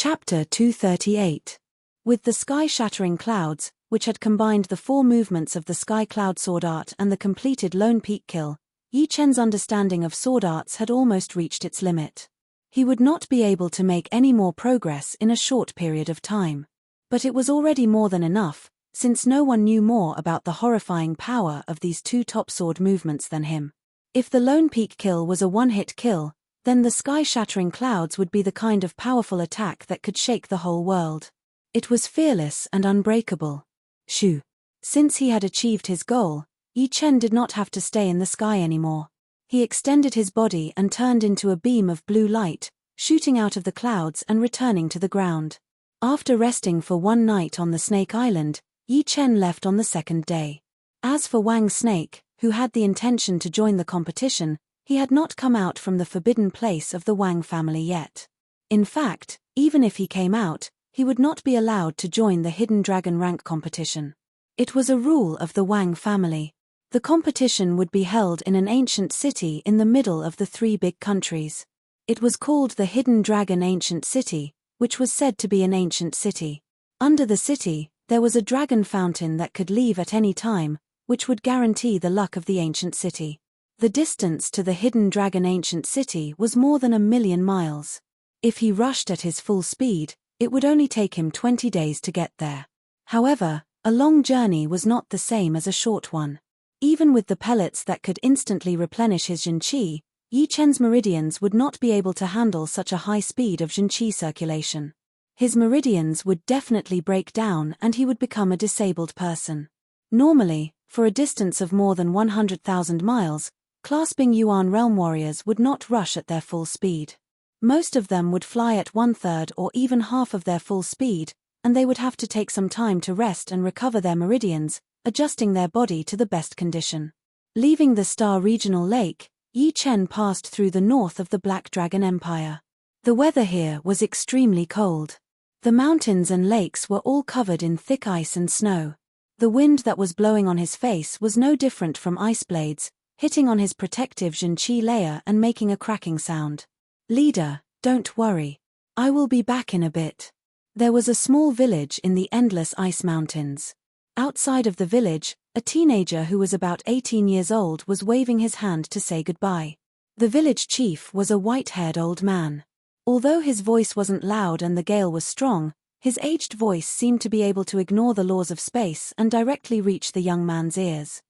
Chapter 238. With the sky-shattering clouds, which had combined the four movements of the sky cloud sword art and the completed lone peak kill, Yi Chen's understanding of sword arts had almost reached its limit. He would not be able to make any more progress in a short period of time. But it was already more than enough, since no one knew more about the horrifying power of these two top sword movements than him. If the lone peak kill was a one-hit kill, then the sky-shattering clouds would be the kind of powerful attack that could shake the whole world. It was fearless and unbreakable. Shoo! Since he had achieved his goal, Yi Chen did not have to stay in the sky anymore. He extended his body and turned into a beam of blue light, shooting out of the clouds and returning to the ground. After resting for one night on the Snake Island, Yi Chen left on the second day. As for Wang Snake, who had the intention to join the competition, he had not come out from the forbidden place of the Wang family yet. In fact, even if he came out, he would not be allowed to join the Hidden Dragon rank competition. It was a rule of the Wang family. The competition would be held in an ancient city in the middle of the three big countries. It was called the Hidden Dragon Ancient City, which was said to be an ancient city. Under the city, there was a dragon fountain that could leave at any time, which would guarantee the luck of the ancient city. The distance to the Hidden Dragon Ancient City was more than 1,000,000 miles. If he rushed at his full speed, it would only take him 20 days to get there. However, a long journey was not the same as a short one. Even with the pellets that could instantly replenish his Zhenqi, Yi Chen's meridians would not be able to handle such a high speed of Zhenqi circulation. His meridians would definitely break down and he would become a disabled person. Normally, for a distance of more than 100,000 miles, clasping Yuan realm warriors would not rush at their full speed. Most of them would fly at 1/3 or even half of their full speed, and they would have to take some time to rest and recover their meridians, adjusting their body to the best condition. Leaving the Star Regional Lake, Yi Chen passed through the north of the Black Dragon Empire. The weather here was extremely cold. The mountains and lakes were all covered in thick ice and snow. The wind that was blowing on his face was no different from ice blades, hitting on his protective Zhenqi layer and making a cracking sound. "Leader, don't worry. I will be back in a bit." There was a small village in the endless ice mountains. Outside of the village, a teenager who was about 18 years old was waving his hand to say goodbye. The village chief was a white-haired old man. Although his voice wasn't loud and the gale was strong, his aged voice seemed to be able to ignore the laws of space and directly reach the young man's ears.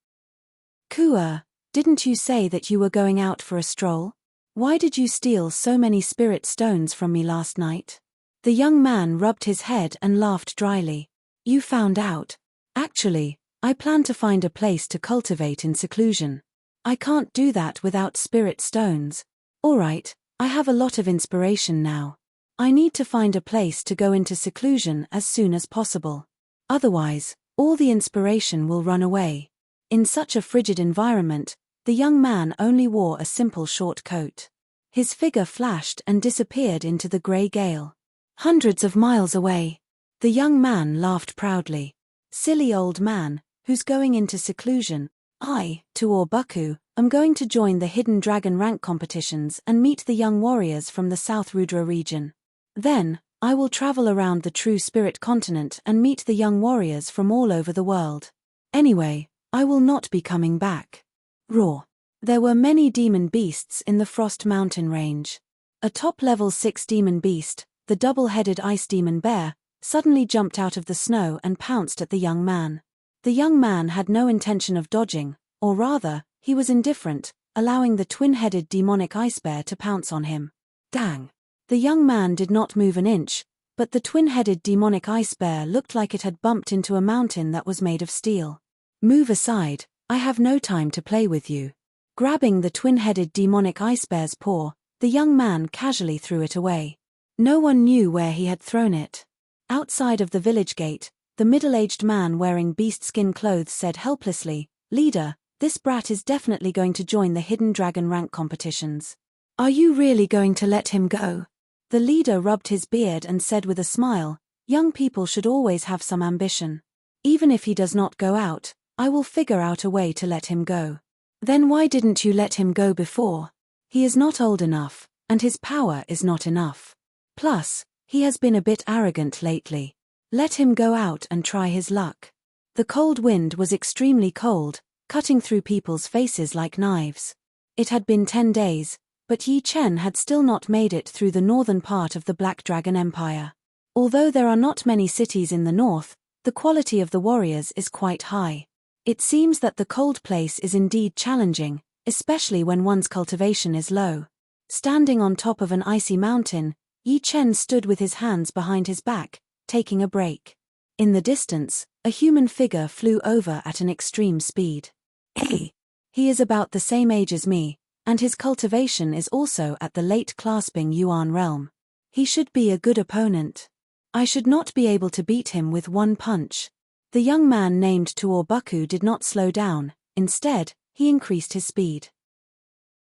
"Kua, didn't you say that you were going out for a stroll? Why did you steal so many spirit stones from me last night?" The young man rubbed his head and laughed dryly. "You found out. Actually, I plan to find a place to cultivate in seclusion. I can't do that without spirit stones. Alright, I have a lot of inspiration now. I need to find a place to go into seclusion as soon as possible. Otherwise, all the inspiration will run away." In such a frigid environment, the young man only wore a simple short coat. His figure flashed and disappeared into the grey gale. Hundreds of miles away. The young man laughed proudly. "Silly old man, who's going into seclusion? I, Tuor Buku, am going to join the Hidden Dragon rank competitions and meet the young warriors from the South Rudra region. Then, I will travel around the True Spirit continent and meet the young warriors from all over the world. Anyway, I will not be coming back." Roar. There were many demon beasts in the Frost Mountain range. A top-level 6 demon beast, the double-headed ice demon bear, suddenly jumped out of the snow and pounced at the young man. The young man had no intention of dodging, or rather, he was indifferent, allowing the twin-headed demonic ice bear to pounce on him. Dang! The young man did not move an inch, but the twin-headed demonic ice bear looked like it had bumped into a mountain that was made of steel. "Move aside, I have no time to play with you." Grabbing the twin-headed demonic ice bear's paw, the young man casually threw it away. No one knew where he had thrown it. Outside of the village gate, the middle-aged man wearing beast skin clothes said helplessly, "Leader, this brat is definitely going to join the Hidden Dragon rank competitions. Are you really going to let him go?" The leader rubbed his beard and said with a smile, "Young people should always have some ambition. Even if he does not go out, I will figure out a way to let him go." "Then why didn't you let him go before? He is not old enough, and his power is not enough. Plus, He has been a bit arrogant lately. Let him go out and try his luck. The cold wind was extremely cold, cutting through people's faces like knives. It had been 10 days, but Yi Chen had still not made it through the northern part of the Black Dragon Empire. Although there are not many cities in the north, the quality of the warriors is quite high. It seems that the cold place is indeed challenging, especially when one's cultivation is low. Standing on top of an icy mountain, Yi Chen stood with his hands behind his back, taking a break. In the distance, a human figure flew over at an extreme speed. Hey! He is about the same age as me, and his cultivation is also at the late clasping Yuan realm. He should be a good opponent. I should not be able to beat him with one punch. The young man named Tuorbuku did not slow down, instead, he increased his speed.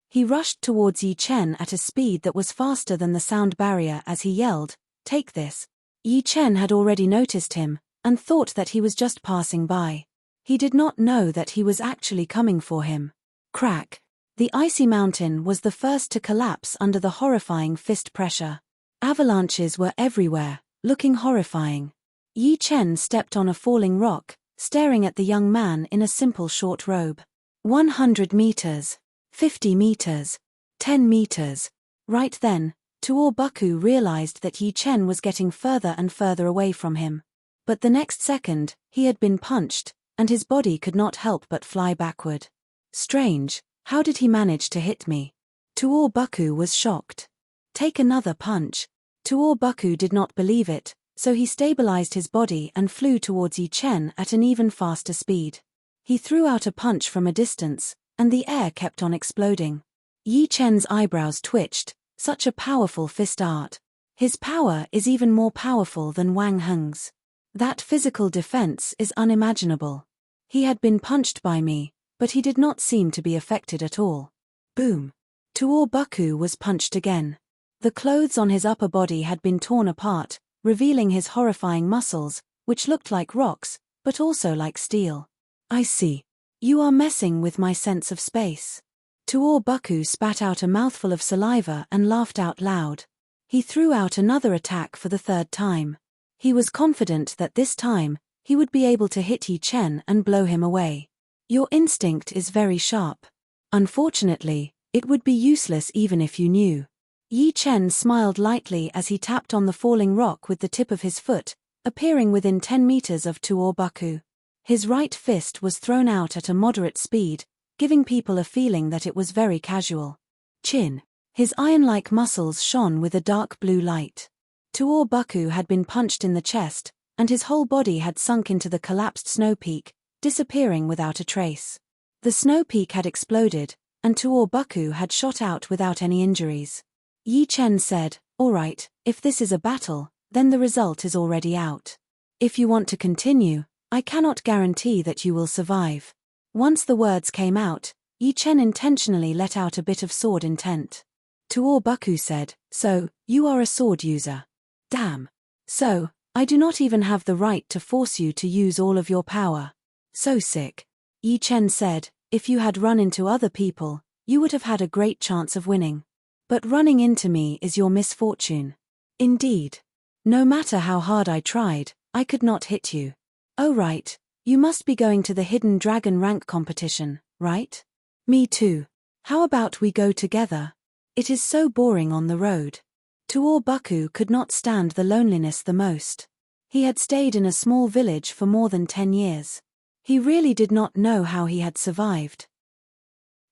He rushed towards Yi Chen at a speed that was faster than the sound barrier as he yelled, "Take this!" Yi Chen had already noticed him, and thought that he was just passing by. He did not know that he was actually coming for him. Crack! The icy mountain was the first to collapse under the horrifying fist pressure. Avalanches were everywhere, looking horrifying. Yi Chen stepped on a falling rock, staring at the young man in a simple short robe. 100 meters. 50 meters. 10 meters. Right then, Tuorbuku realized that Yi Chen was getting further and further away from him. But the next second, he had been punched, and his body could not help but fly backward. Strange, how did he manage to hit me? Tuorbuku was shocked. Take another punch. Tuorbuku did not believe it, so he stabilized his body and flew towards Yi Chen at an even faster speed. He threw out a punch from a distance, and the air kept on exploding. Yi Chen's eyebrows twitched, such a powerful fist art. His power is even more powerful than Wang Heng's. That physical defense is unimaginable. He had been punched by me, but he did not seem to be affected at all. Boom! Tuorbuku was punched again. The clothes on his upper body had been torn apart, revealing his horrifying muscles, which looked like rocks, but also like steel. I see. You are messing with my sense of space. Tuorbuku spat out a mouthful of saliva and laughed out loud. He threw out another attack for the third time. He was confident that this time, he would be able to hit Yi Chen and blow him away. Your instinct is very sharp. Unfortunately, it would be useless even if you knew. Yi Chen smiled lightly as he tapped on the falling rock with the tip of his foot, appearing within 10 meters of Tuorbuku. His right fist was thrown out at a moderate speed, giving people a feeling that it was very casual. Chin. His iron-like muscles shone with a dark blue light. Tuorbuku had been punched in the chest, and his whole body had sunk into the collapsed snow peak, disappearing without a trace. The snow peak had exploded, and Tuorbuku had shot out without any injuries. Yi Chen said, "All right, if this is a battle, then the result is already out. If you want to continue, I cannot guarantee that you will survive." Once the words came out, Yi Chen intentionally let out a bit of sword intent. Tuorbuku said, "So, you are a sword user. Damn. So, I do not even have the right to force you to use all of your power. So sick." Yi Chen said, "If you had run into other people, you would have had a great chance of winning. But running into me is your misfortune." "Indeed. No matter how hard I tried, I could not hit you." "Oh right, you must be going to the Hidden Dragon rank competition, right?" "Me too. How about we go together? It is so boring on the road." Tuorbuku could not stand the loneliness the most. He had stayed in a small village for more than 10 years. He really did not know how he had survived.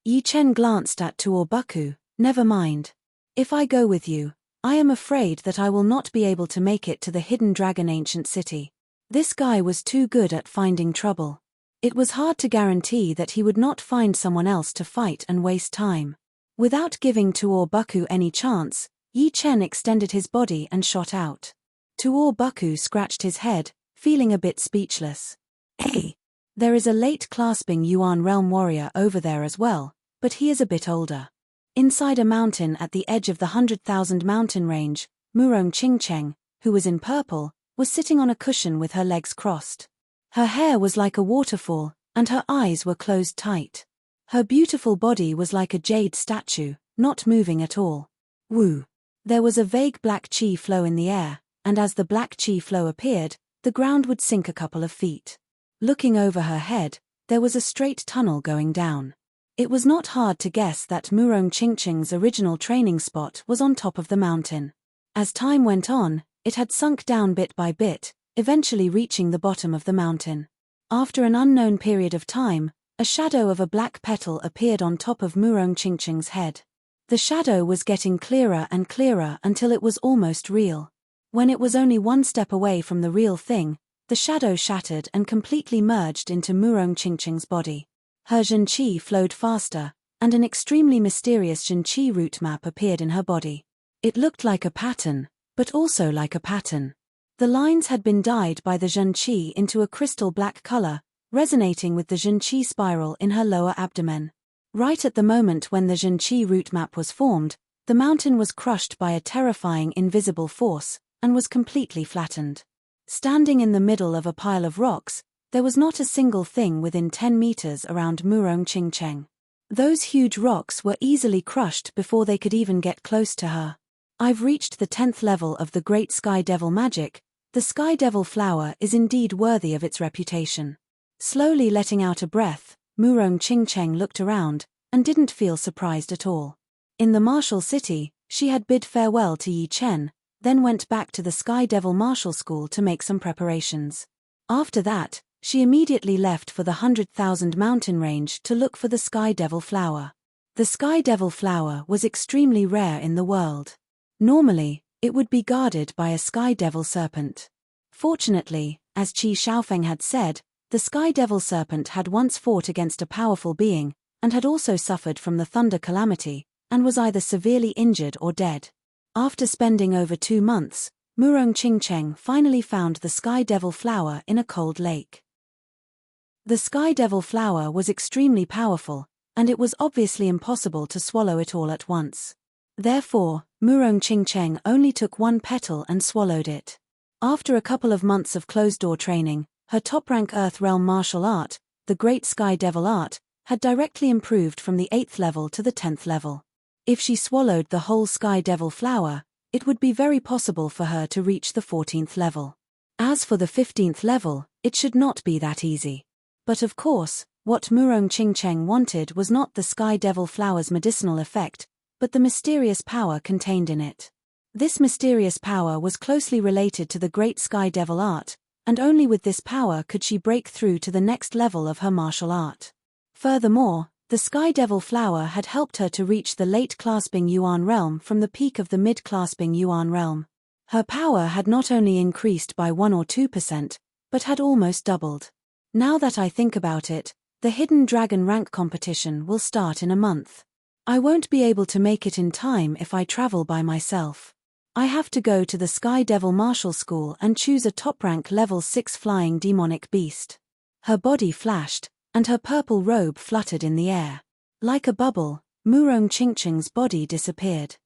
Yi Chen glanced at Tuorbuku. "Never mind. If I go with you, I am afraid that I will not be able to make it to the Hidden Dragon ancient city." This guy was too good at finding trouble. It was hard to guarantee that he would not find someone else to fight and waste time. Without giving Tuorbuku any chance, Yi Chen extended his body and shot out. Tuorbuku scratched his head, feeling a bit speechless. "Hey! There is a late clasping Yuan realm warrior over there as well, but he is a bit older." Inside a mountain at the edge of the 100,000 mountain range, Murong Qingcheng, who was in purple, was sitting on a cushion with her legs crossed. Her hair was like a waterfall, and her eyes were closed tight. Her beautiful body was like a jade statue, not moving at all. Woo! There was a vague black chi flow in the air, and as the black chi flow appeared, the ground would sink a couple of feet. Looking over her head, there was a straight tunnel going down. It was not hard to guess that Murong Qingqing's original training spot was on top of the mountain. As time went on, it had sunk down bit by bit, eventually reaching the bottom of the mountain. After an unknown period of time, a shadow of a black petal appeared on top of Murong Qingqing's head. The shadow was getting clearer and clearer until it was almost real. When it was only one step away from the real thing, the shadow shattered and completely merged into Murong Qingqing's body. Her Zhen Qi flowed faster, and an extremely mysterious Zhen Qi root map appeared in her body. It looked like a pattern, but also like a pattern. The lines had been dyed by the Zhen Qi into a crystal black color, resonating with the Zhen Qi spiral in her lower abdomen. Right at the moment when the Zhen Qi root map was formed, the mountain was crushed by a terrifying invisible force, and was completely flattened. Standing in the middle of a pile of rocks, there was not a single thing within 10 meters around Murong Qingqing. Those huge rocks were easily crushed before they could even get close to her. I've reached the 10th level of the Great Sky Devil magic. The Sky Devil flower is indeed worthy of its reputation. Slowly letting out a breath, Murong Qingqing looked around, and didn't feel surprised at all. In the martial city, she had bid farewell to Yi Chen, then went back to the Sky Devil Martial School to make some preparations. After that, she immediately left for the 100,000 mountain range to look for the Sky Devil flower. The Sky Devil flower was extremely rare in the world. Normally, it would be guarded by a Sky Devil serpent. Fortunately, as Qi Xiaofeng had said, the Sky Devil serpent had once fought against a powerful being, and had also suffered from the thunder calamity, and was either severely injured or dead. After spending over 2 months, Murong Qingqing finally found the Sky Devil flower in a cold lake. The Sky Devil flower was extremely powerful, and it was obviously impossible to swallow it all at once. Therefore, Murong Qingqing only took one petal and swallowed it. After a couple of months of closed-door training, her top-rank Earth Realm martial art, the Great Sky Devil art, had directly improved from the 8th level to the 10th level. If she swallowed the whole Sky Devil flower, it would be very possible for her to reach the 14th level. As for the 15th level, it should not be that easy. But of course, what Murong Qingqing wanted was not the Sky Devil flower's medicinal effect, but the mysterious power contained in it. This mysterious power was closely related to the Great Sky Devil art, and only with this power could she break through to the next level of her martial art. Furthermore, the Sky Devil flower had helped her to reach the late clasping Yuan realm from the peak of the mid-clasping Yuan realm. Her power had not only increased by 1 or 2%, but had almost doubled. Now that I think about it, the Hidden Dragon rank competition will start in a month. I won't be able to make it in time if I travel by myself. I have to go to the Sky Devil Martial School and choose a top-rank level 6 flying demonic beast. Her body flashed, and her purple robe fluttered in the air. Like a bubble, Murong Qingqing's body disappeared.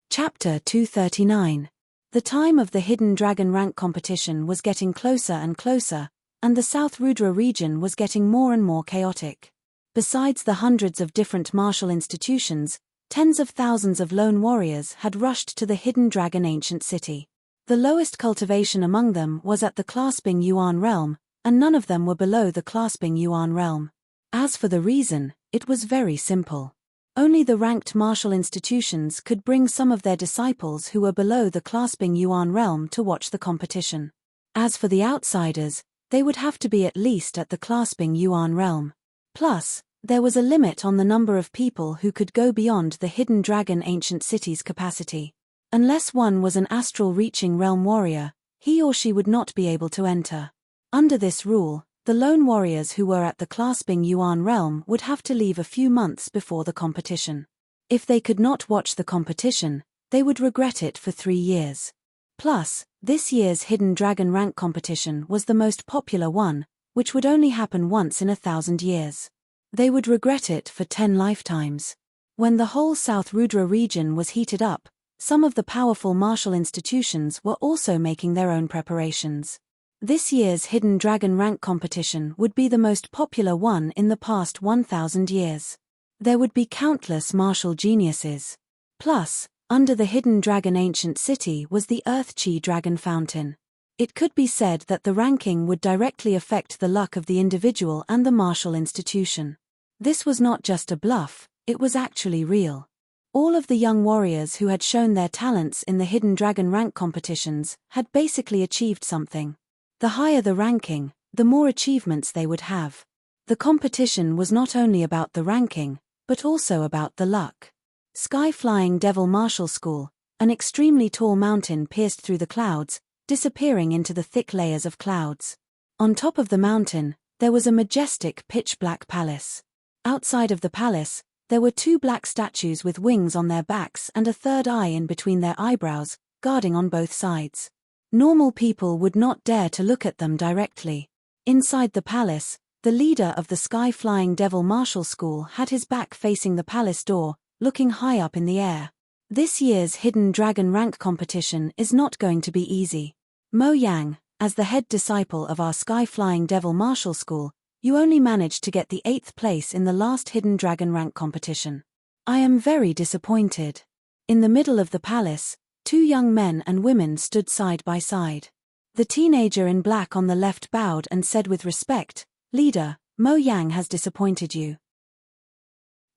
Chapter 239. The time of the Hidden Dragon rank competition was getting closer and closer, and the South Rudra region was getting more and more chaotic. Besides the hundreds of different martial institutions, tens of thousands of lone warriors had rushed to the Hidden Dragon ancient city. The lowest cultivation among them was at the clasping Yuan realm, and none of them were below the clasping Yuan realm. As for the reason, it was very simple. Only the ranked martial institutions could bring some of their disciples who were below the clasping Yuan realm to watch the competition. As for the outsiders, they would have to be at least at the clasping Yuan realm. Plus, there was a limit on the number of people who could go beyond the Hidden Dragon ancient city's capacity. Unless one was an astral-reaching realm warrior, he or she would not be able to enter. Under this rule, the lone warriors who were at the clasping Yuan realm would have to leave a few months before the competition. If they could not watch the competition, they would regret it for 3 years. Plus, this year's Hidden Dragon rank competition was the most popular one, which would only happen once in 1,000 years. They would regret it for 10 lifetimes. When the whole South Rudra region was heated up, some of the powerful martial institutions were also making their own preparations. This year's Hidden Dragon rank competition would be the most popular one in the past 1,000 years. There would be countless martial geniuses. Plus, Under the hidden dragon ancient city was the Earth-Chi dragon fountain. It could be said that the ranking would directly affect the luck of the individual and the martial institution. This was not just a bluff, it was actually real. All of the young warriors who had shown their talents in the hidden dragon rank competitions had basically achieved something. The higher the ranking, the more achievements they would have. The competition was not only about the ranking, but also about the luck. Sky-flying devil martial school, an extremely tall mountain pierced through the clouds, disappearing into the thick layers of clouds. On top of the mountain, there was a majestic pitch-black palace. Outside of the palace, there were 2 black statues with wings on their backs and a third eye in between their eyebrows, guarding on both sides. Normal people would not dare to look at them directly. Inside the palace, the leader of the Sky-Flying Devil Martial School had his back facing the palace door, looking high up in the air. This year's Hidden Dragon Rank competition is not going to be easy. Mo Yang, as the head disciple of our Sky-Flying Devil Martial School, you only managed to get the 8th place in the last Hidden Dragon Rank competition. I am very disappointed. In the middle of the palace, 2 young men and women stood side by side. The teenager in black on the left bowed and said with respect, "Leader, Mo Yang has disappointed you.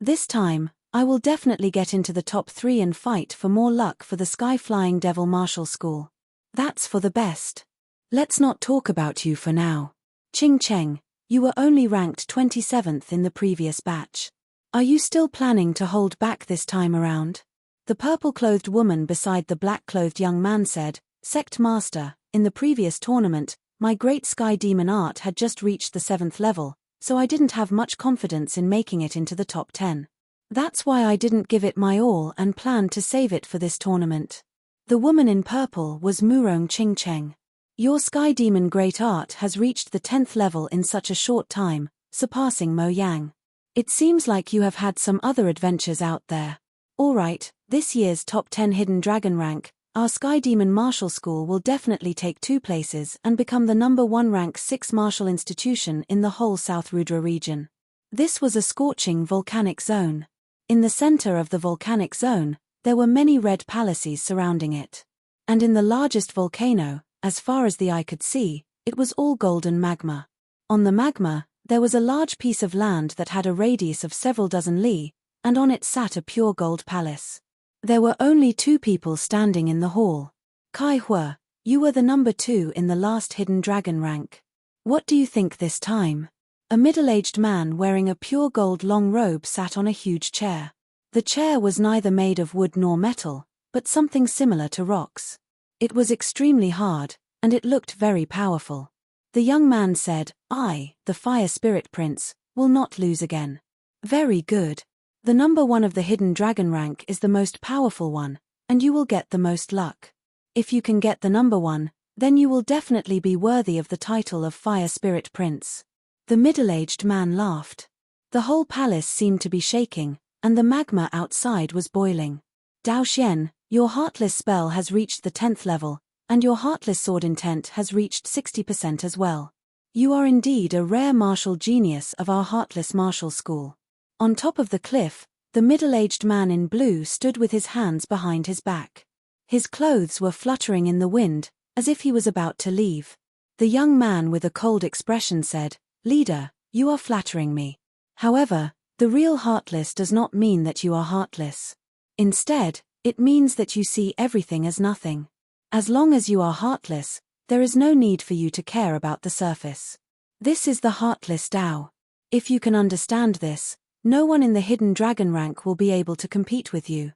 This time, I will definitely get into the top 3 and fight for more luck for the Sky-Flying Devil Martial School. That's for the best. Let's not talk about you for now. Ching Cheng, you were only ranked 27th in the previous batch. Are you still planning to hold back this time around?" The purple-clothed woman beside the black-clothed young man said, "Sect Master, in the previous tournament, my great sky demon art had just reached the 7th level, so I didn't have much confidence in making it into the top 10. That's why I didn't give it my all and planned to save it for this tournament." The woman in purple was Murong Ching Cheng. "Your sky demon great art has reached the 10th level in such a short time, surpassing Mo Yang. It seems like you have had some other adventures out there. Alright, this year's top 10 Hidden Dragon rank, our Sky Demon Martial School will definitely take 2 places and become the number 1 rank 6 martial institution in the whole South Rudra region." This was a scorching volcanic zone. In the center of the volcanic zone, there were many red palaces surrounding it. And in the largest volcano, as far as the eye could see, it was all golden magma. On the magma, there was a large piece of land that had a radius of several dozen li, and on it sat a pure gold palace. There were only 2 people standing in the hall. "Kai Hua, you were the number 2 in the last Hidden Dragon rank. What do you think this time?" A middle-aged man wearing a pure gold long robe sat on a huge chair. The chair was neither made of wood nor metal, but something similar to rocks. It was extremely hard, and it looked very powerful. The young man said, "I, the Fire Spirit Prince, will not lose again." "Very good. The number 1 of the Hidden Dragon rank is the most powerful one, and you will get the most luck. If you can get the number 1, then you will definitely be worthy of the title of Fire Spirit Prince." The middle-aged man laughed. The whole palace seemed to be shaking, and the magma outside was boiling. "Dao Xian, your Heartless spell has reached the 10th level, and your Heartless sword intent has reached 60% as well. You are indeed a rare martial genius of our Heartless Martial School." On top of the cliff, the middle-aged man in blue stood with his hands behind his back. His clothes were fluttering in the wind, as if he was about to leave. The young man with a cold expression said, "Leader, you are flattering me. However, the real Heartless does not mean that you are heartless. Instead, it means that you see everything as nothing. As long as you are heartless, there is no need for you to care about the surface. This is the Heartless Tao. If you can understand this, no one in the Hidden Dragon rank will be able to compete with you.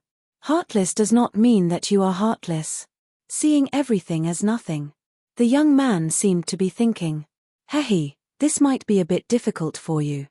Heartless does not mean that you are heartless. Seeing everything as nothing." The young man seemed to be thinking, "Hehe, this might be a bit difficult for you.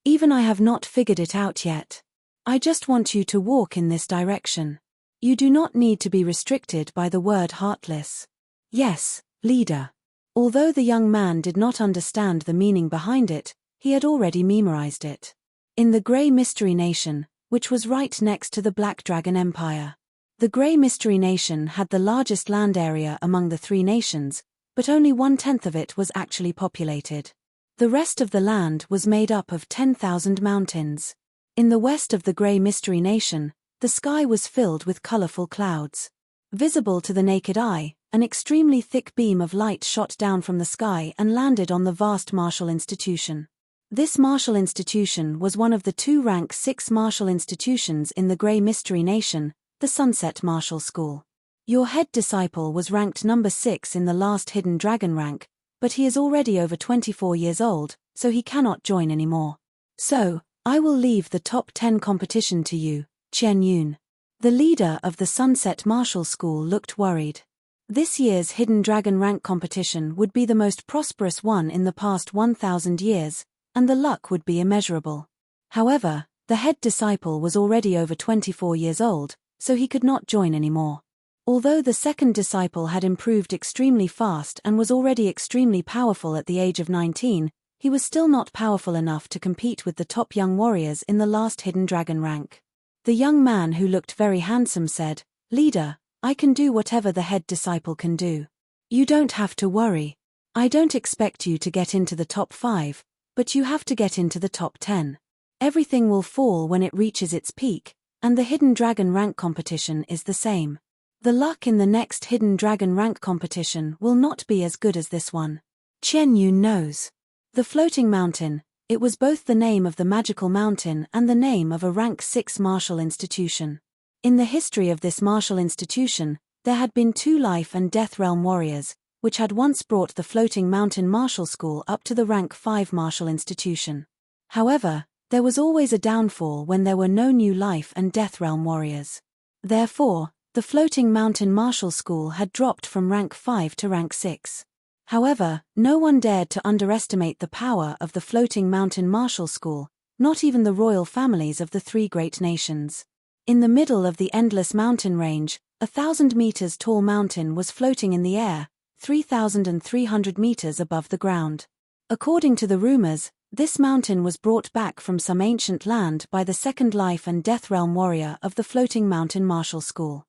Even I have not figured it out yet. I just want you to walk in this direction. You do not need to be restricted by the word heartless." "Yes, leader." Although the young man did not understand the meaning behind it, he had already memorized it. In the Grey Mystery Nation, which was right next to the Black Dragon Empire. The Grey Mystery Nation had the largest land area among the 3 nations, but only 1/10 of it was actually populated. The rest of the land was made up of 10,000 mountains. In the west of the Grey Mystery Nation, The sky was filled with colorful clouds. Visible to the naked eye, an extremely thick beam of light shot down from the sky and landed on the vast martial institution. This martial institution was one of the two rank 6 martial institutions in the Grey Mystery Nation, the Sunset Martial School. Your head disciple was ranked number 6 in the last Hidden Dragon rank, but he is already over 24 years old, so he cannot join anymore. So, I will leave the top 10 competition to you, Chen Yun. The leader of the Sunset Martial School looked worried. This year's Hidden Dragon rank competition would be the most prosperous one in the past 1,000 years, and the luck would be immeasurable. However, the head disciple was already over 24 years old, so he could not join anymore. Although the second disciple had improved extremely fast and was already extremely powerful at the age of 19, he was still not powerful enough to compete with the top young warriors in the last Hidden Dragon rank. The young man who looked very handsome said, "Leader, I can do whatever the head disciple can do. You don't have to worry. I don't expect you to get into the top 5, but you have to get into the top 10. Everything will fall when it reaches its peak, and the Hidden Dragon rank competition is the same. The luck in the next Hidden Dragon rank competition will not be as good as this one." Chen Yun knows. The floating mountain, it was both the name of the magical mountain and the name of a rank 6 martial institution. In the history of this martial institution, there had been 2 life and death realm warriors, which had once brought the floating mountain martial school up to the rank 5 martial institution. However, there was always a downfall when there were no new life and death realm warriors. Therefore, the floating mountain martial school had dropped from rank 5 to rank 6. However, no one dared to underestimate the power of the floating mountain martial school, not even the royal families of the 3 great nations. In the middle of the endless mountain range, 1,000 meters tall mountain was floating in the air, 3,300 meters above the ground. According to the rumors, this mountain was brought back from some ancient land by the second life and death realm warrior of the floating mountain martial school.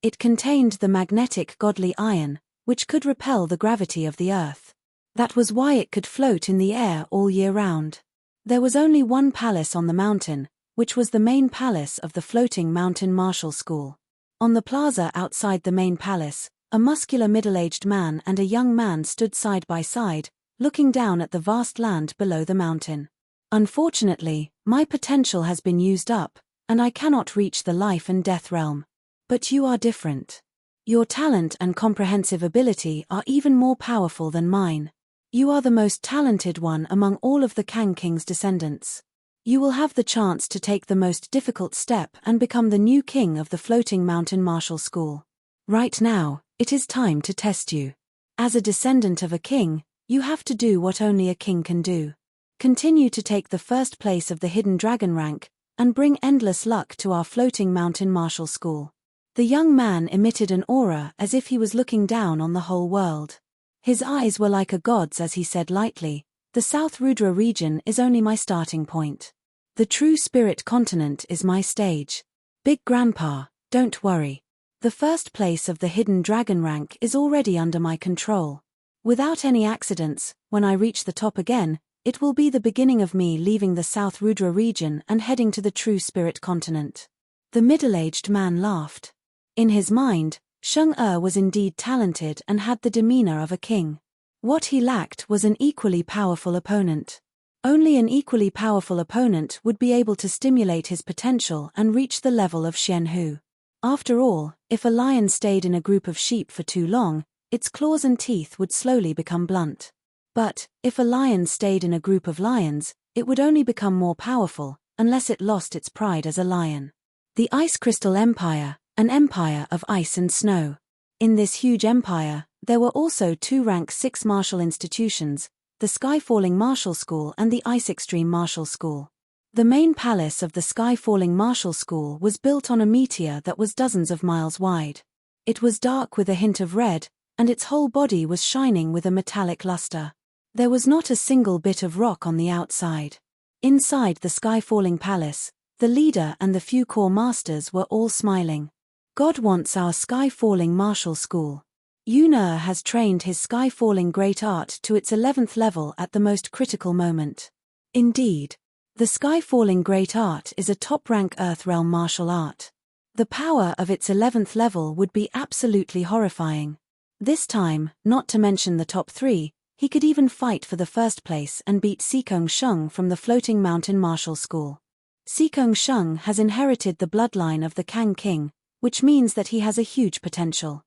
It contained the magnetic godly iron, which could repel the gravity of the earth. That was why it could float in the air all year round. There was only one palace on the mountain, which was the main palace of the floating mountain martial school. On the plaza outside the main palace, a muscular middle-aged man and a young man stood side by side, looking down at the vast land below the mountain. "Unfortunately, my potential has been used up, and I cannot reach the life and death realm. But you are different. Your talent and comprehensive ability are even more powerful than mine. You are the most talented one among all of the Kang King's descendants. You will have the chance to take the most difficult step and become the new king of the floating mountain martial school. Right now, it is time to test you. As a descendant of a king, you have to do what only a king can do. Continue to take the first place of the Hidden Dragon rank, and bring endless luck to our floating mountain martial school." The young man emitted an aura as if he was looking down on the whole world. His eyes were like a god's as he said lightly, "The South Rudra region is only my starting point. The true spirit continent is my stage. Big Grandpa, don't worry. The first place of the Hidden Dragon rank is already under my control. Without any accidents, when I reach the top again, it will be the beginning of me leaving the South Rudra region and heading to the true spirit continent." The middle-aged man laughed. In his mind, Sheng-Er was indeed talented and had the demeanor of a king. What he lacked was an equally powerful opponent. Only an equally powerful opponent would be able to stimulate his potential and reach the level of Shen Hu. After all, if a lion stayed in a group of sheep for too long, its claws and teeth would slowly become blunt. But, if a lion stayed in a group of lions, it would only become more powerful, unless it lost its pride as a lion. The Ice Crystal Empire, an empire of ice and snow. In this huge empire, there were also 2 rank 6 martial institutions, the Skyfalling Martial School and the Ice Extreme Martial School. The main palace of the Skyfalling Martial School was built on a meteor that was dozens of miles wide. It was dark with a hint of red, and its whole body was shining with a metallic luster. There was not a single bit of rock on the outside. Inside the Skyfalling Palace, the leader and the few core masters were all smiling. "God wants our Skyfalling Martial School. Yun'er has trained his Skyfalling great art to its 11th level at the most critical moment. Indeed. The Sky-Falling Great Art is a top-rank Earth Realm martial art. The power of its 11th level would be absolutely horrifying. This time, not to mention the top 3, he could even fight for the first place and beat Sikong Shung from the Floating Mountain Martial School. Sikong Shung has inherited the bloodline of the Kang King, which means that he has a huge potential.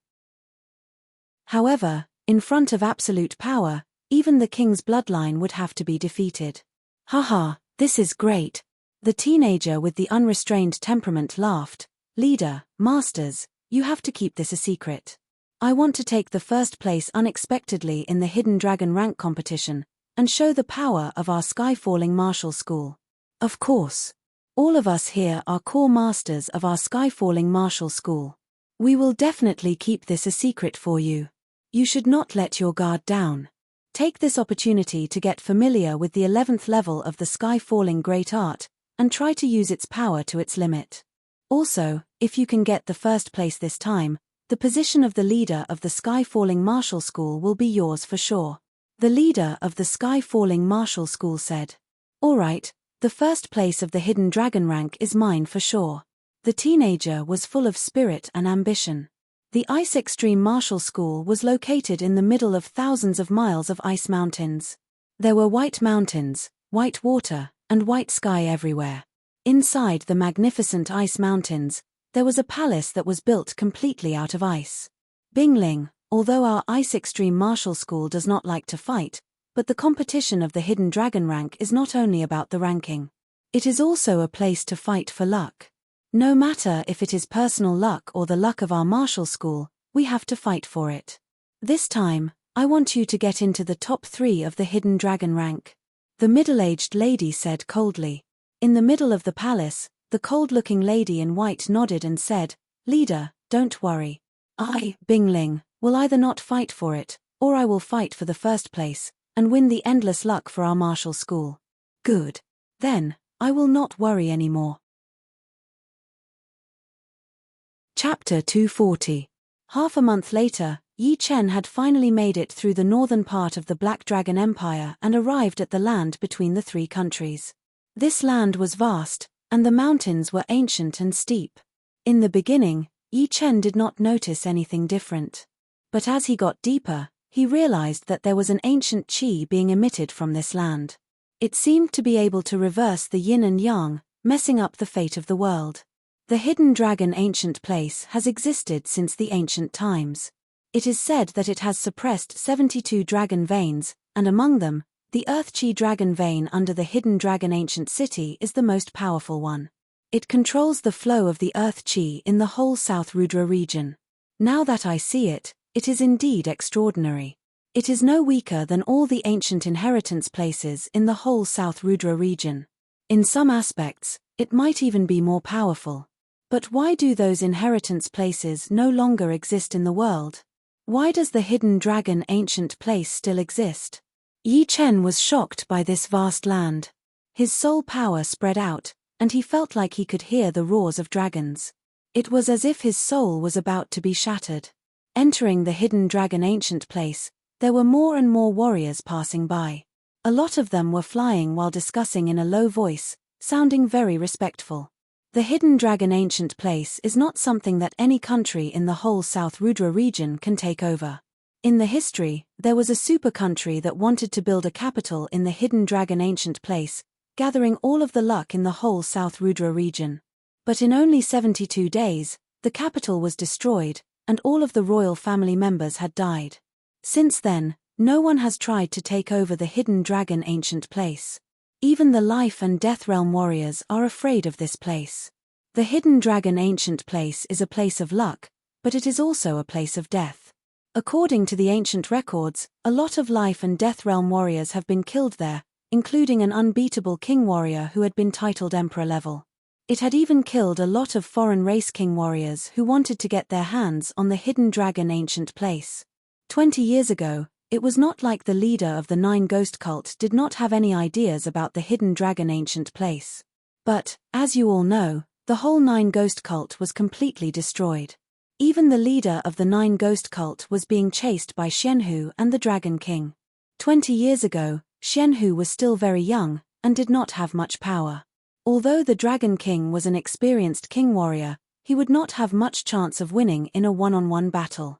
However, in front of absolute power, even the king's bloodline would have to be defeated. Haha, this is great. The teenager with the unrestrained temperament laughed. Leader, masters, you have to keep this a secret. I want to take the first place unexpectedly in the Hidden Dragon rank competition, and show the power of our Sky-Falling Martial School. Of course. All of us here are core masters of our Sky-Falling Martial School. We will definitely keep this a secret for you. You should not let your guard down. Take this opportunity to get familiar with the 11th level of the Sky-Falling Great Art, and try to use its power to its limit. Also, if you can get the first place this time, the position of the leader of the Sky-Falling Martial School will be yours for sure. The leader of the Sky-Falling Martial School said. Alright. The first place of the Hidden Dragon rank is mine for sure. The teenager was full of spirit and ambition. The Ice Extreme Martial School was located in the middle of thousands of miles of ice mountains. There were white mountains, white water, and white sky everywhere. Inside the magnificent ice mountains, there was a palace that was built completely out of ice. Bingling, although our Ice Extreme Martial School does not like to fight, but the competition of the Hidden Dragon rank is not only about the ranking. It is also a place to fight for luck. No matter if it is personal luck or the luck of our martial school, we have to fight for it. This time, I want you to get into the top 3 of the Hidden Dragon rank. The middle-aged lady said coldly. In the middle of the palace, the cold-looking lady in white nodded and said, Leader, don't worry. I, Bingling, will either not fight for it, or I will fight for the first place, and win the endless luck for our martial school. Good. Then, I will not worry anymore. Chapter 240. Half a month later, Yi Chen had finally made it through the northern part of the Black Dragon Empire and arrived at the land between the 3 countries. This land was vast, and the mountains were ancient and steep. In the beginning, Yi Chen did not notice anything different. But as he got deeper, he realized that there was an ancient qi being emitted from this land. It seemed to be able to reverse the yin and yang, messing up the fate of the world. The Hidden Dragon ancient place has existed since the ancient times. It is said that it has suppressed 72 dragon veins, and among them, the Earth Qi dragon vein under the Hidden Dragon ancient city is the most powerful one. It controls the flow of the Earth Qi in the whole South Rudra region. Now that I see it, it is indeed extraordinary. It is no weaker than all the ancient inheritance places in the whole South Rudra region. In some aspects, it might even be more powerful. But why do those inheritance places no longer exist in the world? Why does the Hidden Dragon ancient place still exist? Yi Chen was shocked by this vast land. His soul power spread out, and he felt like he could hear the roars of dragons. It was as if his soul was about to be shattered. Entering the Hidden Dragon ancient place, there were more and more warriors passing by. A lot of them were flying while discussing in a low voice, sounding very respectful. The Hidden Dragon ancient place is not something that any country in the whole South Rudra region can take over. In the history, there was a super country that wanted to build a capital in the Hidden Dragon ancient place, gathering all of the luck in the whole South Rudra region. But in only 72 days, the capital was destroyed, and all of the royal family members had died. Since then, no one has tried to take over the Hidden Dragon ancient place. Even the life and death realm warriors are afraid of this place. The Hidden Dragon ancient place is a place of luck, but it is also a place of death. According to the ancient records, a lot of life and death realm warriors have been killed there, including an unbeatable king warrior who had been titled emperor level. It had even killed a lot of foreign race king warriors who wanted to get their hands on the Hidden Dragon ancient place. 20 years ago, it was not like the leader of the 9 Ghost Cult did not have any ideas about the Hidden Dragon ancient place. But, as you all know, the whole 9 Ghost Cult was completely destroyed. Even the leader of the 9 Ghost Cult was being chased by Xianhu and the Dragon King. 20 years ago, Xianhu was still very young, and did not have much power. Although the Dragon King was an experienced king warrior, he would not have much chance of winning in a one-on-one battle.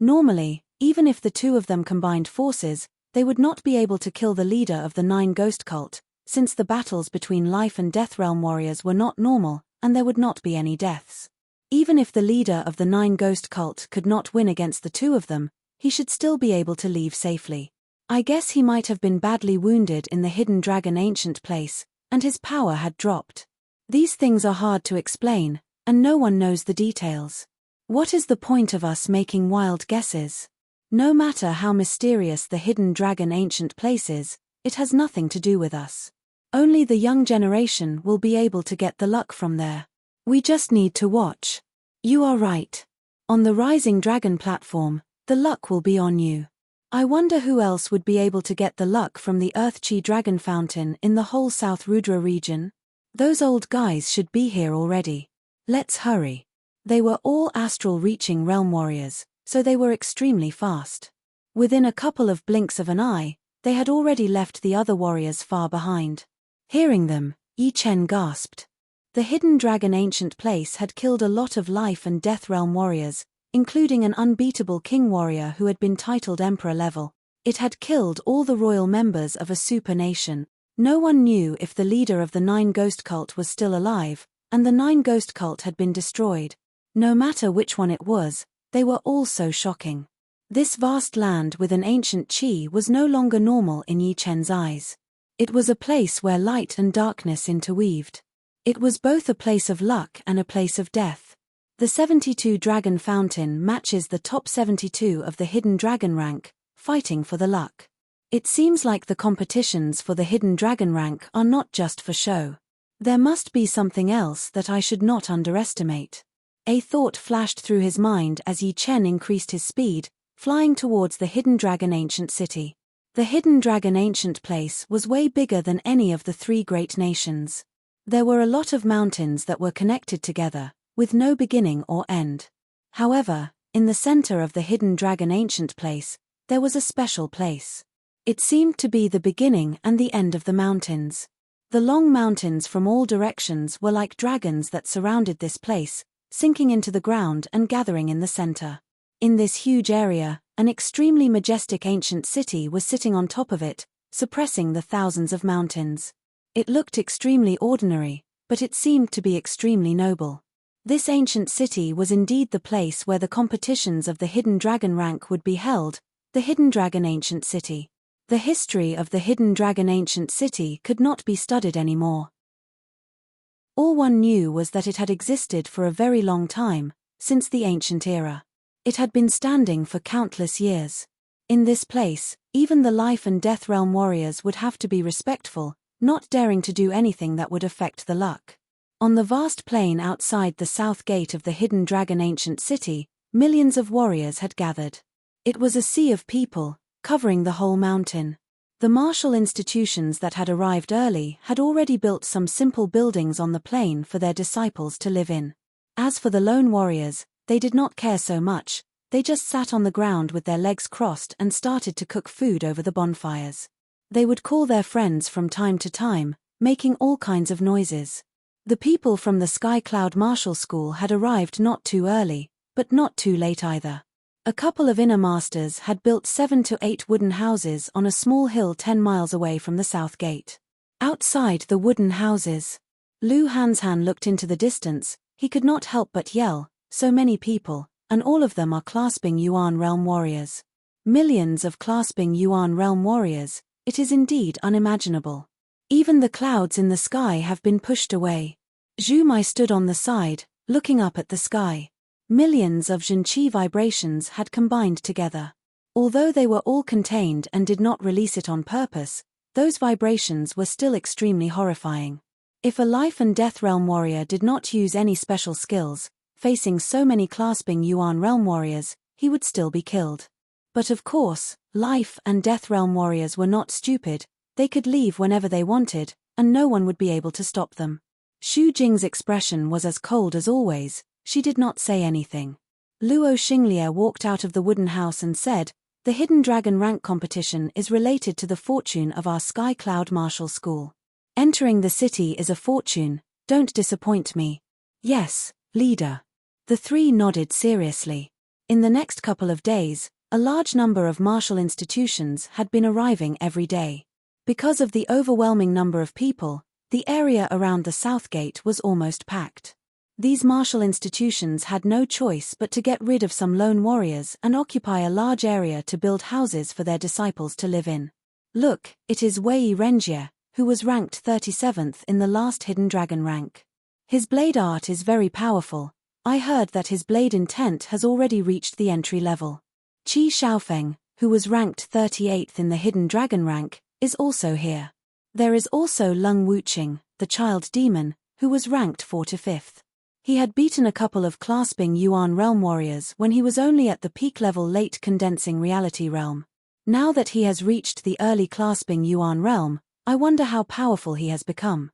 Normally, even if the two of them combined forces, they would not be able to kill the leader of the Nine Ghost Cult, since the battles between life and death realm warriors were not normal, and there would not be any deaths. Even if the leader of the Nine Ghost Cult could not win against the two of them, he should still be able to leave safely. I guess he might have been badly wounded in the Hidden Dragon Ancient Place, and his power had dropped. These things are hard to explain, and no one knows the details. What is the point of us making wild guesses? No matter how mysterious the Hidden Dragon Ancient Place is, it has nothing to do with us. Only the young generation will be able to get the luck from there. We just need to watch. You are right. On the Rising Dragon platform, the luck will be on you. I wonder who else would be able to get the luck from the Earthchi Dragon Fountain in the whole South Rudra region? Those old guys should be here already. Let's hurry. They were all astral-reaching realm warriors, so they were extremely fast. Within a couple of blinks of an eye, they had already left the other warriors far behind. Hearing them, Yi Chen gasped. The Hidden Dragon Ancient Place had killed a lot of life and death realm warriors, including an unbeatable king warrior who had been titled emperor level. It had killed all the royal members of a super nation. No one knew if the leader of the Nine Ghost Cult was still alive, and the Nine Ghost Cult had been destroyed. No matter which one it was, they were all so shocking. This vast land with an ancient chi was no longer normal in Yi Chen's eyes. It was a place where light and darkness interweaved. It was both a place of luck and a place of death. The 72 Dragon Fountain matches the top 72 of the Hidden Dragon rank, fighting for the luck. It seems like the competitions for the Hidden Dragon rank are not just for show. There must be something else that I should not underestimate. A thought flashed through his mind as Yi Chen increased his speed, flying towards the Hidden Dragon Ancient City. The Hidden Dragon Ancient Place was way bigger than any of the three great nations. There were a lot of mountains that were connected together, with no beginning or end. However, in the center of the Hidden Dragon Ancient Place, there was a special place. It seemed to be the beginning and the end of the mountains. The long mountains from all directions were like dragons that surrounded this place, sinking into the ground and gathering in the center. In this huge area, an extremely majestic ancient city was sitting on top of it, suppressing the thousands of mountains. It looked extremely ordinary, but it seemed to be extremely noble. This ancient city was indeed the place where the competitions of the Hidden Dragon rank would be held, the Hidden Dragon Ancient City. The history of the Hidden Dragon Ancient City could not be studied anymore. All one knew was that it had existed for a very long time, since the ancient era. It had been standing for countless years. In this place, even the life and death realm warriors would have to be respectful, not daring to do anything that would affect the luck. On the vast plain outside the south gate of the Hidden Dragon Ancient City, millions of warriors had gathered. It was a sea of people, covering the whole mountain. The martial institutions that had arrived early had already built some simple buildings on the plain for their disciples to live in. As for the lone warriors, they did not care so much, they just sat on the ground with their legs crossed and started to cook food over the bonfires. They would call their friends from time to time, making all kinds of noises. The people from the Sky Cloud Martial School had arrived not too early, but not too late either. A couple of inner masters had built 7 to 8 wooden houses on a small hill 10 miles away from the south gate. Outside the wooden houses, Lu Hanshan looked into the distance. He could not help but yell, "So many people, and all of them are clasping Yuan Realm warriors. Millions of clasping Yuan Realm warriors, it is indeed unimaginable. Even the clouds in the sky have been pushed away." Zhu Mai stood on the side, looking up at the sky. Millions of Zhenqi vibrations had combined together. Although they were all contained and did not release it on purpose, those vibrations were still extremely horrifying. If a life and death realm warrior did not use any special skills, facing so many clasping Yuan realm warriors, he would still be killed. But of course, life and death realm warriors were not stupid. They could leave whenever they wanted, and no one would be able to stop them. Xu Jing's expression was as cold as always. She did not say anything. Luo Xinglie walked out of the wooden house and said, The Hidden Dragon rank competition is related to the fortune of our Sky Cloud Martial School. Entering the city is a fortune, don't disappoint me. Yes, leader. The three nodded seriously. In the next couple of days, a large number of martial institutions had been arriving every day. Because of the overwhelming number of people, the area around the South Gate was almost packed. These martial institutions had no choice but to get rid of some lone warriors and occupy a large area to build houses for their disciples to live in. Look, it is Wei Renjie, who was ranked 37th in the last Hidden Dragon rank. His blade art is very powerful. I heard that his blade intent has already reached the entry level. Qi Xiaofeng, who was ranked 38th in the Hidden Dragon rank, is also here. There is also Lung Wuqing, the child demon, who was ranked 4th to 5th. He had beaten a couple of clasping Yuan realm warriors when he was only at the peak level late condensing reality realm. Now that he has reached the early clasping Yuan realm, I wonder how powerful he has become.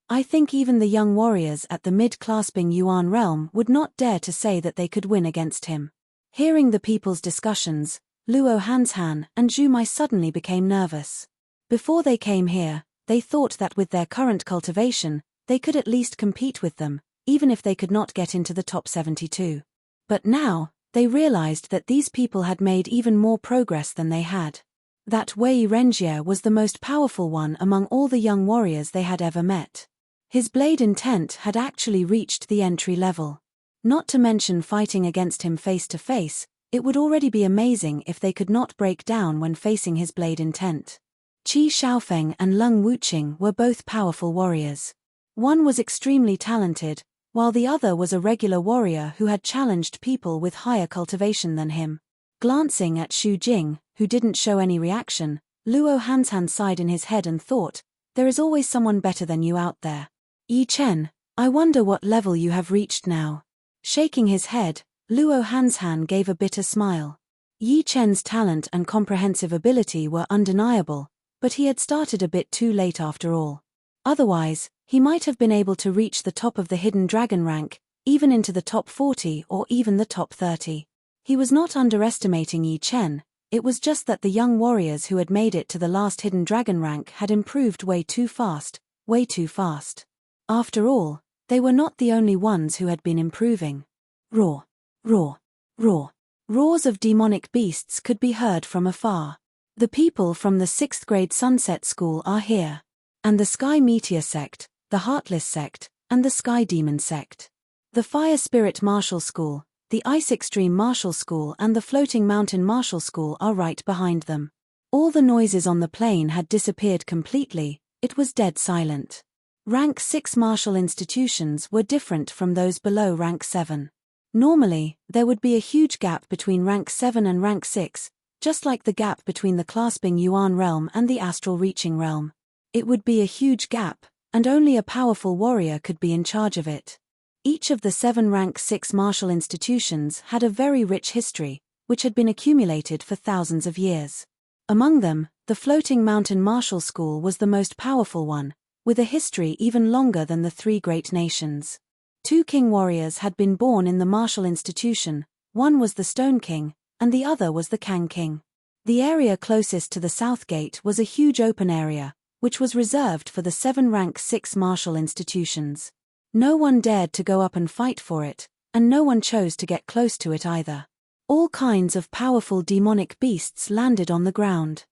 I think even the young warriors at the mid-clasping Yuan realm would not dare to say that they could win against him. Hearing the people's discussions, Luo Hanshan and Zhu Mai suddenly became nervous. Before they came here, they thought that with their current cultivation, they could at least compete with them, even if they could not get into the top 72. But now, they realized that these people had made even more progress than they had. That Wei Renjie was the most powerful one among all the young warriors they had ever met. His blade intent had actually reached the entry level. Not to mention fighting against him face to face, it would already be amazing if they could not break down when facing his blade intent. Qi Xiaofeng and Lung Wuqing were both powerful warriors. One was extremely talented, while the other was a regular warrior who had challenged people with higher cultivation than him. Glancing at Xu Jing, who didn't show any reaction, Luo Hanshan sighed in his head and thought, there is always someone better than you out there. Yi Chen, I wonder what level you have reached now. Shaking his head, Luo Hanshan gave a bitter smile. Yi Chen's talent and comprehensive ability were undeniable, but he had started a bit too late after all. Otherwise, he might have been able to reach the top of the Hidden Dragon rank, even into the top 40 or even the top 30. He was not underestimating Yi Chen, it was just that the young warriors who had made it to the last Hidden Dragon rank had improved way too fast, way too fast. After all, they were not the only ones who had been improving. Roar, roar, roar. Roars of demonic beasts could be heard from afar. The people from the 6th grade Sunset School are here. And the Sky Meteor sect, the Heartless sect, and the Sky Demon sect. The Fire Spirit Martial School, the Ice Extreme Martial School and the Floating Mountain Martial School are right behind them. All the noises on the plain had disappeared completely, it was dead silent. Rank 6 martial institutions were different from those below rank 7. Normally, there would be a huge gap between rank 7 and rank 6, just like the gap between the clasping Yuan realm and the astral reaching realm. It would be a huge gap, and only a powerful warrior could be in charge of it. Each of the 7 rank 6 martial institutions had a very rich history, which had been accumulated for thousands of years. Among them, the Floating Mountain Martial School was the most powerful one, with a history even longer than the 3 great nations. 2 king warriors had been born in the martial institution, one was the Stone King, and the other was the Kang King. The area closest to the South Gate was a huge open area, which was reserved for the 7 rank 6 martial institutions. No one dared to go up and fight for it, and no one chose to get close to it either. All kinds of powerful demonic beasts landed on the ground.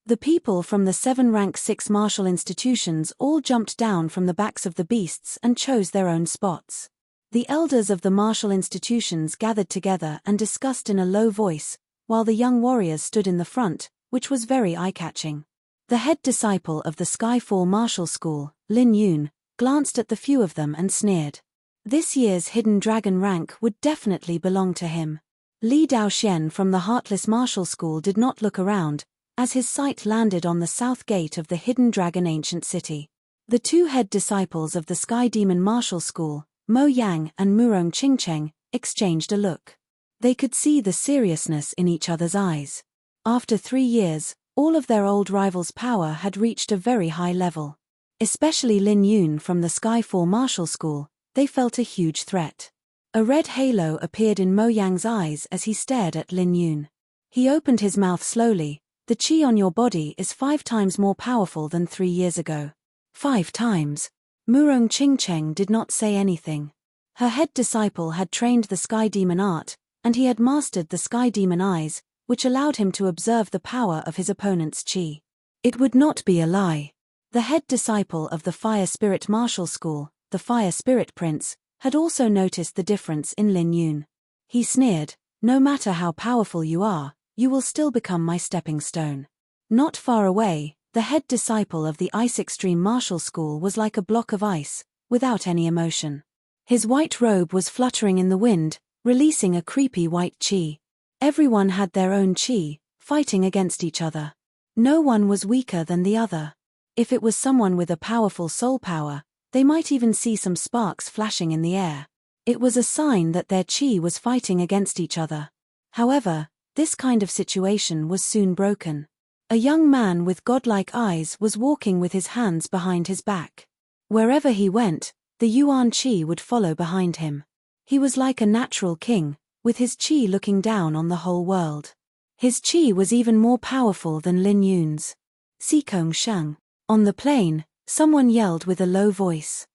The people from the 7 rank 6 martial institutions all jumped down from the backs of the beasts and chose their own spots. The elders of the martial institutions gathered together and discussed in a low voice, while the young warriors stood in the front, which was very eye-catching. The head disciple of the Skyfall Martial School, Lin Yun, glanced at the few of them and sneered. This year's Hidden Dragon rank would definitely belong to him. Li Daoxian from the Heartless Martial School did not look around, as his sight landed on the south gate of the Hidden Dragon Ancient City. The 2 head disciples of the Sky Demon Martial School, Mo Yang and Murong Qingcheng, exchanged a look. They could see the seriousness in each other's eyes. After 3 years, all of their old rivals' power had reached a very high level. Especially Lin Yun from the Skyfall Martial School, they felt a huge threat. A red halo appeared in Mo Yang's eyes as he stared at Lin Yun. He opened his mouth slowly. The qi on your body is 5 times more powerful than 3 years ago. 5 times. Murong Qingcheng did not say anything. Her head disciple had trained the Sky Demon art, and he had mastered the Sky Demon eyes, which allowed him to observe the power of his opponent's qi. It would not be a lie. The head disciple of the Fire Spirit Martial School, the Fire Spirit Prince, had also noticed the difference in Lin Yun. He sneered, "No matter how powerful you are, you will still become my stepping stone." Not far away, the head disciple of the Ice Extreme Martial School was like a block of ice, without any emotion. His white robe was fluttering in the wind, releasing a creepy white qi. Everyone had their own qi, fighting against each other. No one was weaker than the other. If it was someone with a powerful soul power, they might even see some sparks flashing in the air. It was a sign that their qi was fighting against each other. However, this kind of situation was soon broken. A young man with godlike eyes was walking with his hands behind his back. Wherever he went, the Yuan qi would follow behind him. He was like a natural king, with his qi looking down on the whole world. His qi was even more powerful than Lin Yun's. Xikong Sheng. On the plain, someone yelled with a low voice.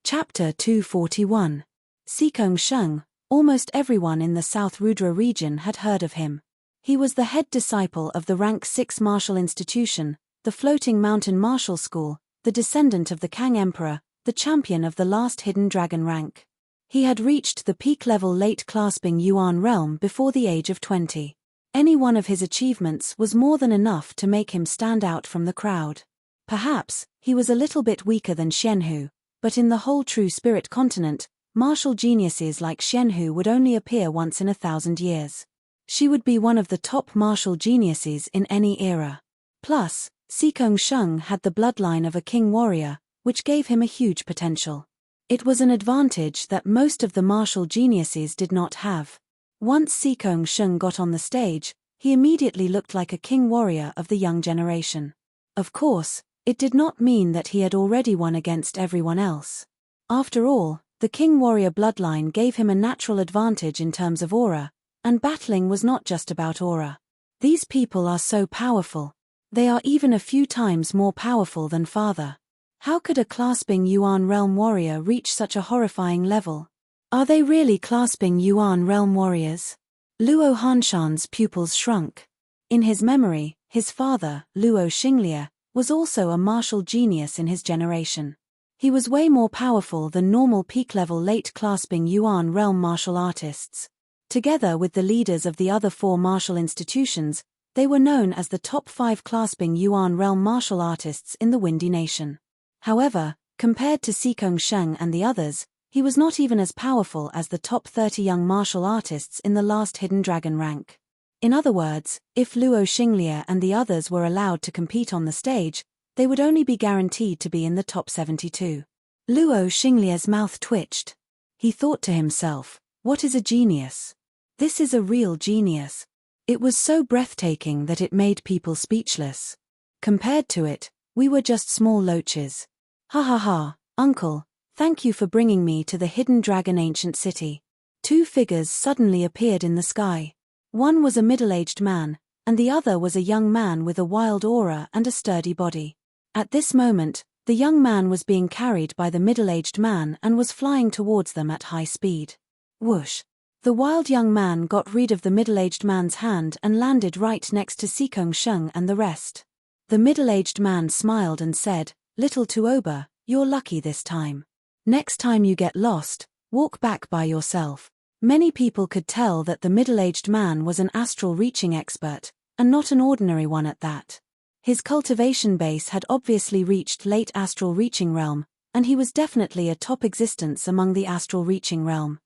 Chapter 241. Xikong Sheng. Almost everyone in the South Rudra region had heard of him. He was the head disciple of the Rank 6 martial institution, the Floating Mountain Martial School, the descendant of the Kang Emperor, the champion of the last hidden dragon rank. He had reached the peak level late clasping Yuan realm before the age of 20. Any one of his achievements was more than enough to make him stand out from the crowd. Perhaps, he was a little bit weaker than Xianhu, but in the whole true spirit continent, martial geniuses like Xianhu would only appear once in 1,000 years. She would be one of the top martial geniuses in any era. Plus, Xikong Sheng had the bloodline of a king warrior, which gave him a huge potential. It was an advantage that most of the martial geniuses did not have. Once Xikong Sheng got on the stage, he immediately looked like a king warrior of the young generation. Of course, it did not mean that he had already won against everyone else. After all, the king warrior bloodline gave him a natural advantage in terms of aura, and battling was not just about aura. These people are so powerful. They are even a few times more powerful than father. How could a clasping Yuan realm warrior reach such a horrifying level? Are they really clasping Yuan realm warriors? Luo Hanshan's pupils shrunk. In his memory, his father, Luo Xinglie, was also a martial genius in his generation. He was way more powerful than normal peak-level late-clasping Yuan realm martial artists. Together with the leaders of the other 4 martial institutions, they were known as the top 5 clasping Yuan realm martial artists in the Windy Nation. However, compared to Xikong Sheng and the others, he was not even as powerful as the top 30 young martial artists in the last hidden dragon rank. In other words, if Luo Xinglie and the others were allowed to compete on the stage, they would only be guaranteed to be in the top 72. Luo Xinglie's mouth twitched. He thought to himself, what is a genius? This is a real genius. It was so breathtaking that it made people speechless. Compared to it, we were just small loaches. Ha ha ha, uncle, thank you for bringing me to the hidden dragon ancient city. 2 figures suddenly appeared in the sky. One was a middle-aged man, and the other was a young man with a wild aura and a sturdy body. At this moment, the young man was being carried by the middle-aged man and was flying towards them at high speed. Whoosh! The wild young man got rid of the middle-aged man's hand and landed right next to Xikong Sheng and the rest. The middle-aged man smiled and said, "Little Tuoba, you're lucky this time. Next time you get lost, walk back by yourself." Many people could tell that the middle-aged man was an astral reaching expert, and not an ordinary one at that. His cultivation base had obviously reached late astral reaching realm, and he was definitely a top existence among the astral reaching realm.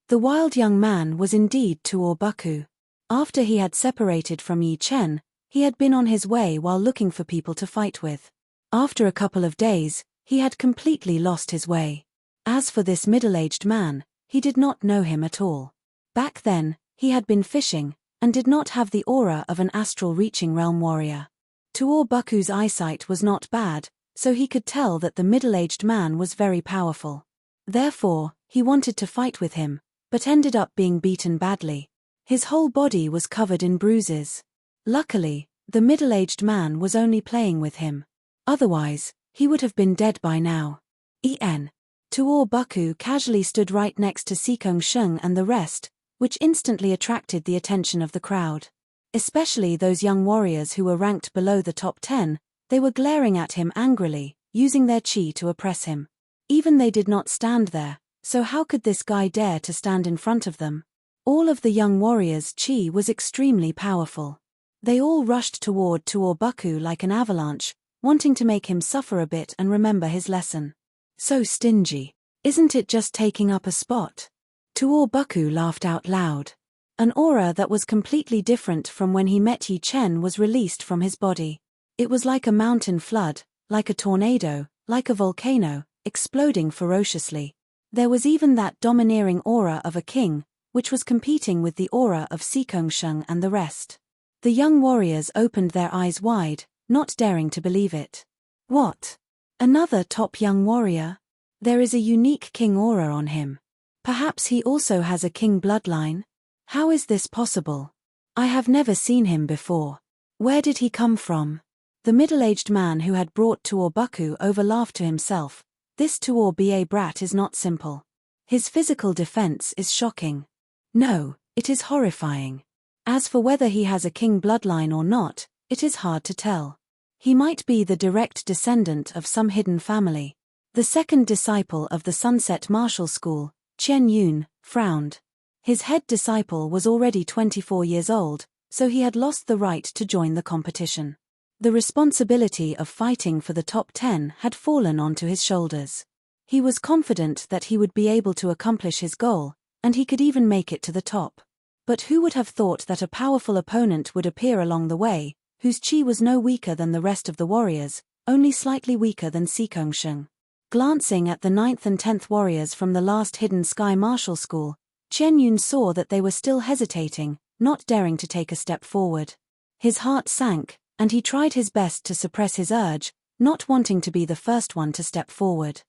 The wild young man was indeed Tuo Buku. After he had separated from Yi Chen, he had been on his way while looking for people to fight with. After a couple of days, he had completely lost his way. As for this middle-aged man, he did not know him at all. Back then, he had been fishing, and did not have the aura of an astral reaching realm warrior. Tuo Buku's eyesight was not bad, so he could tell that the middle-aged man was very powerful. Therefore, he wanted to fight with him, but ended up being beaten badly. His whole body was covered in bruises. Luckily, the middle-aged man was only playing with him. Otherwise, he would have been dead by now. Tuor Buku casually stood right next to Sikong Sheng and the rest, which instantly attracted the attention of the crowd. Especially those young warriors who were ranked below the top 10, they were glaring at him angrily, using their chi to oppress him. Even they did not stand there, so how could this guy dare to stand in front of them? All of the young warriors' chi was extremely powerful. They all rushed toward Tuor Buku like an avalanche, wanting to make him suffer a bit and remember his lesson. So stingy. Isn't it just taking up a spot? Tuor Buku laughed out loud. An aura that was completely different from when he met Yi Chen was released from his body. It was like a mountain flood, like a tornado, like a volcano, exploding ferociously. There was even that domineering aura of a king, which was competing with the aura of Sikong Sheng and the rest. The young warriors opened their eyes wide, not daring to believe it. What? Another top young warrior? There is a unique king aura on him. Perhaps he also has a king bloodline? How is this possible? I have never seen him before. Where did he come from? The middle-aged man who had brought Tuor Buku over laughed to himself. This Tuor Ba brat is not simple. His physical defense is shocking. No, it is horrifying. As for whether he has a king bloodline or not, it is hard to tell. He might be the direct descendant of some hidden family. The second disciple of the Sunset Martial School, Chen Yun, frowned. His head disciple was already 24 years old, so he had lost the right to join the competition. The responsibility of fighting for the top 10 had fallen onto his shoulders. He was confident that he would be able to accomplish his goal, and he could even make it to the top. But who would have thought that a powerful opponent would appear along the way, whose chi was no weaker than the rest of the warriors, only slightly weaker than Sikong Sheng. Glancing at the 9th and 10th warriors from the last hidden sky martial school, Chen Yun saw that they were still hesitating, not daring to take a step forward. His heart sank, and he tried his best to suppress his urge, not wanting to be the first one to step forward.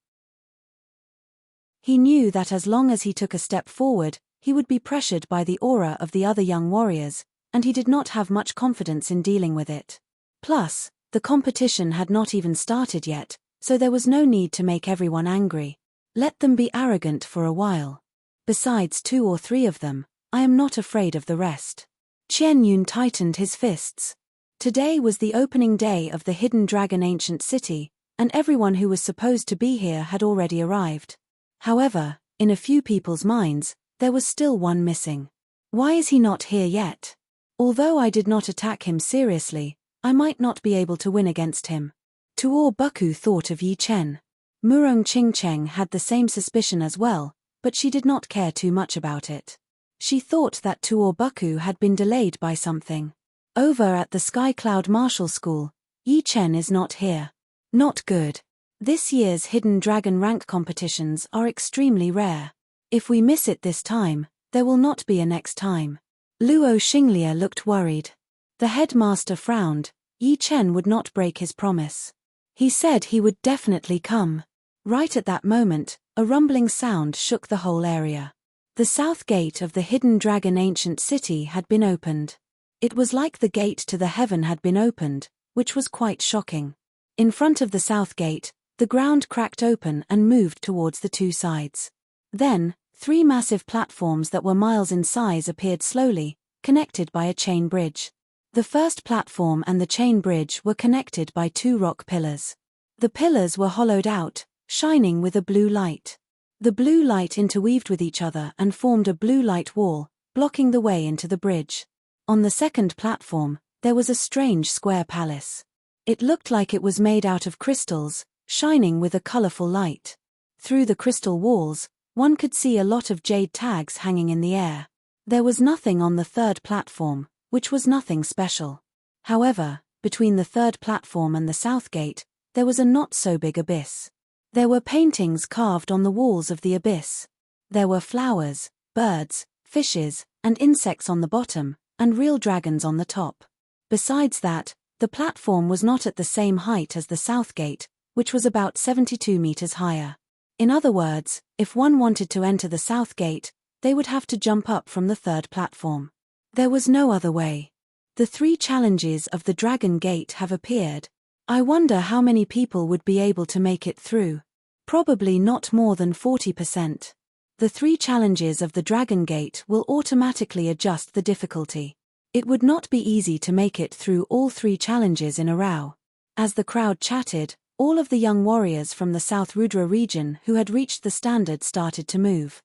He knew that as long as he took a step forward, he would be pressured by the aura of the other young warriors, and he did not have much confidence in dealing with it. Plus, the competition had not even started yet, so there was no need to make everyone angry. Let them be arrogant for a while. Besides 2 or 3 of them, I am not afraid of the rest. Chen Yun tightened his fists. Today was the opening day of the Hidden Dragon Ancient City, and everyone who was supposed to be here had already arrived. However, in a few people's minds, there was still one missing. Why is he not here yet? Although I did not attack him seriously, I might not be able to win against him. Tuor Buku thought of Yi Chen. Murong Qingcheng had the same suspicion as well, but she did not care too much about it. She thought that Tuor Buku had been delayed by something. Over at the Sky Cloud Martial School, Yi Chen is not here. Not good. This year's Hidden Dragon rank competitions are extremely rare. If we miss it this time, there will not be a next time. Luo Xinglia looked worried. The headmaster frowned. Yi Chen would not break his promise. He said he would definitely come. Right at that moment, a rumbling sound shook the whole area. The south gate of the Hidden Dragon Ancient City had been opened. It was like the gate to the heaven had been opened, which was quite shocking. In front of the south gate, the ground cracked open and moved towards the 2 sides. Then, 3 massive platforms that were miles in size appeared slowly, connected by a chain bridge. The first platform and the chain bridge were connected by 2 rock pillars. The pillars were hollowed out, shining with a blue light. The blue light interweaved with each other and formed a blue light wall, blocking the way into the bridge. On the second platform, there was a strange square palace. It looked like it was made out of crystals, shining with a colorful light. Through the crystal walls, one could see a lot of jade tags hanging in the air. There was nothing on the third platform, which was nothing special. However, between the third platform and the south gate, there was a not-so-big abyss. There were paintings carved on the walls of the abyss. There were flowers, birds, fishes, and insects on the bottom, and real dragons on the top. Besides that, the platform was not at the same height as the south gate, which was about 72 meters higher. In other words, if one wanted to enter the south gate, they would have to jump up from the third platform. There was no other way. The 3 challenges of the Dragon Gate have appeared. I wonder how many people would be able to make it through. Probably not more than 40%. The 3 challenges of the Dragon Gate will automatically adjust the difficulty. It would not be easy to make it through all 3 challenges in a row. As the crowd chatted, all of the young warriors from the South Rudra region who had reached the standard started to move.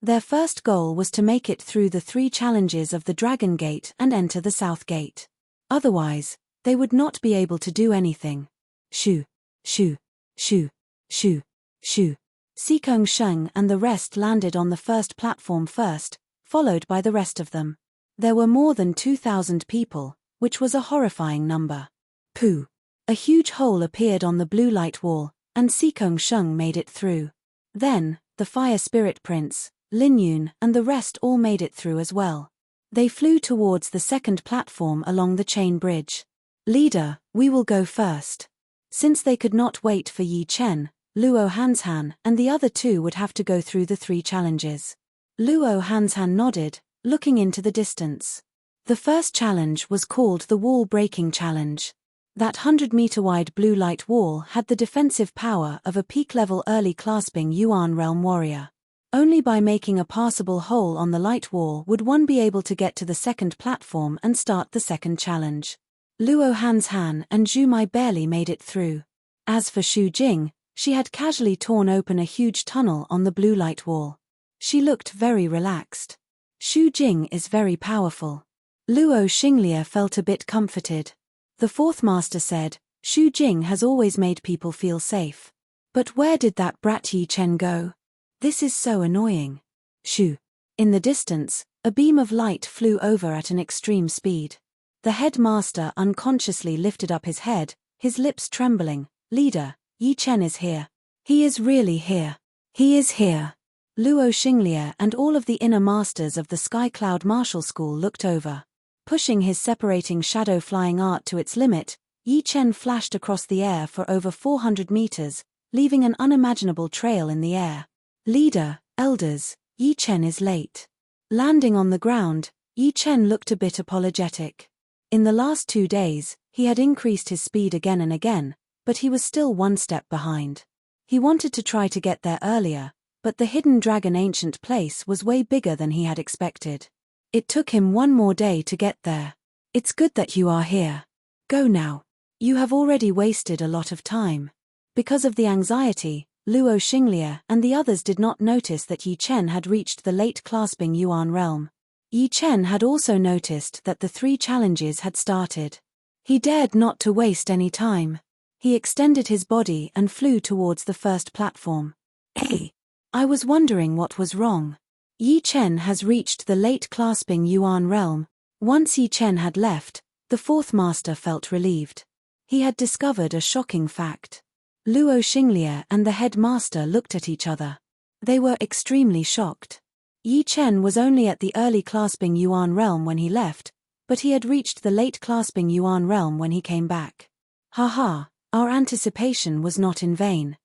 Their first goal was to make it through the 3 challenges of the Dragon Gate and enter the South Gate. Otherwise, they would not be able to do anything. Shoo, shoo, shoo, shoo, shoo. Sikong Sheng and the rest landed on the first platform first, followed by the rest of them. There were more than 2,000 people, which was a horrifying number. Pooh! A huge hole appeared on the blue light wall, and Sikong Sheng made it through. Then, the Fire Spirit Prince, Lin Yun, and the rest all made it through as well. They flew towards the second platform along the chain bridge. Leader, we will go first. Since they could not wait for Yi Chen, Luo Hanshan and the other 2 would have to go through the 3 challenges. Luo Hanshan nodded, looking into the distance. The first challenge was called the Wall Breaking Challenge. That 100-meter-wide blue light wall had the defensive power of a peak-level early clasping Yuan realm warrior. Only by making a passable hole on the light wall would one be able to get to the second platform and start the second challenge. Luo Hanshan and Zhu Mai barely made it through. As for Xu Jing, she had casually torn open a huge tunnel on the blue light wall. She looked very relaxed. Xu Jing is very powerful. Luo Xinglia felt a bit comforted. The 4th master said, Xu Jing has always made people feel safe. But where did that brat Yi Chen go? This is so annoying. Shoo! In the distance, a beam of light flew over at an extreme speed. The headmaster unconsciously lifted up his head, his lips trembling. Leader, Yi Chen is here. He is really here. He is here. Luo Xinglia and all of the inner masters of the Sky Cloud Martial School looked over. Pushing his separating shadow flying art to its limit, Yi Chen flashed across the air for over 400 meters, leaving an unimaginable trail in the air. Leader, elders, Yi Chen is late. Landing on the ground, Yi Chen looked a bit apologetic. In the last 2 days, he had increased his speed again and again, but he was still 1 step behind. He wanted to try to get there earlier, but the hidden dragon ancient place was way bigger than he had expected. It took him 1 more day to get there. It's good that you are here. Go now. You have already wasted a lot of time. Because of the anxiety, Luo Xinglia and the others did not notice that Yi Chen had reached the late clasping Yuan realm. Yi Chen had also noticed that the 3 challenges had started. He dared not to waste any time. He extended his body and flew towards the first platform. Hey! I was wondering what was wrong. Yi Chen has reached the late clasping Yuan realm. Once Yi Chen had left, the 4th master felt relieved. He had discovered a shocking fact. Luo Xinglia and the headmaster looked at each other. They were extremely shocked. Yi Chen was only at the early clasping Yuan realm when he left, but he had reached the late clasping Yuan realm when he came back. Haha, our anticipation was not in vain.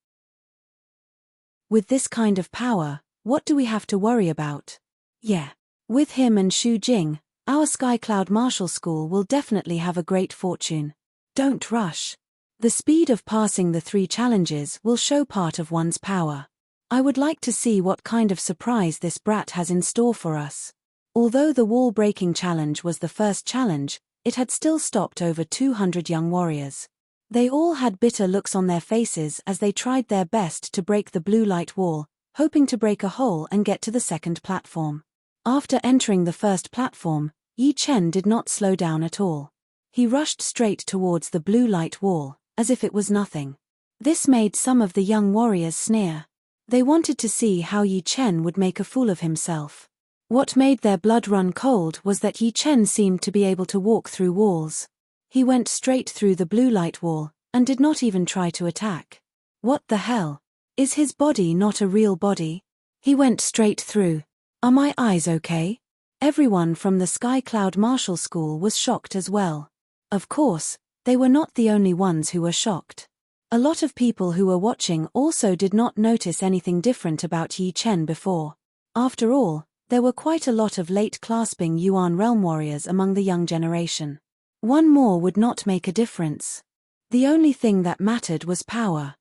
With this kind of power, what do we have to worry about? Yeah. With him and Xu Jing, our Sky Cloud Martial School will definitely have a great fortune. Don't rush. The speed of passing the 3 challenges will show part of one's power. I would like to see what kind of surprise this brat has in store for us. Although the wall breaking challenge was the first challenge, it had still stopped over 200 young warriors. They all had bitter looks on their faces as they tried their best to break the blue light wall, hoping to break a hole and get to the second platform. After entering the first platform, Yi Chen did not slow down at all. He rushed straight towards the blue light wall, as if it was nothing. This made some of the young warriors sneer. They wanted to see how Yi Chen would make a fool of himself. What made their blood run cold was that Yi Chen seemed to be able to walk through walls. He went straight through the blue light wall, and did not even try to attack. What the hell? Is his body not a real body? He went straight through. Are my eyes okay? Everyone from the Sky Cloud Martial School was shocked as well. Of course, They were not the only ones who were shocked. A lot of people who were watching also did not notice anything different about Yi Chen before. After all, there were quite a lot of late-clasping Yuan realm warriors among the young generation. One more would not make a difference. The only thing that mattered was power.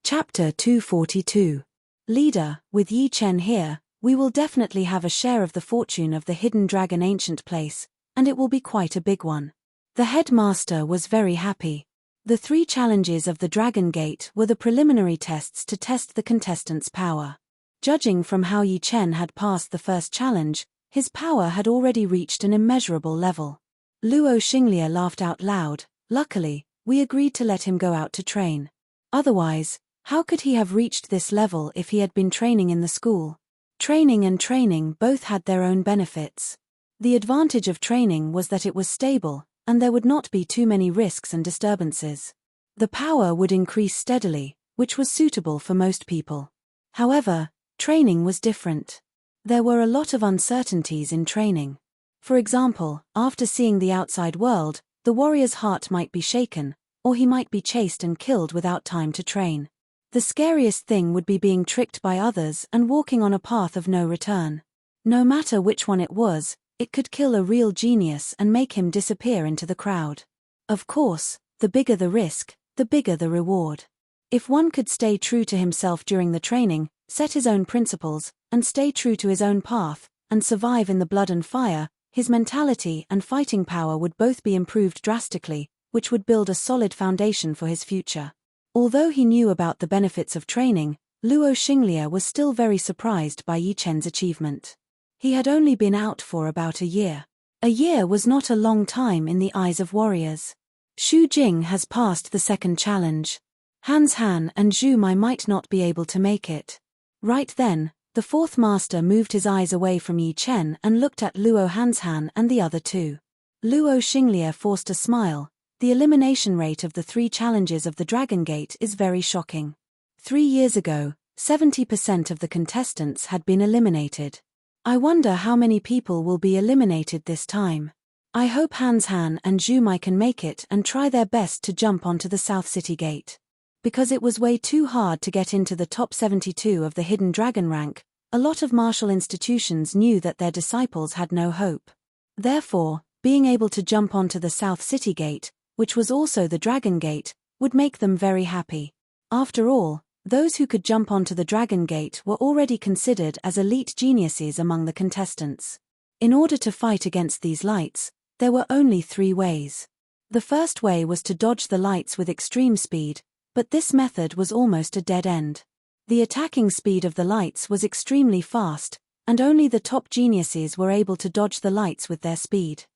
Chapter 242. Leader, with Yi Chen here, we will definitely have a share of the fortune of the Hidden Dragon Ancient Place, and it will be quite a big one. The headmaster was very happy. The 3 challenges of the Dragon Gate were the preliminary tests to test the contestants' power. Judging from how Yi Chen had passed the first challenge, his power had already reached an immeasurable level. Luo Xinglia laughed out loud. Luckily, we agreed to let him go out to train. Otherwise, how could he have reached this level if he had been training in the school? Training and training both had their own benefits. The advantage of training was that it was stable, and there would not be too many risks and disturbances. The power would increase steadily, which was suitable for most people. However, training was different. There were a lot of uncertainties in training. For example, after seeing the outside world, the warrior's heart might be shaken, or he might be chased and killed without time to train. The scariest thing would be being tricked by others and walking on a path of no return. No matter which one it was, it could kill a real genius and make him disappear into the crowd. Of course, the bigger the risk, the bigger the reward. If one could stay true to himself during the training, set his own principles, and stay true to his own path, and survive in the blood and fire, his mentality and fighting power would both be improved drastically, which would build a solid foundation for his future. Although he knew about the benefits of training, Luo Xinglia was still very surprised by Yi Chen's achievement. He had only been out for about a year. A year was not a long time in the eyes of warriors. Xu Jing has passed the second challenge. Hans Han and Zhu Mai might not be able to make it. Right then, the 4th master moved his eyes away from Yi Chen and looked at Luo Hanshan and the other 2. Luo Xinglia forced a smile. The elimination rate of the 3 challenges of the Dragon Gate is very shocking. 3 years ago, 70% of the contestants had been eliminated. I wonder how many people will be eliminated this time. I hope Hans Han and Zhu Mai can make it and try their best to jump onto the South City Gate. Because it was way too hard to get into the top 72 of the Hidden Dragon rank, a lot of martial institutions knew that their disciples had no hope. Therefore, being able to jump onto the South City Gate, which was also the Dragon Gate, would make them very happy. After all, those who could jump onto the Dragon Gate were already considered as elite geniuses among the contestants. In order to fight against these lights, there were only 3 ways. The first way was to dodge the lights with extreme speed, but this method was almost a dead end. The attacking speed of the lights was extremely fast, and only the top geniuses were able to dodge the lights with their speed.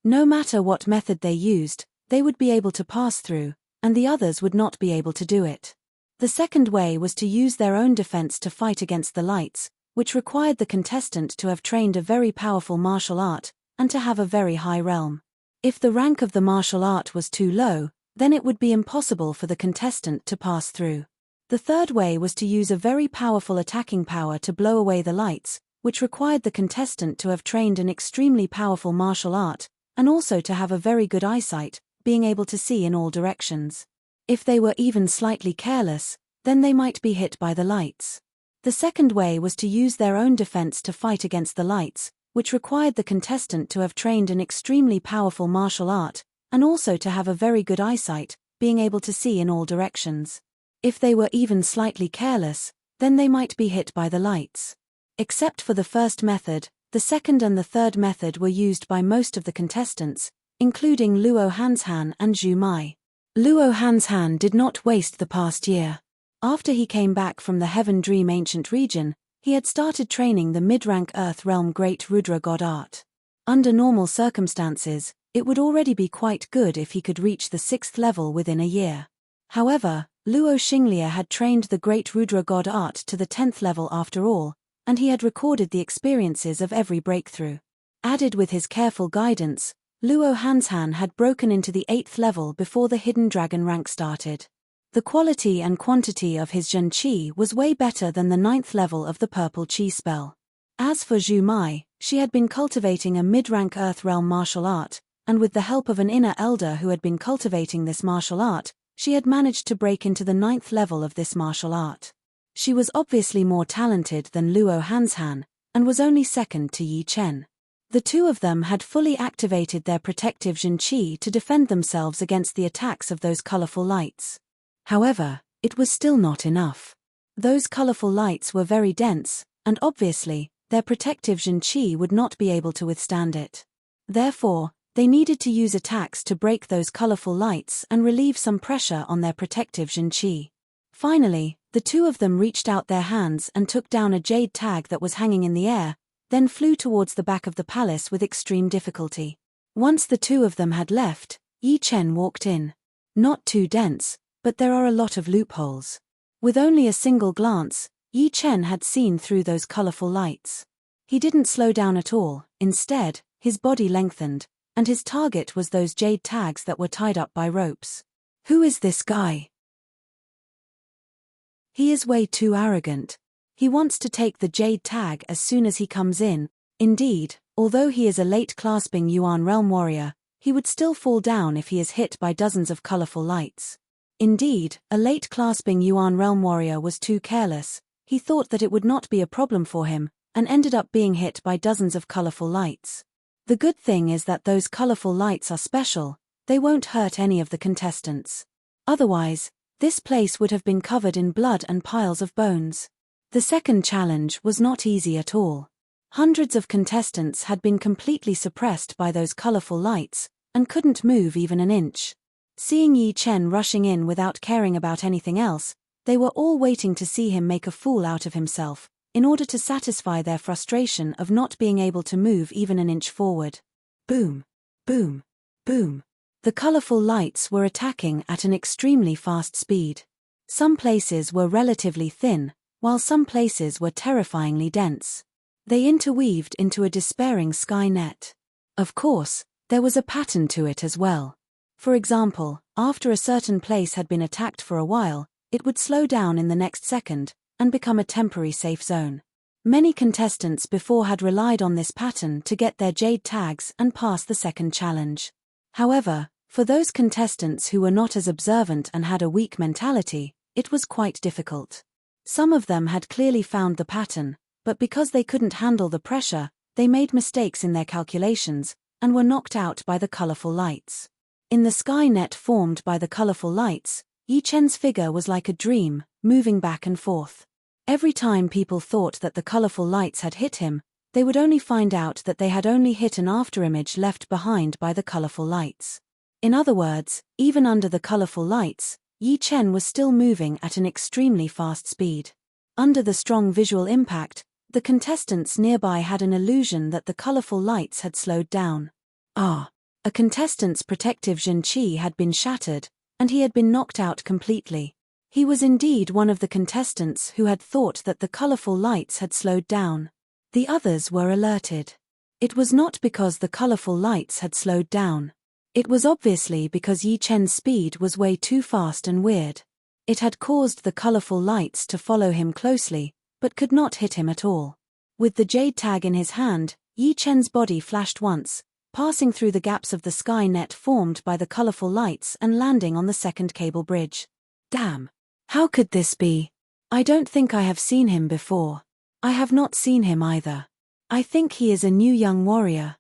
No matter what method they used, they would be able to pass through, and the others would not be able to do it. The second way was to use their own defense to fight against the lights, which required the contestant to have trained a very powerful martial art, and to have a very high realm. If the rank of the martial art was too low, then it would be impossible for the contestant to pass through. The third way was to use a very powerful attacking power to blow away the lights, which required the contestant to have trained an extremely powerful martial art, and also to have a very good eyesight, being able to see in all directions. If they were even slightly careless, then they might be hit by the lights. The second way was to use their own defense to fight against the lights, which required the contestant to have trained an extremely powerful martial art, and also to have a very good eyesight, being able to see in all directions. If they were even slightly careless, then they might be hit by the lights. Except for the first method, the second and the third method were used by most of the contestants, including Luo Hanshan and Zhu Mai. Luo Hanshan did not waste the past year. After he came back from the Heaven Dream Ancient region, he had started training the mid-rank Earth Realm Great Rudra God Art. Under normal circumstances, it would already be quite good if he could reach the 6th level within a year. However, Luo Xinglia had trained the Great Rudra God Art to the 10th level after all, and he had recorded the experiences of every breakthrough. Added with his careful guidance, Luo Hanshan had broken into the 8th level before the Hidden Dragon rank started. The quality and quantity of his Zhen Qi was way better than the 9th level of the Purple Qi spell. As for Zhu Mai, She had been cultivating a mid-rank Earth Realm martial art, and with the help of an inner elder who had been cultivating this martial art, she had managed to break into the 9th level of this martial art. She was obviously more talented than Luo Hanshan, and was only second to Yi Chen. The two of them had fully activated their protective Zhenqi to defend themselves against the attacks of those colorful lights. However, it was still not enough. Those colorful lights were very dense, and obviously, their protective Zhenqi would not be able to withstand it. Therefore, they needed to use attacks to break those colorful lights and relieve some pressure on their protective Zhenqi. Finally, the two of them reached out their hands and took down a jade tag that was hanging in the air, then flew towards the back of the palace with extreme difficulty. Once the two of them had left, Yi Chen walked in. Not too dense, but there are a lot of loopholes. With only a single glance, Yi Chen had seen through those colorful lights. He didn't slow down at all, instead, his body lengthened, and his target was those jade tags that were tied up by ropes. Who is this guy? He is way too arrogant. He wants to take the jade tag as soon as he comes in. Indeed, although he is a late clasping Yuan Realm warrior, he would still fall down if he is hit by dozens of colorful lights. Indeed, a late clasping Yuan Realm warrior was too careless. He thought that it would not be a problem for him, and ended up being hit by dozens of colorful lights. The good thing is that those colorful lights are special, they won't hurt any of the contestants. Otherwise, this place would have been covered in blood and piles of bones. The second challenge was not easy at all. Hundreds of contestants had been completely suppressed by those colorful lights, and couldn't move even an inch. Seeing Yi Chen rushing in without caring about anything else, they were all waiting to see him make a fool out of himself, in order to satisfy their frustration of not being able to move even an inch forward. Boom, boom, boom. The colorful lights were attacking at an extremely fast speed. Some places were relatively thin, while some places were terrifyingly dense. They interweaved into a despairing sky net. Of course, there was a pattern to it as well. For example, after a certain place had been attacked for a while, it would slow down in the next second, and become a temporary safe zone. Many contestants before had relied on this pattern to get their jade tags and pass the second challenge. However, for those contestants who were not as observant and had a weak mentality, it was quite difficult. Some of them had clearly found the pattern, but because they couldn't handle the pressure, they made mistakes in their calculations, and were knocked out by the colorful lights. In the sky net formed by the colorful lights, Yi Chen's figure was like a dream, moving back and forth. Every time people thought that the colorful lights had hit him, they would only find out that they had only hit an afterimage left behind by the colorful lights. In other words, even under the colorful lights, Yi Chen was still moving at an extremely fast speed. Under the strong visual impact, the contestants nearby had an illusion that the colorful lights had slowed down. A contestant's protective Zhenqi had been shattered, and he had been knocked out completely. He was indeed one of the contestants who had thought that the colorful lights had slowed down. The others were alerted. It was not because the colorful lights had slowed down. It was obviously because Yi Chen's speed was way too fast and weird. It had caused the colorful lights to follow him closely, but could not hit him at all. With the jade tag in his hand, Yi Chen's body flashed once, passing through the gaps of the sky net formed by the colorful lights and landing on the second cable bridge. Damn! How could this be? I don't think I have seen him before. I have not seen him either. I think he is a new young warrior.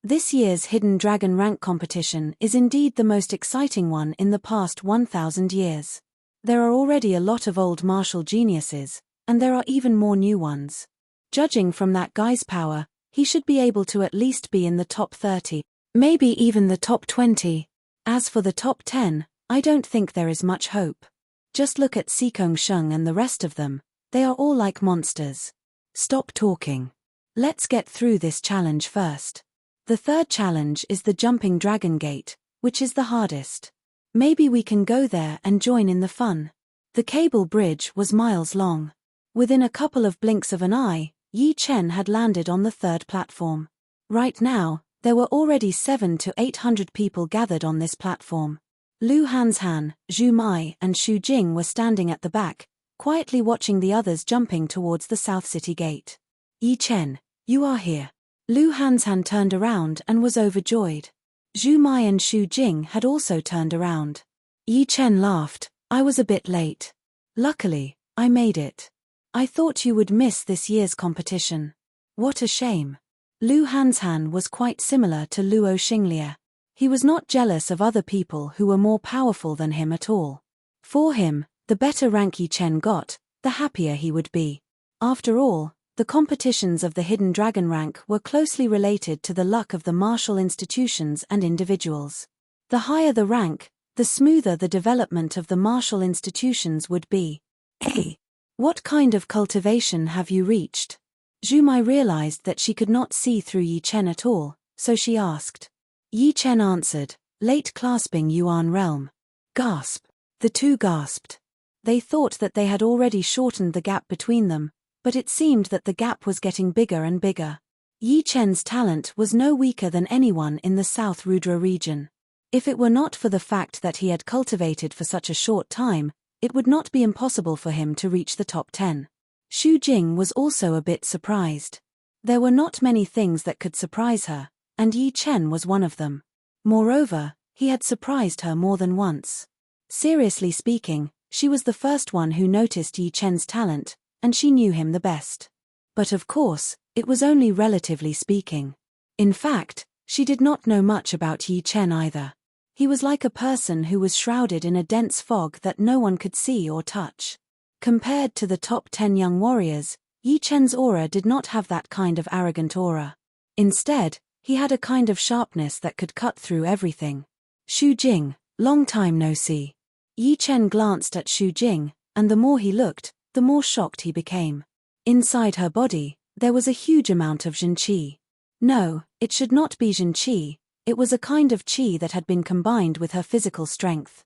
This year's Hidden Dragon rank competition is indeed the most exciting one in the past 1,000 years. There are already a lot of old martial geniuses, and there are even more new ones. Judging from that guy's power, he should be able to at least be in the top 30, maybe even the top 20. As for the top 10, I don't think there is much hope. Just look at Xikong Sheng and the rest of them, they are all like monsters. Stop talking. Let's get through this challenge first. The third challenge is the Jumping Dragon Gate, which is the hardest. Maybe we can go there and join in the fun. The cable bridge was miles long. Within a couple of blinks of an eye, Yi Chen had landed on the third platform. Right now, there were already 700 to 800 people gathered on this platform. Lu Hanshan, Zhu Mai and Xu Jing were standing at the back, quietly watching the others jumping towards the South City Gate. Yi Chen, you are here. Lu Hanshan turned around and was overjoyed. Zhu Mai and Xu Jing had also turned around. Yi Chen laughed. I was a bit late. Luckily, I made it. I thought you would miss this year's competition. What a shame. Lu Hanshan was quite similar to Luo Xinglie. He was not jealous of other people who were more powerful than him at all. For him, the better rank Yi Chen got, the happier he would be. After all, the competitions of the Hidden Dragon rank were closely related to the luck of the martial institutions and individuals. The higher the rank, the smoother the development of the martial institutions would be. Hey, what kind of cultivation have you reached? Zhu Mai realized that she could not see through Yi Chen at all, so she asked. Yi Chen answered, late clasping Yuan realm. Gasp. The two gasped. They thought that they had already shortened the gap between them, but it seemed that the gap was getting bigger and bigger. Yi Chen's talent was no weaker than anyone in the South Rudra region. If it were not for the fact that he had cultivated for such a short time, it would not be impossible for him to reach the top 10. Xu Jing was also a bit surprised. There were not many things that could surprise her, and Yi Chen was one of them. Moreover, he had surprised her more than once. Seriously speaking, she was the first one who noticed Yi Chen's talent, and she knew him the best. But of course, it was only relatively speaking. In fact, she did not know much about Yi Chen either. He was like a person who was shrouded in a dense fog that no one could see or touch. Compared to the top 10 young warriors, Yi Chen's aura did not have that kind of arrogant aura. Instead, he had a kind of sharpness that could cut through everything. Xu Jing, long time no see. Yi Chen glanced at Xu Jing, and the more he looked, the more shocked he became. Inside her body, there was a huge amount of Zhen Qi. No, it should not be Zhen Qi, it was a kind of Qi that had been combined with her physical strength.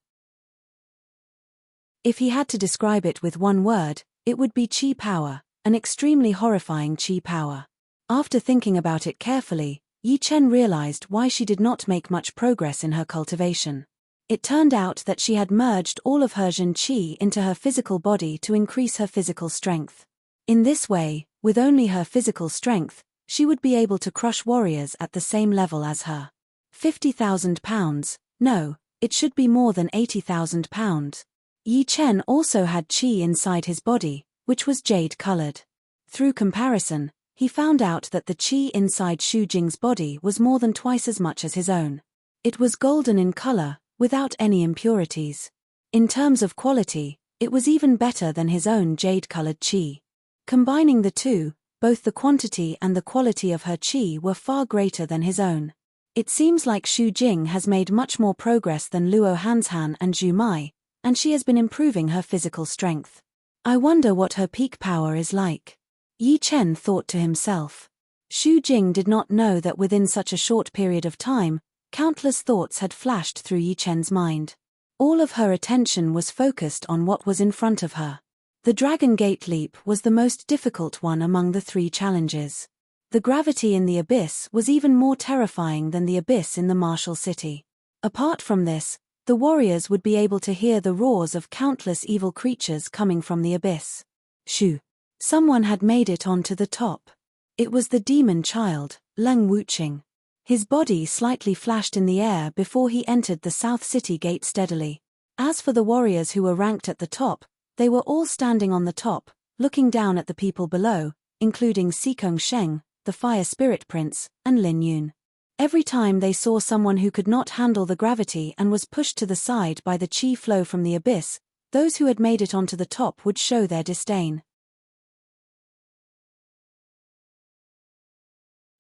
If he had to describe it with one word, it would be Qi power, an extremely horrifying Qi power. After thinking about it carefully, Yi Chen realized why she did not make much progress in her cultivation. It turned out that she had merged all of her Zhen Qi into her physical body to increase her physical strength. In this way, with only her physical strength, she would be able to crush warriors at the same level as her. 50,000 pounds, no, it should be more than 80,000 pounds. Yi Chen also had Qi inside his body, which was jade-colored. Through comparison, he found out that the Qi inside Xu Jing's body was more than twice as much as his own. It was golden in color, without any impurities. In terms of quality, it was even better than his own jade-colored Qi. Combining the two, both the quantity and the quality of her Qi were far greater than his own. It seems like Xu Jing has made much more progress than Luo Hanshan and Zhu Mai, and she has been improving her physical strength. I wonder what her peak power is like. Yi Chen thought to himself. Xu Jing did not know that within such a short period of time, countless thoughts had flashed through Yi Chen's mind. All of her attention was focused on what was in front of her. The Dragon Gate leap was the most difficult one among the 3 challenges. The gravity in the abyss was even more terrifying than the abyss in the martial city. Apart from this, the warriors would be able to hear the roars of countless evil creatures coming from the abyss. Shoo! Someone had made it onto the top. It was the demon child, Leng Wuqing. His body slightly flashed in the air before he entered the South City gate steadily. As for the warriors who were ranked at the top, they were all standing on the top, looking down at the people below, including Xikong Sheng, the Fire Spirit Prince, and Lin Yun. Every time they saw someone who could not handle the gravity and was pushed to the side by the Qi flow from the abyss, those who had made it onto the top would show their disdain.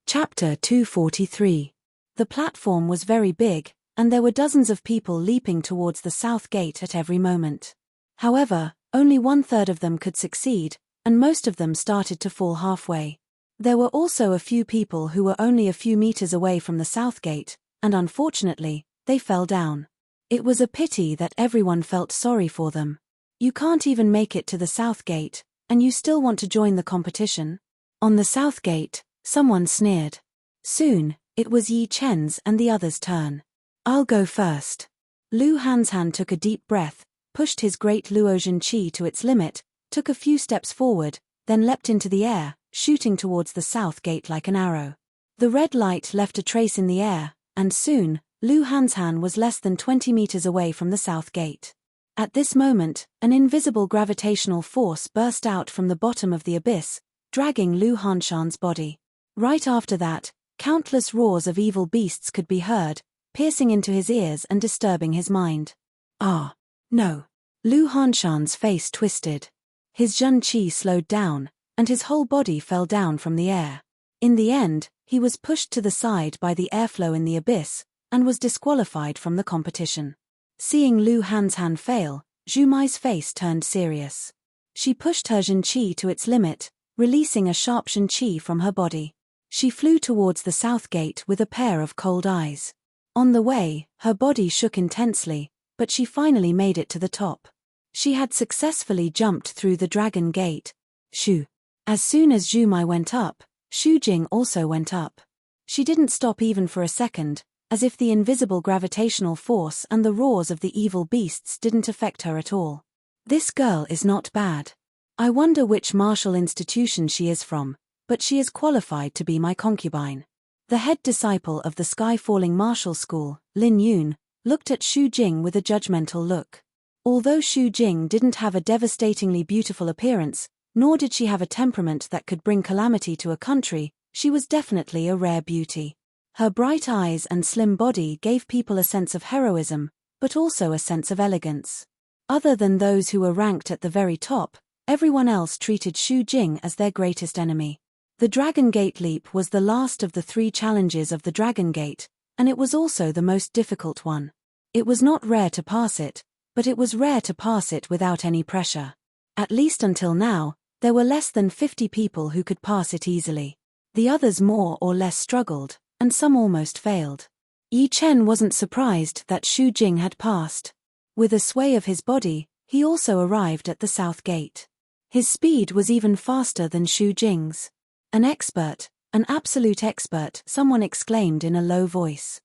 Chapter 243. The platform was very big, and there were dozens of people leaping towards the south gate at every moment. However, only 1/3 of them could succeed, and most of them started to fall halfway. There were also a few people who were only a few meters away from the south gate, and unfortunately, they fell down. It was a pity that everyone felt sorry for them. You can't even make it to the south gate, and you still want to join the competition? On the south gate, someone sneered. Soon, it was Yi Chen's and the others' turn. I'll go first. Lu Hanshan took a deep breath, pushed his great Luo Zhen Qi to its limit, took a few steps forward, then leapt into the air, shooting towards the south gate like an arrow. The red light left a trace in the air, and soon, Lu Hanshan was less than 20 meters away from the south gate. At this moment, an invisible gravitational force burst out from the bottom of the abyss, dragging Lu Hanshan's body. Right after that, countless roars of evil beasts could be heard, piercing into his ears and disturbing his mind. Ah, no. Lu Hanshan's face twisted. His Zhen Qi slowed down, and his whole body fell down from the air. In the end, he was pushed to the side by the airflow in the abyss, and was disqualified from the competition. Seeing Lu Hanshan fail, Zhu Mai's face turned serious. She pushed her Zhen Qi to its limit, releasing a sharp Zhen Qi from her body. She flew towards the south gate with a pair of cold eyes. On the way, her body shook intensely, but she finally made it to the top. She had successfully jumped through the dragon gate. Shoo! As soon as Zhu Mai went up, Xu Jing also went up. She didn't stop even for a second, as if the invisible gravitational force and the roars of the evil beasts didn't affect her at all. This girl is not bad. I wonder which martial institution she is from, but she is qualified to be my concubine. The head disciple of the Sky-Falling Martial School, Lin Yun, looked at Xu Jing with a judgmental look. Although Xu Jing didn't have a devastatingly beautiful appearance, nor did she have a temperament that could bring calamity to a country, she was definitely a rare beauty. Her bright eyes and slim body gave people a sense of heroism, but also a sense of elegance. Other than those who were ranked at the very top, everyone else treated Xu Jing as their greatest enemy. The Dragon Gate leap was the last of the 3 challenges of the Dragon Gate, and it was also the most difficult one. It was not rare to pass it, but it was rare to pass it without any pressure. At least until now, there were less than 50 people who could pass it easily. The others more or less struggled, and some almost failed. Yi Chen wasn't surprised that Xu Jing had passed. With a sway of his body, he also arrived at the south gate. His speed was even faster than Xu Jing's. An expert, an absolute expert, someone exclaimed in a low voice.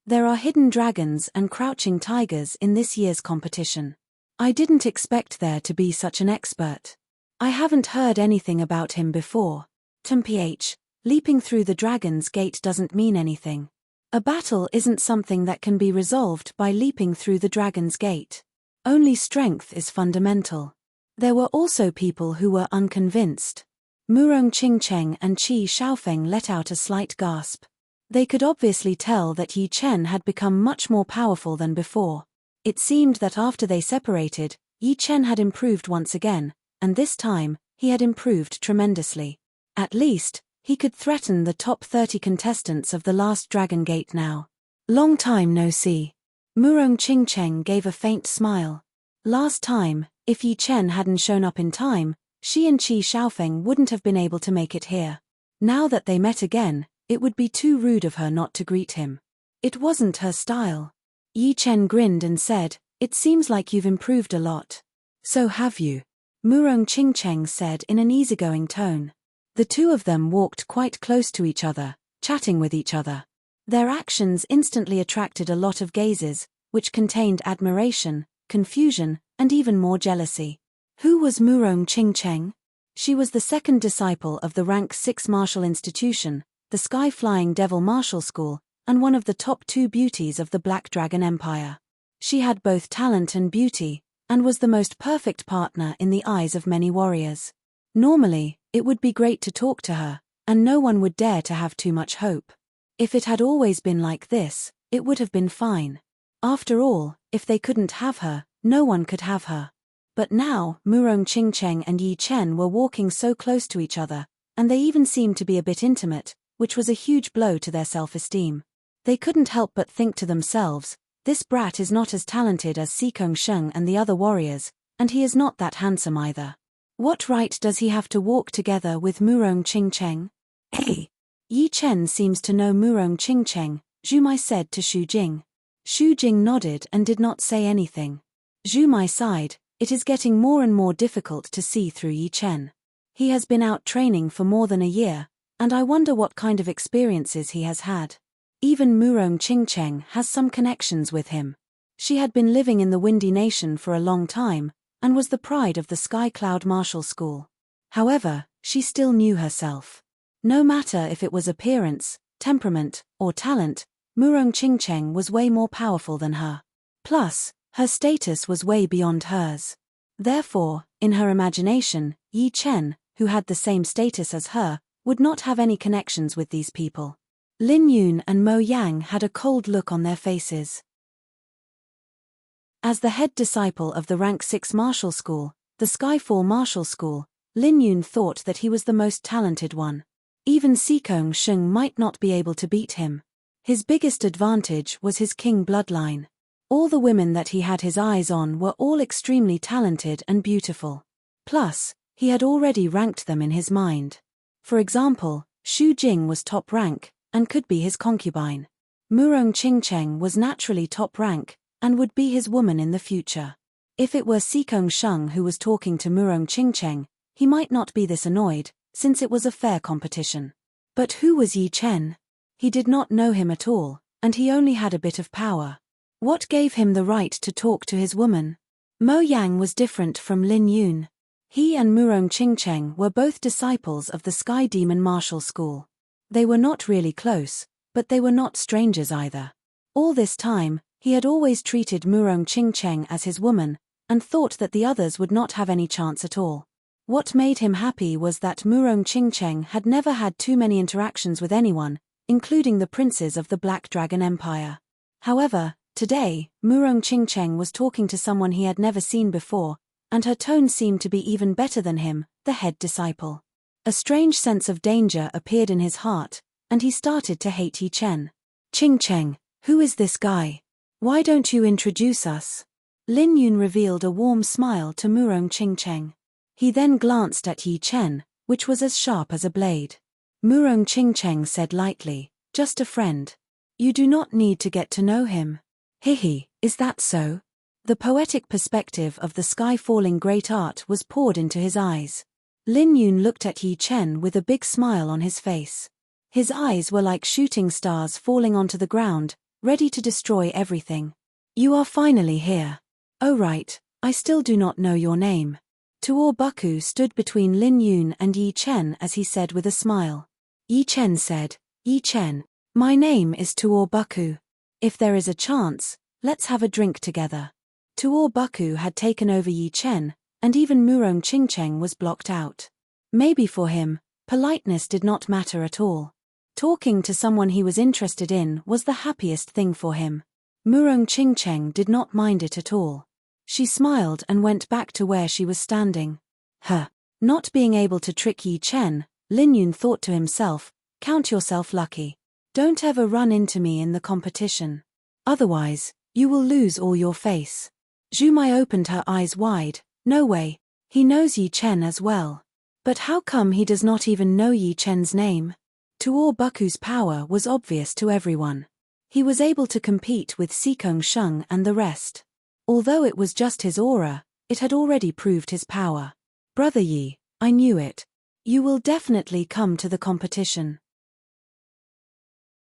There are hidden dragons and crouching tigers in this year's competition. I didn't expect there to be such an expert. I haven't heard anything about him before. TMPH, leaping through the dragon's gate doesn't mean anything. A battle isn't something that can be resolved by leaping through the dragon's gate. Only strength is fundamental. There were also people who were unconvinced. Murong Qingcheng and Qi Xiaofeng let out a slight gasp. They could obviously tell that Yi Chen had become much more powerful than before. It seemed that after they separated, Yi Chen had improved once again, and this time, he had improved tremendously. At least, he could threaten the top 30 contestants of the last Dragon Gate now. Long time no see. Murong Qingcheng gave a faint smile. Last time, if Yi Chen hadn't shown up in time, she and Qi Xiaofeng wouldn't have been able to make it here. Now that they met again, it would be too rude of her not to greet him. It wasn't her style. Yi Chen grinned and said, "It seems like you've improved a lot." "So have you," Murong Qingcheng said in an easygoing tone. The two of them walked quite close to each other, chatting with each other. Their actions instantly attracted a lot of gazes, which contained admiration, confusion, and even more jealousy. Who was Murong Qingcheng? She was the second disciple of the Rank 6 martial institution, the Sky-Flying Devil Martial School, and one of the top 2 beauties of the Black Dragon Empire. She had both talent and beauty, and was the most perfect partner in the eyes of many warriors. Normally, it would be great to talk to her, and no one would dare to have too much hope. If it had always been like this, it would have been fine. After all, if they couldn't have her, no one could have her. But now, Murong Qingcheng and Yi Chen were walking so close to each other, and they even seemed to be a bit intimate, which was a huge blow to their self-esteem. They couldn't help but think to themselves, this brat is not as talented as Xikong Sheng and the other warriors, and he is not that handsome either. What right does he have to walk together with Murong Qingcheng? Hey! Yi Chen seems to know Murong Qingcheng, Zhu Mai said to Xu Jing. Xu Jing nodded and did not say anything. Zhu Mai sighed. It is getting more and more difficult to see through Yi Chen. He has been out training for more than a year, and I wonder what kind of experiences he has had. Even Murong Qingcheng has some connections with him. She had been living in the Windy Nation for a long time, and was the pride of the Sky Cloud Martial School. However, she still knew herself. No matter if it was appearance, temperament, or talent, Murong Qingcheng was way more powerful than her. Plus, her status was way beyond hers. Therefore, in her imagination, Yi Chen, who had the same status as her, would not have any connections with these people. Lin Yun and Mo Yang had a cold look on their faces. As the head disciple of the Rank 6 Martial School, the Skyfall Martial School, Lin Yun thought that he was the most talented one. Even Sikong Sheng might not be able to beat him. His biggest advantage was his king bloodline. All the women that he had his eyes on were all extremely talented and beautiful. Plus, he had already ranked them in his mind. For example, Xu Jing was top rank, and could be his concubine. Murong Qingcheng was naturally top rank, and would be his woman in the future. If it were Sikong Sheng who was talking to Murong Qingcheng, he might not be this annoyed, since it was a fair competition. But who was Yi Chen? He did not know him at all, and he only had a bit of power. What gave him the right to talk to his woman? Mo Yang was different from Lin Yun. He and Murong Qingcheng were both disciples of the Sky Demon Martial School. They were not really close, but they were not strangers either. All this time, he had always treated Murong Qingcheng as his woman, and thought that the others would not have any chance at all. What made him happy was that Murong Qingcheng had never had too many interactions with anyone, including the princes of the Black Dragon Empire. However, today, Murong Qingcheng was talking to someone he had never seen before, and her tone seemed to be even better than him, the head disciple. A strange sense of danger appeared in his heart, and he started to hate Yi Chen. Qingcheng, who is this guy? Why don't you introduce us? Lin Yun revealed a warm smile to Murong Qingcheng. He then glanced at Yi Chen, which was as sharp as a blade. Murong Qingcheng said lightly, just a friend. You do not need to get to know him. Hihi, is that so? The poetic perspective of the sky-falling great art was poured into his eyes. Lin Yun looked at Yi Chen with a big smile on his face. His eyes were like shooting stars falling onto the ground, ready to destroy everything. You are finally here. Oh right, I still do not know your name. Tuor Buku stood between Lin Yun and Yi Chen as he said with a smile. Yi Chen said, Yi Chen, my name is Tuor Buku. If there is a chance, let's have a drink together. Tuor Buku had taken over Yi Chen, and even Murong Qingcheng was blocked out. Maybe for him, politeness did not matter at all. Talking to someone he was interested in was the happiest thing for him. Murong Qingcheng did not mind it at all. She smiled and went back to where she was standing. Not being able to trick Yi Chen, Lin Yun thought to himself, count yourself lucky. Don't ever run into me in the competition. Otherwise, you will lose all your face. Zhu Mai opened her eyes wide. No way. He knows Yi Chen as well. But how come he does not even know Yi Chen's name? Tuor Buku's power was obvious to everyone. He was able to compete with Sikong Sheng and the rest. Although it was just his aura, it had already proved his power. Brother Yi, I knew it. You will definitely come to the competition.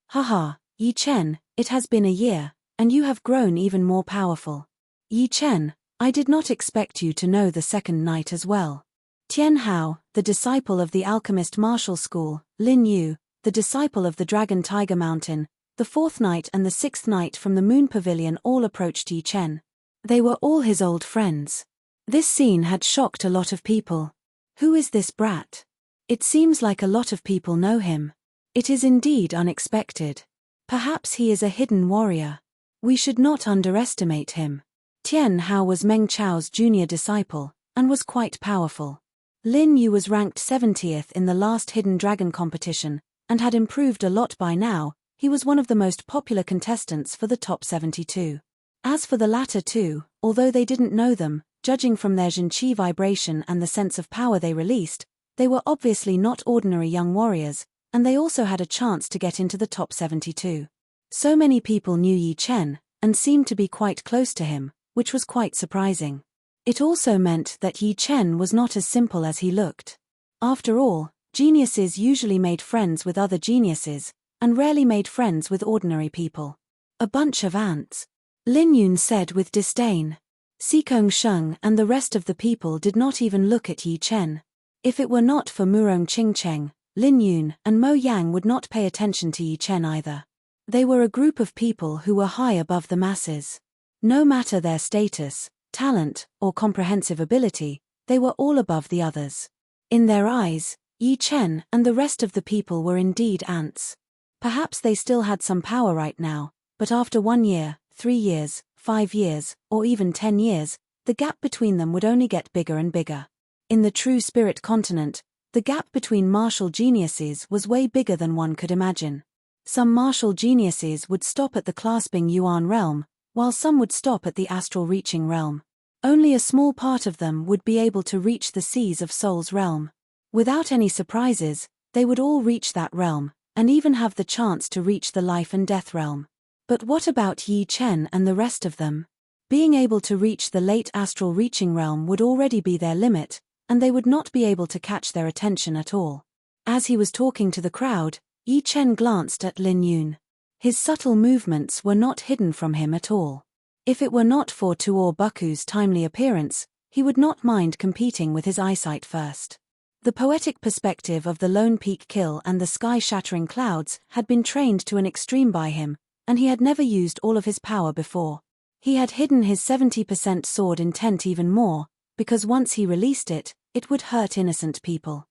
Haha, Yi Chen, it has been a year, and you have grown even more powerful. Yi Chen, I did not expect you to know the second night as well. Tian Hao, the disciple of the alchemist martial school, Lin Yu, the disciple of the Dragon Tiger Mountain, the fourth knight and the sixth knight from the Moon Pavilion all approached Yi Chen. They were all his old friends. This scene had shocked a lot of people. Who is this brat? It seems like a lot of people know him. It is indeed unexpected. Perhaps he is a hidden warrior. We should not underestimate him. Tian Hao was Meng Chao's junior disciple, and was quite powerful. Lin Yu was ranked 70th in the last Hidden Dragon competition, and had improved a lot by now. He was one of the most popular contestants for the top 72. As for the latter two, although they didn't know them, judging from their Jinqi vibration and the sense of power they released, they were obviously not ordinary young warriors, and they also had a chance to get into the top 72. So many people knew Yi Chen, and seemed to be quite close to him, which was quite surprising. It also meant that Yi Chen was not as simple as he looked. After all, geniuses usually made friends with other geniuses, and rarely made friends with ordinary people. A bunch of ants. Lin Yun said with disdain. Xikong Sheng and the rest of the people did not even look at Yi Chen. If it were not for Murong Qingcheng, Lin Yun and Mo Yang would not pay attention to Yi Chen either. They were a group of people who were high above the masses. No matter their status, talent, or comprehensive ability, they were all above the others. In their eyes, Yi Chen and the rest of the people were indeed ants. Perhaps they still had some power right now, but after 1 year, 3 years, 5 years, or even 10 years, the gap between them would only get bigger and bigger. In the true spirit continent, the gap between martial geniuses was way bigger than one could imagine. Some martial geniuses would stop at the clasping Yuan realm, while some would stop at the astral reaching realm. Only a small part of them would be able to reach the seas of Soul's realm. Without any surprises, they would all reach that realm, and even have the chance to reach the life and death realm. But what about Yi Chen and the rest of them? Being able to reach the late astral reaching realm would already be their limit, and they would not be able to catch their attention at all. As he was talking to the crowd, Yi Chen glanced at Lin Yun. His subtle movements were not hidden from him at all. If it were not for Tuor Buku's timely appearance, he would not mind competing with his eyesight first. The poetic perspective of the lone peak kill and the sky-shattering clouds had been trained to an extreme by him, and he had never used all of his power before. He had hidden his 70% sword intent even more, because once he released it, it would hurt innocent people.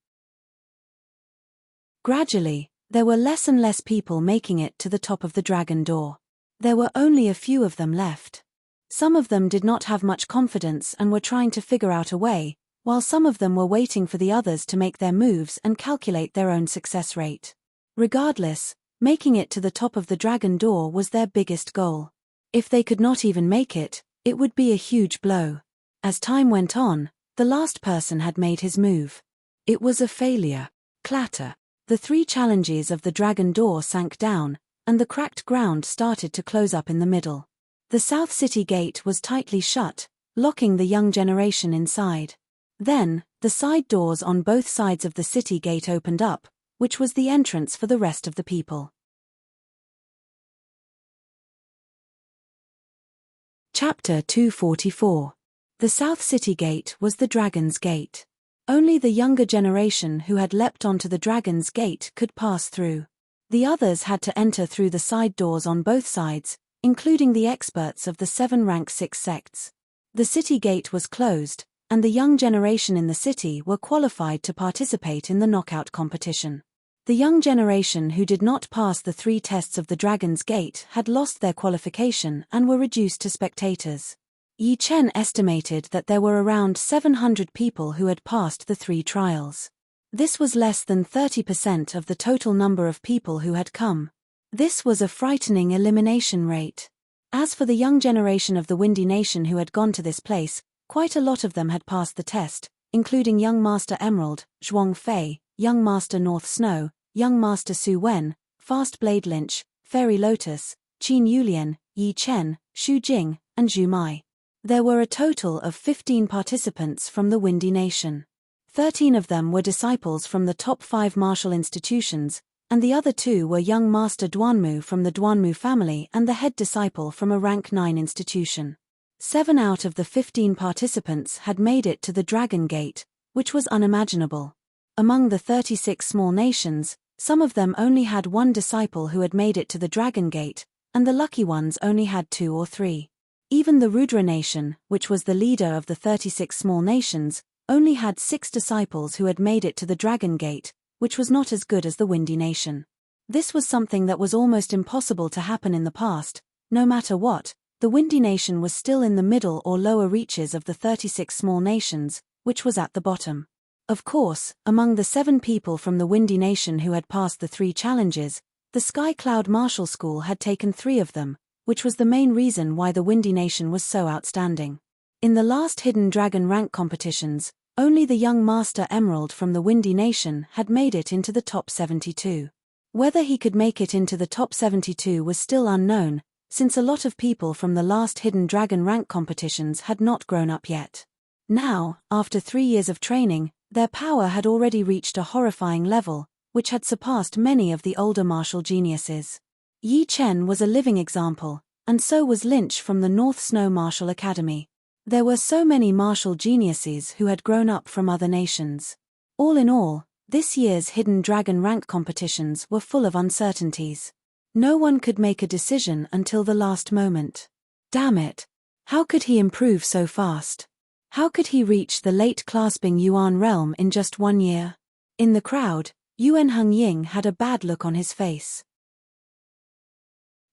Gradually, there were less and less people making it to the top of the dragon door. There were only a few of them left. Some of them did not have much confidence and were trying to figure out a way, while some of them were waiting for the others to make their moves and calculate their own success rate. Regardless, making it to the top of the dragon door was their biggest goal. If they could not even make it, it would be a huge blow. As time went on, the last person had made his move. It was a failure. Clatter. The 3 challenges of the dragon door sank down, and the cracked ground started to close up in the middle. The South City gate was tightly shut, locking the young generation inside. Then, the side doors on both sides of the city gate opened up, which was the entrance for the rest of the people. Chapter 244. The South City Gate was the Dragon's Gate. Only the younger generation who had leapt onto the Dragon's Gate could pass through. The others had to enter through the side doors on both sides, including the experts of the 7 rank 6 sects. The city gate was closed, and the young generation in the city were qualified to participate in the knockout competition. The young generation who did not pass the 3 tests of the Dragon's Gate had lost their qualification and were reduced to spectators. Yi Chen estimated that there were around 700 people who had passed the 3 trials. This was less than 30% of the total number of people who had come. This was a frightening elimination rate. As for the young generation of the Windy Nation who had gone to this place, quite a lot of them had passed the test, including Young Master Emerald, Zhuang Fei, Young Master North Snow, Young Master Su Wen, Fast Blade Lynch, Fairy Lotus, Qin Yulian, Yi Chen, Xu Jing, and Zhu Mai. There were a total of 15 participants from the Windy Nation. 13 of them were disciples from the top 5 martial institutions, and the other 2 were young Master Duanmu from the Duanmu family and the head disciple from a rank 9 institution. 7 out of the 15 participants had made it to the Dragon Gate, which was unimaginable. Among the 36 small nations, some of them only had 1 disciple who had made it to the Dragon Gate, and the lucky ones only had 2 or 3. Even the Rudra nation, which was the leader of the 36 small nations, only had 6 disciples who had made it to the Dragon Gate, which was not as good as the Windy Nation. This was something that was almost impossible to happen in the past. No matter what, the Windy Nation was still in the middle or lower reaches of the 36 small nations, which was at the bottom. Of course, among the 7 people from the Windy Nation who had passed the 3 challenges, the Sky Cloud Martial School had taken 3 of them, which was the main reason why the Windy Nation was so outstanding. In the last Hidden Dragon rank competitions, only the young Master Emerald from the Windy Nation had made it into the top 72. Whether he could make it into the top 72 was still unknown, since a lot of people from the last Hidden Dragon rank competitions had not grown up yet. Now, after 3 years of training, their power had already reached a horrifying level, which had surpassed many of the older martial geniuses. Yi Chen was a living example, and so was Lynch from the North Snow Martial Academy. There were so many martial geniuses who had grown up from other nations. All in all, this year's Hidden Dragon rank competitions were full of uncertainties. No one could make a decision until the last moment. Damn it! How could he improve so fast? How could he reach the late clasping Yuan realm in just 1 year? In the crowd, Yuan Hongying had a bad look on his face.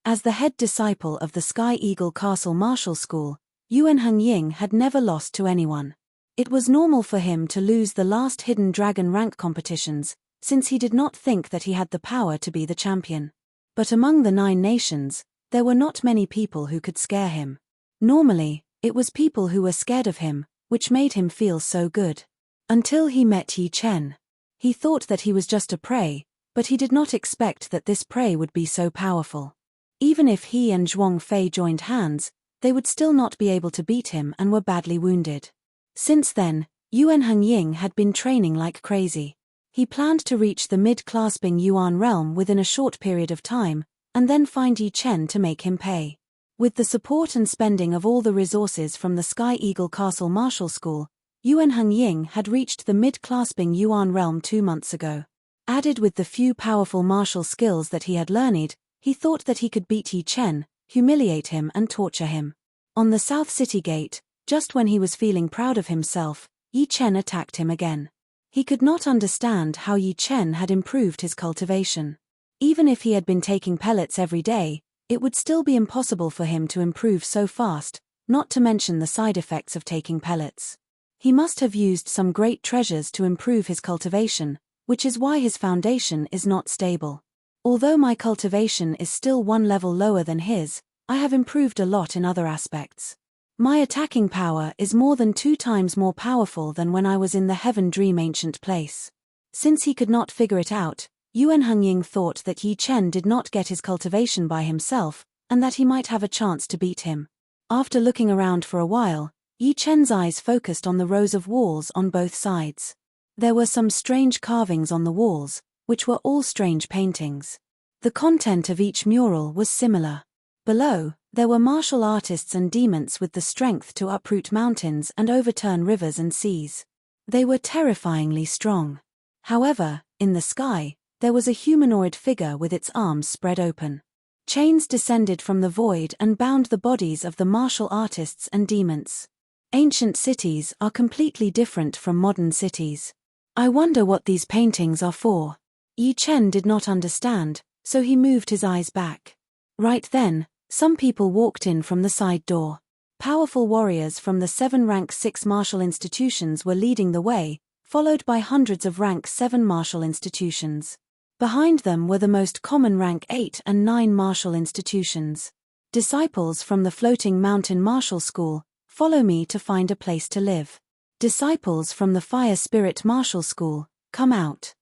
As the head disciple of the Sky Eagle Castle Martial School, Yuan Hongying had never lost to anyone. It was normal for him to lose the last Hidden Dragon rank competitions, since he did not think that he had the power to be the champion. But among the 9 nations, there were not many people who could scare him. Normally, it was people who were scared of him, which made him feel so good. Until he met Yi Chen. He thought that he was just a prey, but he did not expect that this prey would be so powerful. Even if he and Zhuang Fei joined hands, they would still not be able to beat him and were badly wounded. Since then, Yuan Hongying had been training like crazy. He planned to reach the mid-clasping Yuan realm within a short period of time, and then find Yi Chen to make him pay. With the support and spending of all the resources from the Sky Eagle Castle Martial School, Yuan Hongying had reached the mid-clasping Yuan realm 2 months ago. Added with the few powerful martial skills that he had learned, he thought that he could beat Yi Chen, humiliate him and torture him. On the South City Gate, just when he was feeling proud of himself, Yi Chen attacked him again. He could not understand how Yi Chen had improved his cultivation. Even if he had been taking pellets every day, it would still be impossible for him to improve so fast, not to mention the side effects of taking pellets. He must have used some great treasures to improve his cultivation, which is why his foundation is not stable. Although my cultivation is still 1 level lower than his, I have improved a lot in other aspects. My attacking power is more than 2 times more powerful than when I was in the Heaven Dream Ancient Place. Since he could not figure it out, Yuan Hongying thought that Yi Chen did not get his cultivation by himself, and that he might have a chance to beat him. After looking around for a while, Yi Chen's eyes focused on the rows of walls on both sides. There were some strange carvings on the walls, which were all strange paintings. The content of each mural was similar. Below, there were martial artists and demons with the strength to uproot mountains and overturn rivers and seas. They were terrifyingly strong. However, in the sky, there was a humanoid figure with its arms spread open. Chains descended from the void and bound the bodies of the martial artists and demons. Ancient cities are completely different from modern cities. I wonder what these paintings are for. Yi Chen did not understand, so he moved his eyes back. Right then, some people walked in from the side door. Powerful warriors from the 7 rank 6 martial institutions were leading the way, followed by hundreds of rank 7 martial institutions. Behind them were the most common rank 8 and 9 martial institutions. Disciples from the Floating Mountain Martial School, follow me to find a place to live. Disciples from the Fire Spirit Martial School, come out.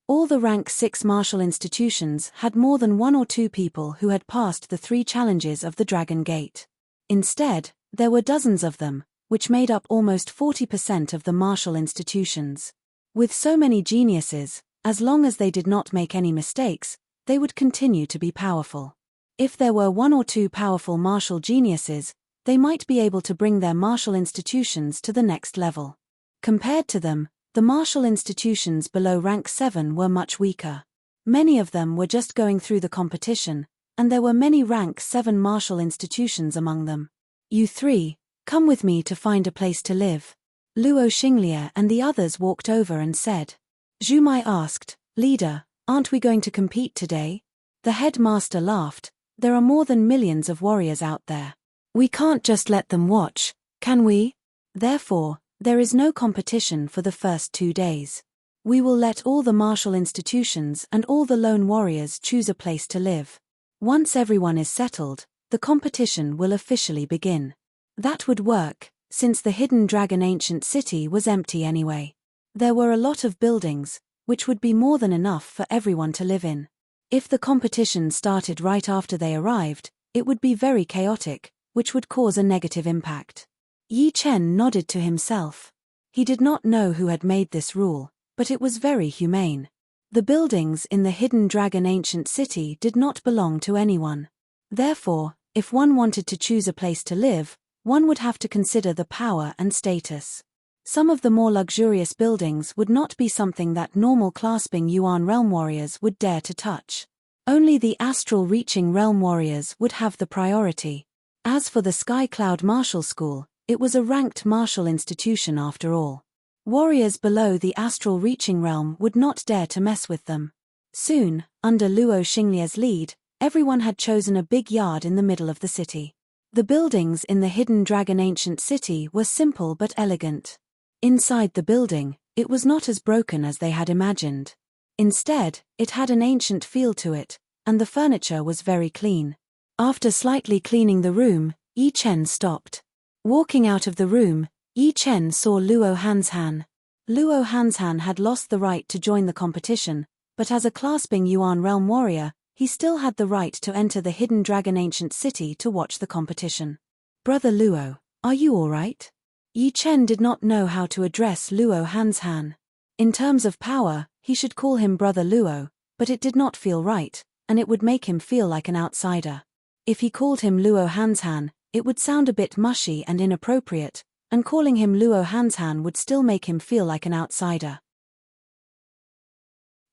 All the rank 6 martial institutions had more than 1 or 2 people who had passed the 3 challenges of the Dragon Gate. Instead, there were dozens of them, which made up almost 40% of the martial institutions. With so many geniuses, as long as they did not make any mistakes, they would continue to be powerful. If there were 1 or 2 powerful martial geniuses, they might be able to bring their martial institutions to the next level. Compared to them, the martial institutions below rank 7 were much weaker. Many of them were just going through the competition, and there were many rank 7 martial institutions among them. You 3, come with me to find a place to live. Luo Xinglia and the others walked over and said. Zhu Mai asked, Leader, aren't we going to compete today? The headmaster laughed. There are more than millions of warriors out there. We can't just let them watch, can we? Therefore, there is no competition for the first 2 days. We will let all the martial institutions and all the lone warriors choose a place to live. Once everyone is settled, the competition will officially begin. That would work, since the Hidden Dragon Ancient City was empty anyway. There were a lot of buildings, which would be more than enough for everyone to live in. If the competition started right after they arrived, it would be very chaotic, which would cause a negative impact. Yi Chen nodded to himself. He did not know who had made this rule, but it was very humane. The buildings in the Hidden Dragon Ancient City did not belong to anyone. Therefore, if one wanted to choose a place to live, one would have to consider the power and status. Some of the more luxurious buildings would not be something that normal clasping Yuan realm warriors would dare to touch. Only the astral reaching realm warriors would have the priority. As for the Sky Cloud Martial School, it was a ranked martial institution after all. Warriors below the astral reaching realm would not dare to mess with them. Soon, under Luo Xinglia's lead, everyone had chosen a big yard in the middle of the city. The buildings in the Hidden Dragon Ancient City were simple but elegant. Inside the building, it was not as broken as they had imagined. Instead, it had an ancient feel to it, and the furniture was very clean. After slightly cleaning the room, Yi Chen stopped. Walking out of the room, Yi Chen saw Luo Hanshan. Luo Hanshan had lost the right to join the competition, but as a clasping Yuan realm warrior, he still had the right to enter the Hidden Dragon Ancient City to watch the competition. "Brother Luo, are you all right?" Yi Chen did not know how to address Luo Hanshan. In terms of power, he should call him Brother Luo, but it did not feel right, and it would make him feel like an outsider. If he called him Luo Hanshan, it would sound a bit mushy and inappropriate, and calling him Luo Hanshan would still make him feel like an outsider.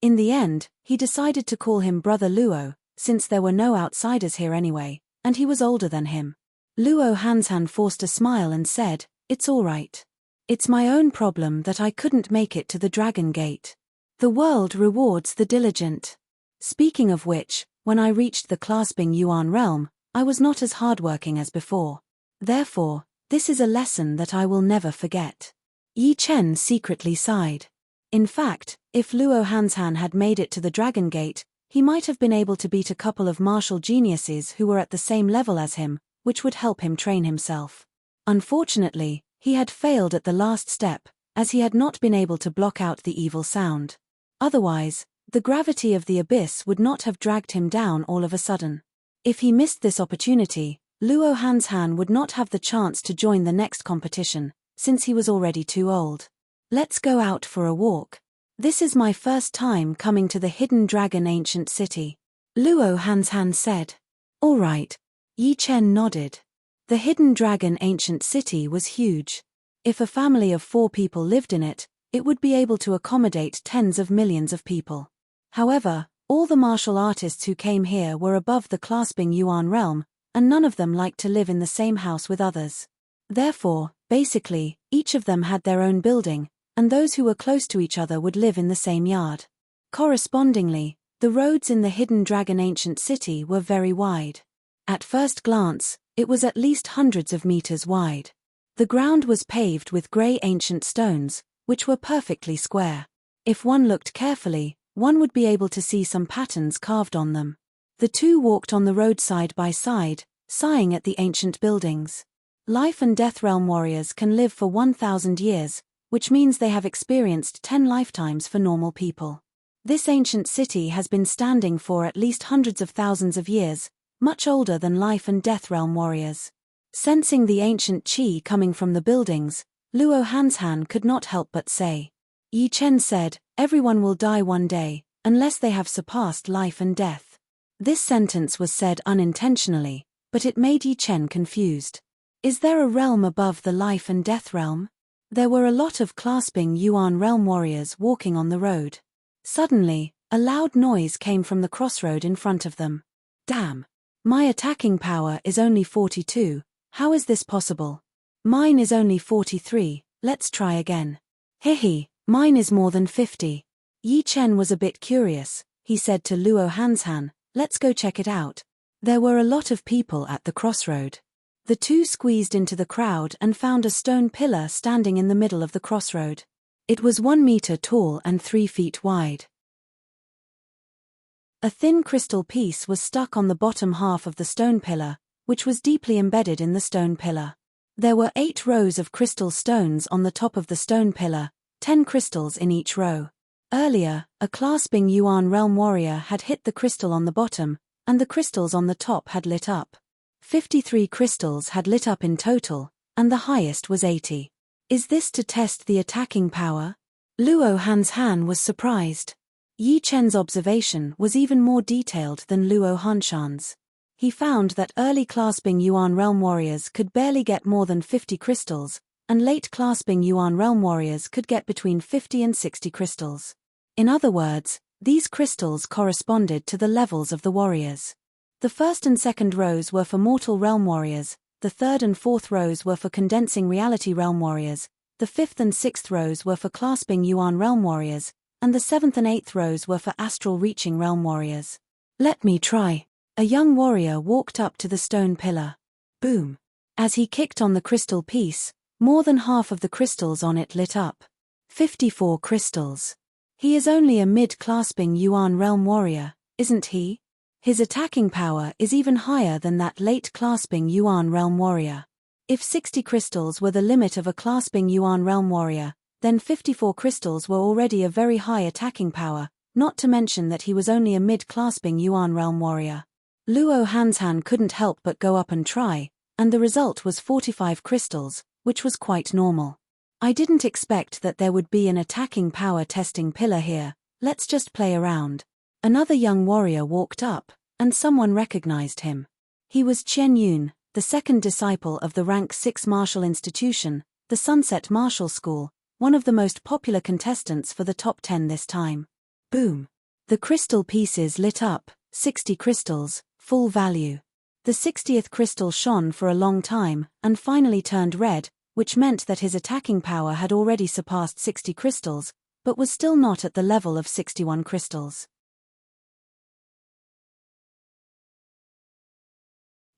In the end, he decided to call him Brother Luo, since there were no outsiders here anyway, and he was older than him. Luo Hanshan forced a smile and said, "It's all right. It's my own problem that I couldn't make it to the Dragon Gate. The world rewards the diligent. Speaking of which, when I reached the clasping Yuan realm, I was not as hardworking as before. Therefore, this is a lesson that I will never forget." Yi Chen secretly sighed. In fact, if Luo Hanshan had made it to the Dragon Gate, he might have been able to beat a couple of martial geniuses who were at the same level as him, which would help him train himself. Unfortunately, he had failed at the last step, as he had not been able to block out the evil sound. Otherwise, the gravity of the abyss would not have dragged him down all of a sudden. If he missed this opportunity, Luo Hanshan would not have the chance to join the next competition, since he was already too old. "Let's go out for a walk. This is my first time coming to the Hidden Dragon Ancient City," Luo Hanshan said. "All right." Yi Chen nodded. The Hidden Dragon Ancient City was huge. If a family of 4 people lived in it, it would be able to accommodate tens of millions of people. However, all the martial artists who came here were above the clasping Yuan realm, and none of them liked to live in the same house with others. Therefore, basically, each of them had their own building, and those who were close to each other would live in the same yard. Correspondingly, the roads in the Hidden Dragon Ancient City were very wide. At first glance, it was at least hundreds of meters wide. The ground was paved with grey ancient stones, which were perfectly square. If one looked carefully, one would be able to see some patterns carved on them. The two walked on the road side by side, sighing at the ancient buildings. Life and death realm warriors can live for 1,000 years, which means they have experienced 10 lifetimes for normal people. This ancient city has been standing for at least hundreds of thousands of years, much older than life and death realm warriors. Sensing the ancient qi coming from the buildings, Luo Hanshan could not help but say. Yi Chen said, "Everyone will die one day, unless they have surpassed life and death." This sentence was said unintentionally, but it made Yi Chen confused. Is there a realm above the life and death realm? There were a lot of clasping Yuan realm warriors walking on the road. Suddenly, a loud noise came from the crossroad in front of them. "Damn! My attacking power is only 42, how is this possible? Mine is only 43, let's try again." "Hehe, mine is more than 50. Yi Chen was a bit curious. He said to Luo Hanshan, "Let's go check it out." There were a lot of people at the crossroad. The two squeezed into the crowd and found a stone pillar standing in the middle of the crossroad. It was 1 meter tall and 3 feet wide. A thin crystal piece was stuck on the bottom half of the stone pillar, which was deeply embedded in the stone pillar. There were 8 rows of crystal stones on the top of the stone pillar, 10 crystals in each row. Earlier, a clasping Yuan realm warrior had hit the crystal on the bottom, and the crystals on the top had lit up. 53 crystals had lit up in total, and the highest was 80. Is this to test the attacking power? Luo Hanshan was surprised. Yi Chen's observation was even more detailed than Luo Hanshan's. He found that early clasping Yuan Realm warriors could barely get more than 50 crystals, and late clasping Yuan Realm warriors could get between 50 and 60 crystals. In other words, these crystals corresponded to the levels of the warriors. The first and second rows were for Mortal Realm warriors, the third and fourth rows were for Condensing Reality Realm warriors, the fifth and sixth rows were for Clasping Yuan Realm warriors, and the seventh and eighth rows were for Astral Reaching Realm warriors. Let me try. A young warrior walked up to the stone pillar. Boom. As he kicked on the crystal piece, more than half of the crystals on it lit up. 54 crystals. He is only a mid-clasping Yuan Realm warrior, isn't he? His attacking power is even higher than that late-clasping Yuan Realm warrior. If 60 crystals were the limit of a clasping Yuan Realm warrior, then 54 crystals were already a very high attacking power, not to mention that he was only a mid-clasping Yuan Realm warrior. Luo Hanshan couldn't help but go up and try, and the result was 45 crystals, which was quite normal. I didn't expect that there would be an attacking power testing pillar here. Let's just play around. Another young warrior walked up, and someone recognized him. He was Chen Yun, the second disciple of the rank 6 martial institution, the Sunset Martial School, one of the most popular contestants for the top 10 this time. Boom. The crystal pieces lit up, 60 crystals, full value. The 60th crystal shone for a long time, and finally turned red, which meant that his attacking power had already surpassed 60 crystals, but was still not at the level of 61 crystals.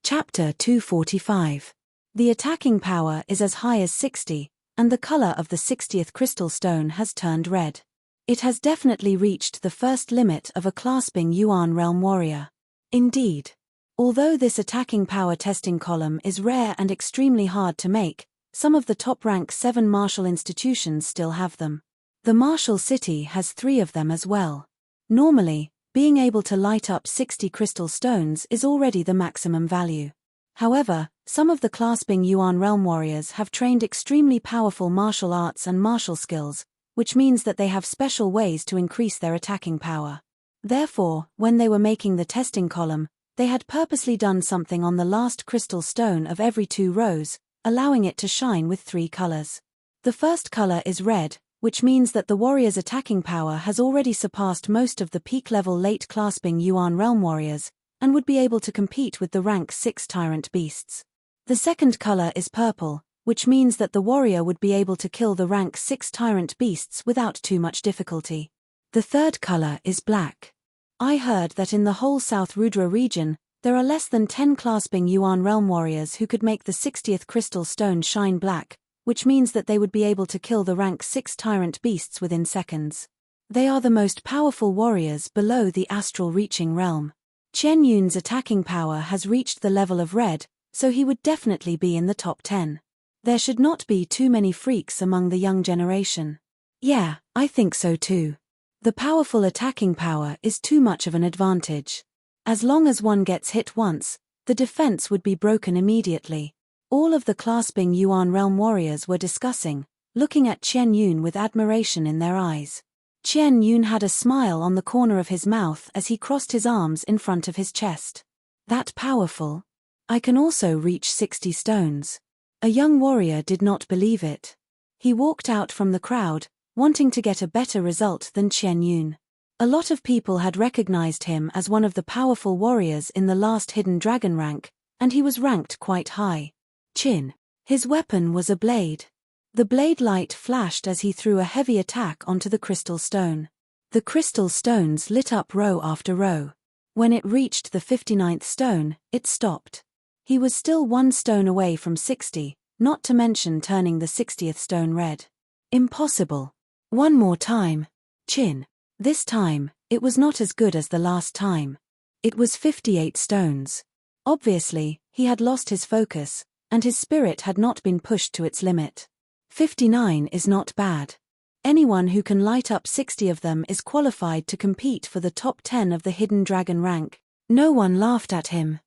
Chapter 245. The attacking power is as high as 60, and the color of the 60th crystal stone has turned red. It has definitely reached the first limit of a clasping Yuan Realm warrior. Indeed. Although this attacking power testing column is rare and extremely hard to make, some of the top rank 7 martial institutions still have them. The Martial City has 3 of them as well. Normally, being able to light up 60 crystal stones is already the maximum value. However, some of the clasping Yuan Realm warriors have trained extremely powerful martial arts and martial skills, which means that they have special ways to increase their attacking power. Therefore, when they were making the testing column, they had purposely done something on the last crystal stone of every 2 rows, allowing it to shine with 3 colors. The first color is red, which means that the warrior's attacking power has already surpassed most of the peak-level late-clasping Yuan Realm warriors, and would be able to compete with the rank 6 tyrant beasts. The second color is purple, which means that the warrior would be able to kill the rank 6 tyrant beasts without too much difficulty. The third color is black. I heard that in the whole South Rudra region, there are less than 10 clasping Yuan Realm warriors who could make the 60th crystal stone shine black, which means that they would be able to kill the rank 6 tyrant beasts within seconds. They are the most powerful warriors below the astral reaching realm. Chen Yun's attacking power has reached the level of red, so he would definitely be in the top 10. There should not be too many freaks among the young generation. Yeah, I think so too. The powerful attacking power is too much of an advantage. As long as one gets hit once, the defense would be broken immediately. All of the clasping Yuan Realm warriors were discussing, looking at Chen Yun with admiration in their eyes. Chen Yun had a smile on the corner of his mouth as he crossed his arms in front of his chest. That powerful? I can also reach 60 stones. A young warrior did not believe it. He walked out from the crowd, wanting to get a better result than Chen Yun. A lot of people had recognized him as one of the powerful warriors in the last hidden dragon rank, and he was ranked quite high. Chin. His weapon was a blade. The blade light flashed as he threw a heavy attack onto the crystal stone. The crystal stones lit up row after row. When it reached the 59th stone, it stopped. He was still 1 stone away from 60, not to mention turning the 60th stone red. Impossible. One more time. Chin. This time, it was not as good as the last time. It was 58 stones. Obviously, he had lost his focus, and his spirit had not been pushed to its limit. 59 is not bad. Anyone who can light up 60 of them is qualified to compete for the top 10 of the hidden dragon rank. No one laughed at him.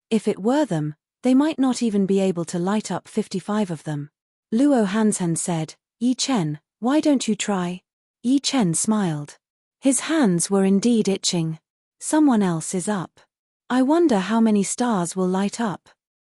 If it were them, they might not even be able to light up 55 of them. Luo Hanshan said, "Yi Chen, why don't you try?" Yi Chen smiled. His hands were indeed itching. Someone else is up. I wonder how many stars will light up.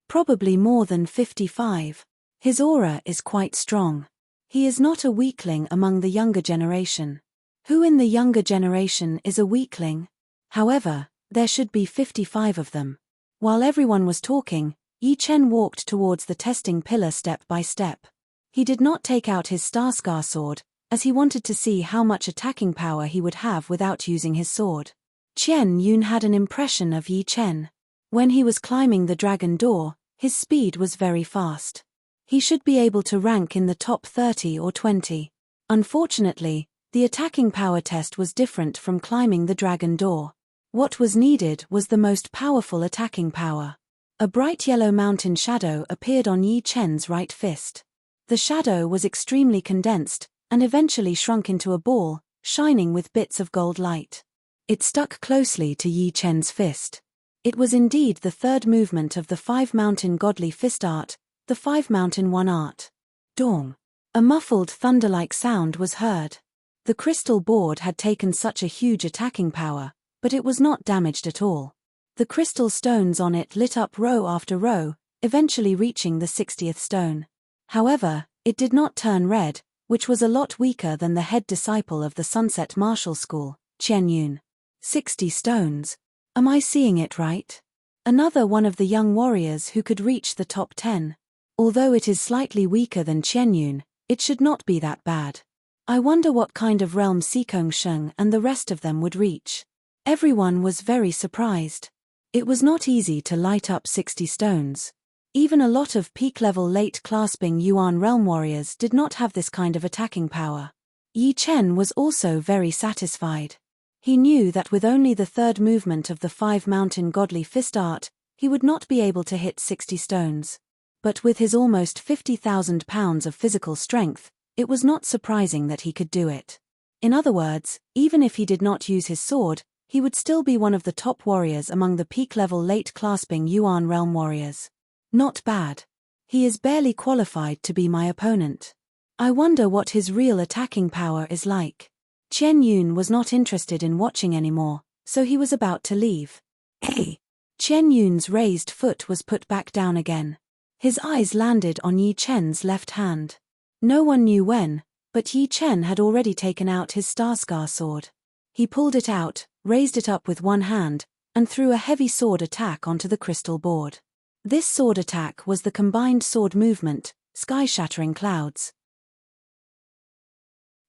Probably more than 55. His aura is quite strong. He is not a weakling among the younger generation. Who in the younger generation is a weakling? However, there should be 55 of them. While everyone was talking, Yi Chen walked towards the testing pillar step by step. He did not take out his Starscar sword, as he wanted to see how much attacking power he would have without using his sword. Qian Yun had an impression of Yi Chen. When he was climbing the dragon door, his speed was very fast. He should be able to rank in the top 30 or 20. Unfortunately, the attacking power test was different from climbing the dragon door. What was needed was the most powerful attacking power. A bright yellow mountain shadow appeared on Yi Chen's right fist. The shadow was extremely condensed, and eventually shrunk into a ball, shining with bits of gold light. It stuck closely to Yi Chen's fist. It was indeed the third movement of the 5-mountain godly fist art, the 5-mountain one art. Dong. A muffled thunder-like sound was heard. The crystal board had taken such a huge attacking power, but it was not damaged at all. The crystal stones on it lit up row after row, eventually reaching the 60th stone. However, it did not turn red, which was a lot weaker than the head disciple of the Sunset Martial School, Qian Yun. 60 stones. Am I seeing it right? Another one of the young warriors who could reach the top 10. Although it is slightly weaker than Qian Yun, it should not be that bad. I wonder what kind of realm Sikong Sheng and the rest of them would reach. Everyone was very surprised. It was not easy to light up 60 stones. Even a lot of peak-level late clasping Yuan realm warriors did not have this kind of attacking power. Yi Chen was also very satisfied. He knew that with only the third movement of the 5-mountain godly fist art, he would not be able to hit 60 stones. But with his almost 50,000 pounds of physical strength, it was not surprising that he could do it. In other words, even if he did not use his sword, he would still be one of the top warriors among the peak-level late-clasping Yuan realm warriors. Not bad. He is barely qualified to be my opponent. I wonder what his real attacking power is like. Qian Yun was not interested in watching anymore, so he was about to leave. Hey! Qian Yun's raised foot was put back down again. His eyes landed on Yi Chen's left hand. No one knew when, but Yi Chen had already taken out his Starscar sword. He pulled it out, raised it up with one hand, and threw a heavy sword attack onto the crystal board. This sword attack was the combined sword movement, sky-shattering clouds.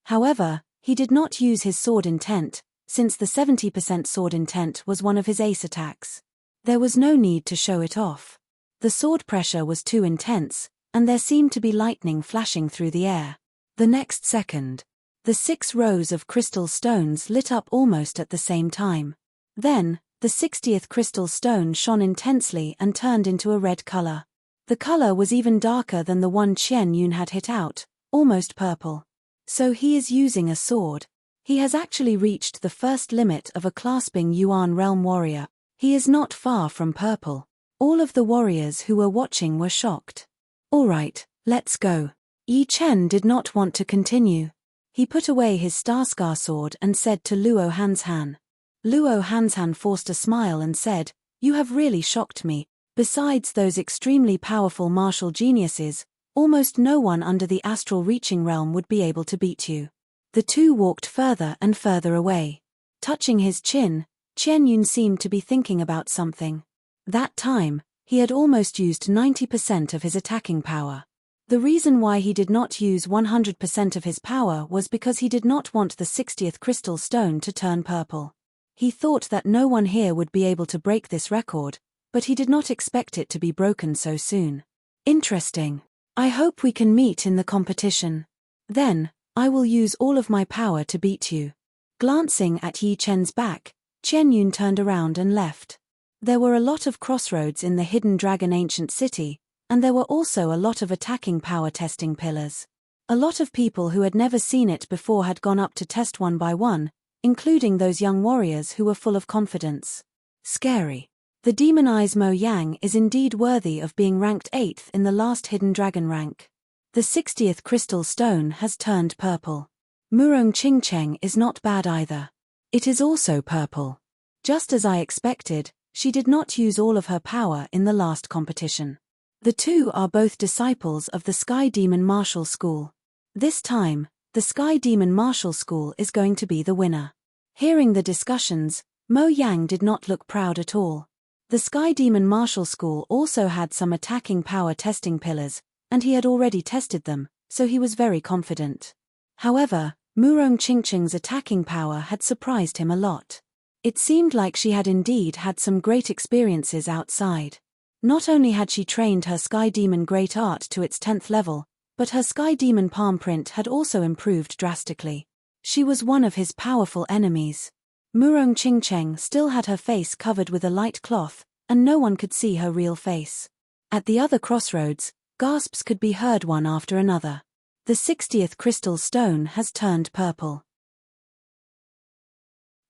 However, he did not use his sword intent, since the 70% sword intent was one of his ace attacks. There was no need to show it off. The sword pressure was too intense, and there seemed to be lightning flashing through the air. The next second, the 6 rows of crystal stones lit up almost at the same time. Then, the 60th crystal stone shone intensely and turned into a red color. The color was even darker than the one Qian Yun had hit out, almost purple. So he is using a sword. He has actually reached the first limit of a clasping Yuan realm warrior. He is not far from purple. All of the warriors who were watching were shocked. Alright, let's go. Yi Chen did not want to continue. He put away his Starscar sword and said to Luo Hanshan. Luo Hanshan forced a smile and said, "You have really shocked me. Besides those extremely powerful martial geniuses, almost no one under the astral reaching realm would be able to beat you." The two walked further and further away. Touching his chin, Qian Yun seemed to be thinking about something. That time, he had almost used 90% of his attacking power. The reason why he did not use 100% of his power was because he did not want the 60th crystal stone to turn purple. He thought that no one here would be able to break this record, but he did not expect it to be broken so soon. Interesting. I hope we can meet in the competition. Then, I will use all of my power to beat you. Glancing at Yi Chen's back, Qian Yun turned around and left. There were a lot of crossroads in the Hidden Dragon Ancient City, and there were also a lot of attacking power testing pillars. A lot of people who had never seen it before had gone up to test one by one, including those young warriors who were full of confidence. Scary. The demonized Mo Yang is indeed worthy of being ranked 8th in the last Hidden Dragon rank. The 60th crystal stone has turned purple. Murong Qingcheng is not bad either. It is also purple. Just as I expected, She did not use all of her power in the last competition. The two are both disciples of the Sky Demon Martial School. This time, the Sky Demon Martial School is going to be the winner. Hearing the discussions, Mo Yang did not look proud at all. The Sky Demon Martial School also had some attacking power testing pillars, and he had already tested them, so he was very confident. However, Murong Qingqing's attacking power had surprised him a lot. It seemed like she had indeed had some great experiences outside. Not only had she trained her Sky Demon Great Art to its 10th level, but her Sky Demon palm print had also improved drastically. She was one of his powerful enemies. Murong Qingqing still had her face covered with a light cloth, and no one could see her real face. At the other crossroads, gasps could be heard one after another. The 60th crystal stone has turned purple.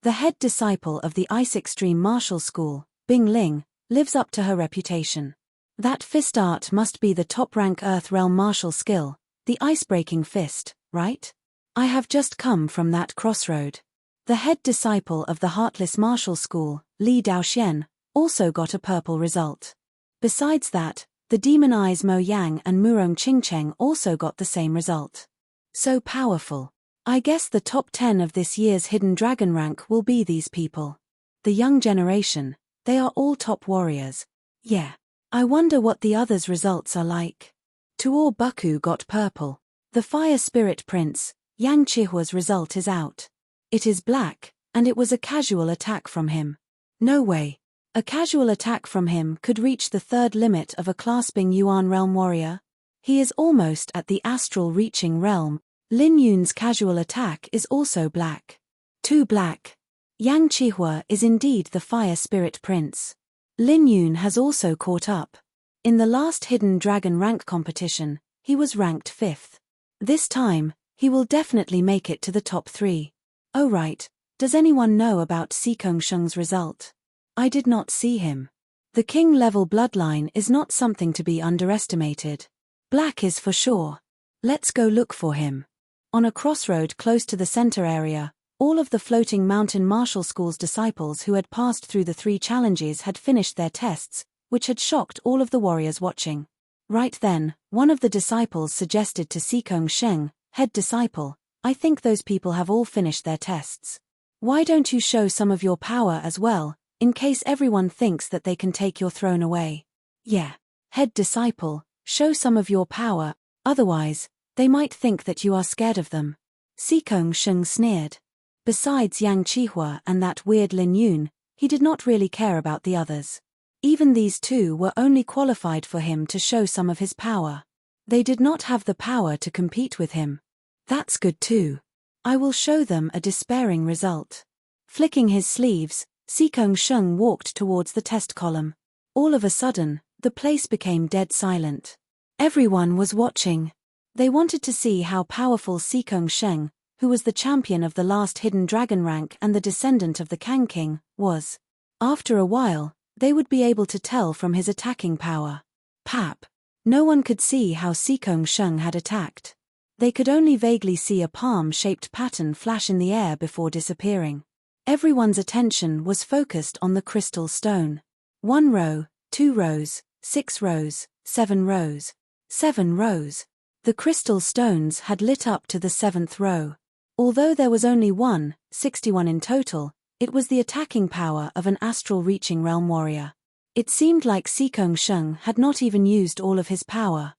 The head disciple of the Ice Extreme Martial School, Bing Ling, lives up to her reputation. That fist art must be the top-rank Earth Realm martial skill, the ice-breaking fist, right? I have just come from that crossroad. The head disciple of the Heartless Martial School, Li Daoxian, also got a purple result. Besides that, the Demon Eyes Mo Yang and Murong Qingqing also got the same result. So powerful. I guess the top 10 of this year's Hidden Dragon rank will be these people. The young generation, they are all top warriors. Yeah. I wonder what the others' results are like. Tuor Buku got purple. The Fire Spirit Prince, Yang Chihua's result is out. It is black, and it was a casual attack from him. No way. A casual attack from him could reach the third limit of a clasping Yuan Realm warrior. He is almost at the astral reaching realm. Lin Yun's casual attack is also black. Too black. Yang Chihua is indeed the Fire Spirit Prince. Lin Yun has also caught up. In the last Hidden Dragon rank competition, he was ranked 5th. This time, he will definitely make it to the top 3. Oh right, does anyone know about Sikong Sheng's result? I did not see him. The king-level bloodline is not something to be underestimated. Black is for sure. Let's go look for him. On a crossroad close to the center area, all of the Floating Mountain Martial School's disciples who had passed through the 3 challenges had finished their tests, which had shocked all of the warriors watching. Right then, one of the disciples suggested to Sikong Sheng, head disciple, I think those people have all finished their tests. Why don't you show some of your power as well, in case everyone thinks that they can take your throne away? Yeah. Head disciple, show some of your power, otherwise, they might think that you are scared of them. Sikong Sheng sneered. Besides Yang Chihua and that weird Lin Yun, he did not really care about the others. Even these two were only qualified for him to show some of his power. They did not have the power to compete with him. That's good too. I will show them a despairing result. Flicking his sleeves, Sikong Sheng walked towards the test column. All of a sudden, the place became dead silent. Everyone was watching. They wanted to see how powerful Sikong Sheng, who was the champion of the last Hidden Dragon rank and the descendant of the Kang King, was. After a while, they would be able to tell from his attacking power. Pap. No one could see how Sikong Sheng had attacked. They could only vaguely see a palm-shaped pattern flash in the air before disappearing. Everyone's attention was focused on the crystal stone. 1 row, 2 rows, 6 rows, 7 rows. 7 rows. The crystal stones had lit up to the 7th row. Although there was only 61 in total, it was the attacking power of an astral-reaching realm warrior. It seemed like Sikong Sheng had not even used all of his power.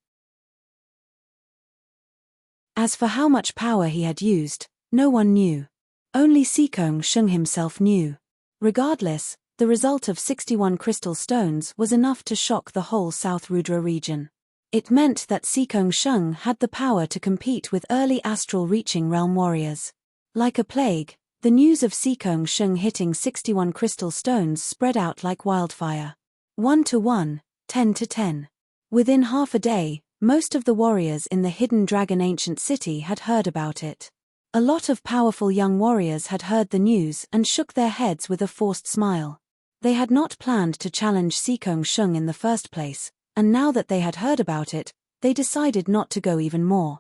As for how much power he had used, no one knew. Only Sikong Sheng himself knew. Regardless, the result of 61 crystal stones was enough to shock the whole South Rudra region. It meant that Sikong Sheng had the power to compete with early astral-reaching realm warriors. Like a plague, the news of Sikong Sheng hitting 61 crystal stones spread out like wildfire. 1 to 1, 10 to 10. Within half a day, most of the warriors in the Hidden Dragon Ancient City had heard about it. A lot of powerful young warriors had heard the news and shook their heads with a forced smile. They had not planned to challenge Sikong Sheng in the first place, and now that they had heard about it, they decided not to go even more.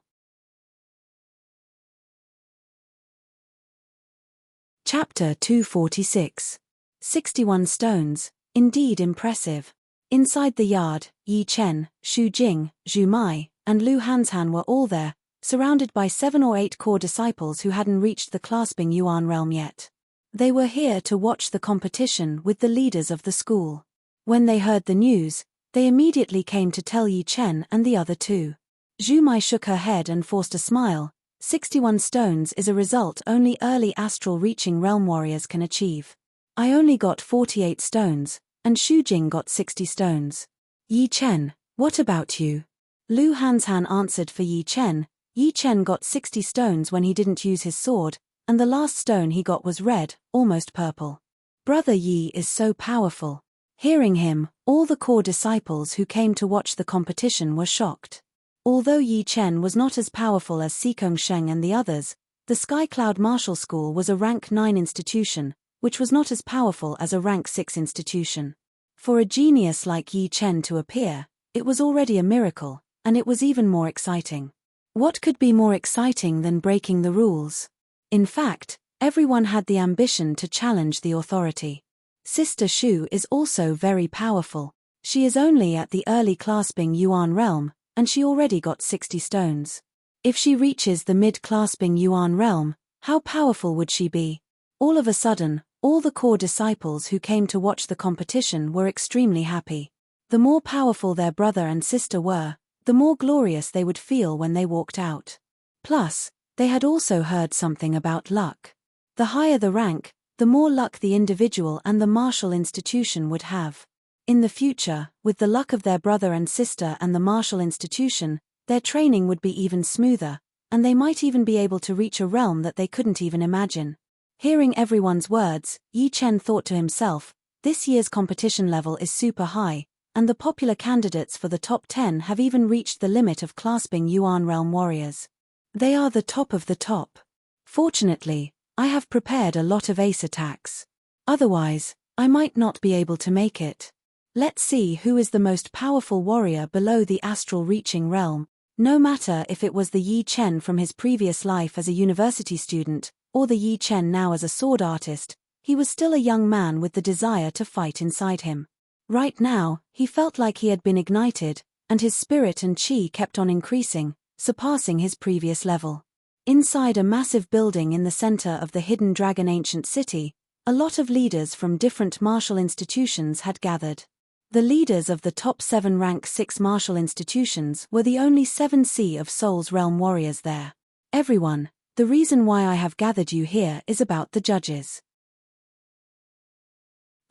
Chapter 246. 61 Stones, Indeed impressive. Inside the yard, Yi Chen, Xu Jing, Zhu Mai, and Lu Hanshan were all there, surrounded by 7 or 8 core disciples who hadn't reached the clasping yuan realm yet. They were here to watch the competition with the leaders of the school. When they heard the news, they immediately came to tell Yi Chen and the other two. Zhu Mai shook her head and forced a smile. 61 stones is a result only early astral reaching realm warriors can achieve. I only got 48 stones, and Xu Jing got 60 stones. Yi Chen, what about you? Lu Hanshan answered for Yi Chen. Yi Chen got 60 stones when he didn't use his sword, and the last stone he got was red, almost purple. Brother Yi is so powerful. Hearing him, all the core disciples who came to watch the competition were shocked. Although Yi Chen was not as powerful as Xikong Sheng and the others, the Sky Cloud Martial School was a rank 9 institution, which was not as powerful as a rank 6 institution. For a genius like Yi Chen to appear, it was already a miracle, and it was even more exciting. What could be more exciting than breaking the rules? In fact, everyone had the ambition to challenge the authority. Sister Xu is also very powerful. She is only at the early clasping yuan realm, and she already got 60 stones. If she reaches the mid-clasping yuan realm, how powerful would she be? All of a sudden, all the core disciples who came to watch the competition were extremely happy. The more powerful their brother and sister were, the more glorious they would feel when they walked out. Plus, they had also heard something about luck. The higher the rank, the more luck the individual and the martial institution would have. In the future, with the luck of their brother and sister and the martial institution, their training would be even smoother, and they might even be able to reach a realm that they couldn't even imagine. Hearing everyone's words, Yi Chen thought to himself, this year's competition level is super high, and the popular candidates for the top 10 have even reached the limit of clasping yuan realm warriors. They are the top of the top. Fortunately, I have prepared a lot of ace attacks. Otherwise, I might not be able to make it. Let's see who is the most powerful warrior below the astral reaching realm. No matter if it was the Yi Chen from his previous life as a university student, or the Yi Chen now as a sword artist, he was still a young man with the desire to fight inside him. Right now, he felt like he had been ignited, and his spirit and chi kept on increasing, surpassing his previous level. Inside a massive building in the center of the Hidden Dragon ancient city, a lot of leaders from different martial institutions had gathered. The leaders of the top 7 rank 6 martial institutions were the only 7 Sea of Souls realm warriors there. Everyone, the reason why I have gathered you here is about the judges.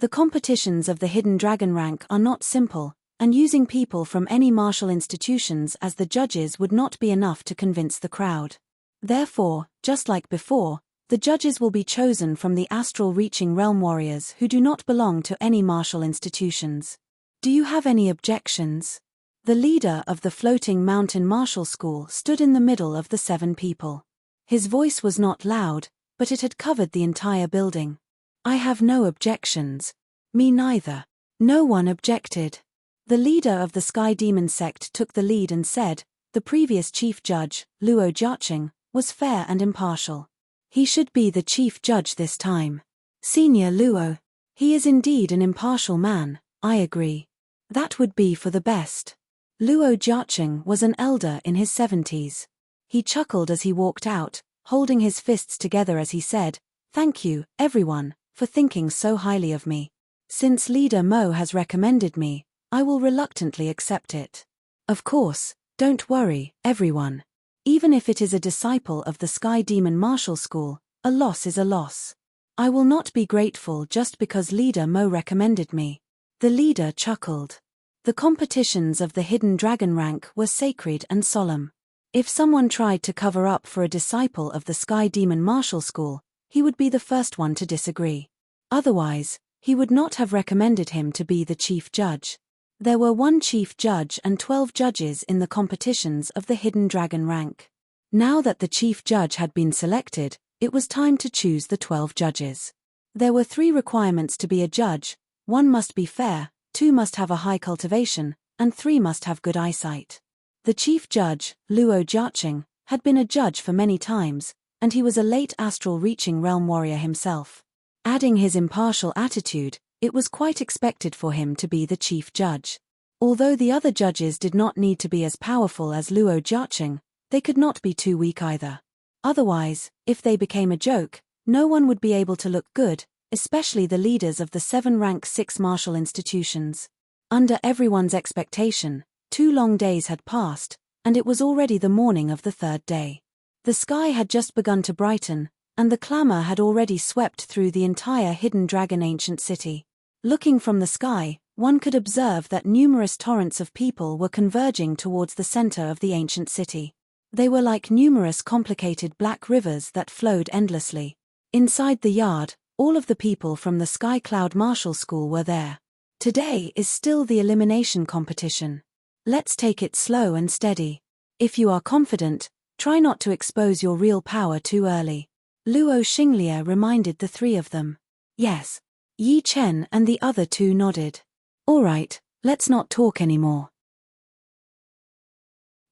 The competitions of the Hidden Dragon rank are not simple, and using people from any martial institutions as the judges would not be enough to convince the crowd. Therefore, just like before, the judges will be chosen from the astral reaching realm warriors who do not belong to any martial institutions. Do you have any objections? The leader of the Floating Mountain Martial School stood in the middle of the 7 people. His voice was not loud, but it had covered the entire building. I have no objections. Me neither. No one objected. The leader of the Sky Demon sect took the lead and said, the previous chief judge, Luo Jiaqing, was fair and impartial. He should be the chief judge this time. Senior Luo. He is indeed an impartial man, I agree. That would be for the best. Luo Jiaqing was an elder in his 70s. He chuckled as he walked out, holding his fists together as he said, thank you, everyone, for thinking so highly of me. Since Leader Mo has recommended me, I will reluctantly accept it. Of course, don't worry, everyone. Even if it is a disciple of the Sky Demon Martial School, a loss is a loss. I will not be grateful just because Leader Mo recommended me. The leader chuckled. The competitions of the Hidden Dragon rank were sacred and solemn. If someone tried to cover up for a disciple of the Sky Demon Martial School, he would be the first one to disagree. Otherwise, he would not have recommended him to be the chief judge. There were 1 chief judge and 12 judges in the competitions of the Hidden Dragon rank. Now that the chief judge had been selected, it was time to choose the 12 judges. There were 3 requirements to be a judge: 1 must be fair, 2 must have a high cultivation, and 3 must have good eyesight. The chief judge, Luo Jiaqing, had been a judge for many times, and he was a late astral reaching realm warrior himself. Adding his impartial attitude, It was quite expected for him to be the chief judge. Although the other judges did not need to be as powerful as Luo Jiaqing, they could not be too weak either. Otherwise, if they became a joke, no one would be able to look good, especially the leaders of the 7 rank 6 martial institutions. Under everyone's expectation, 2 long days had passed, and it was already the morning of the 3rd day. The sky had just begun to brighten, and the clamor had already swept through the entire Hidden Dragon ancient city. Looking from the sky, one could observe that numerous torrents of people were converging towards the center of the ancient city. They were like numerous complicated black rivers that flowed endlessly. Inside the yard, all of the people from the Sky Cloud Martial School were there. Today is still the elimination competition. Let's take it slow and steady. If you are confident, try not to expose your real power too early. Luo Xinglie reminded the 3 of them. Yes. Yi Chen and the other 2 nodded. All right, let's not talk anymore.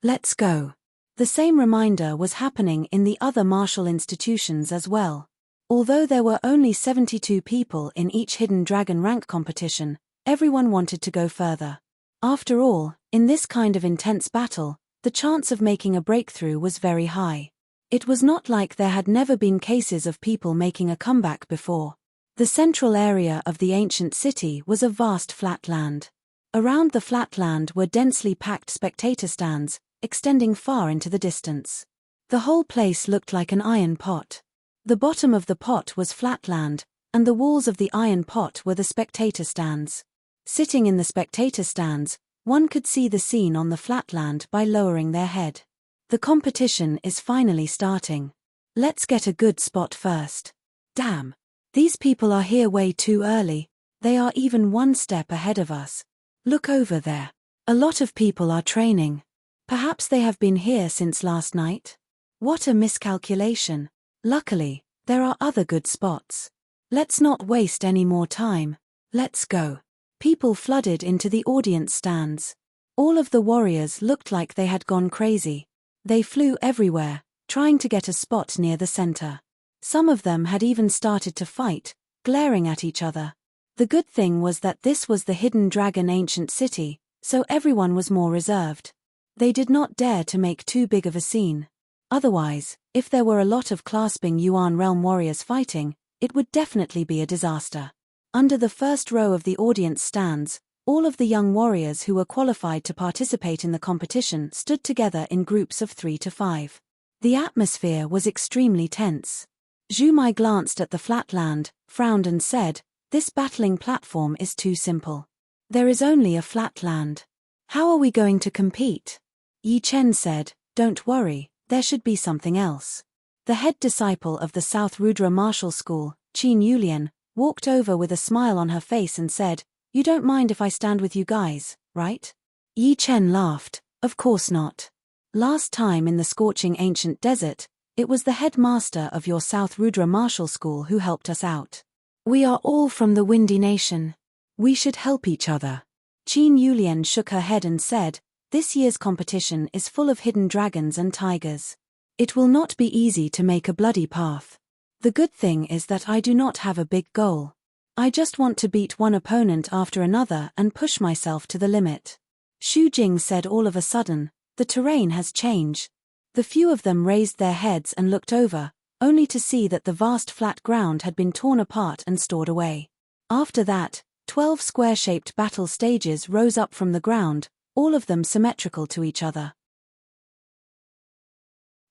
Let's go. The same reminder was happening in the other martial institutions as well. Although there were only 72 people in each Hidden Dragon rank competition, everyone wanted to go further. After all, in this kind of intense battle, the chance of making a breakthrough was very high. It was not like there had never been cases of people making a comeback before. The central area of the ancient city was a vast flat land. Around the flat land were densely packed spectator stands, extending far into the distance. The whole place looked like an iron pot. The bottom of the pot was flat land, and the walls of the iron pot were the spectator stands. Sitting in the spectator stands, one could see the scene on the flat land by lowering their head. The competition is finally starting. Let's get a good spot first. Damn. These people are here way too early. They are even 1 step ahead of us. Look over there. A lot of people are training. Perhaps they have been here since last night? What a miscalculation. Luckily, there are other good spots. Let's not waste any more time. Let's go. People flooded into the audience stands. All of the warriors looked like they had gone crazy. They flew everywhere, trying to get a spot near the center. Some of them had even started to fight, glaring at each other. The good thing was that this was the Hidden Dragon ancient city, so everyone was more reserved. They did not dare to make too big of a scene. Otherwise, if there were a lot of clasping Yuan realm warriors fighting, it would definitely be a disaster. Under the first row of the audience stands, all of the young warriors who were qualified to participate in the competition stood together in groups of 3 to 5. The atmosphere was extremely tense. Zhu Mai glanced at the flat land, frowned and said, "This battling platform is too simple. There is only a flat land. How are we going to compete?" Yi Chen said, "Don't worry, there should be something else." The head disciple of the South Rudra Martial School, Qin Yulian, walked over with a smile on her face and said, "You don't mind if I stand with you guys, right?" Yi Chen laughed, "Of course not. Last time in the scorching ancient desert, it was the headmaster of your South Rudra Martial School who helped us out. We are all from the Windy Nation. We should help each other." Qin Yulian shook her head and said, "This year's competition is full of hidden dragons and tigers. It will not be easy to make a bloody path. The good thing is that I do not have a big goal. I just want to beat one opponent after another and push myself to the limit." Xu Jing said all of a sudden, "The terrain has changed." The few of them raised their heads and looked over, only to see that the vast flat ground had been torn apart and stored away. After that, 12 square-shaped battle stages rose up from the ground, all of them symmetrical to each other.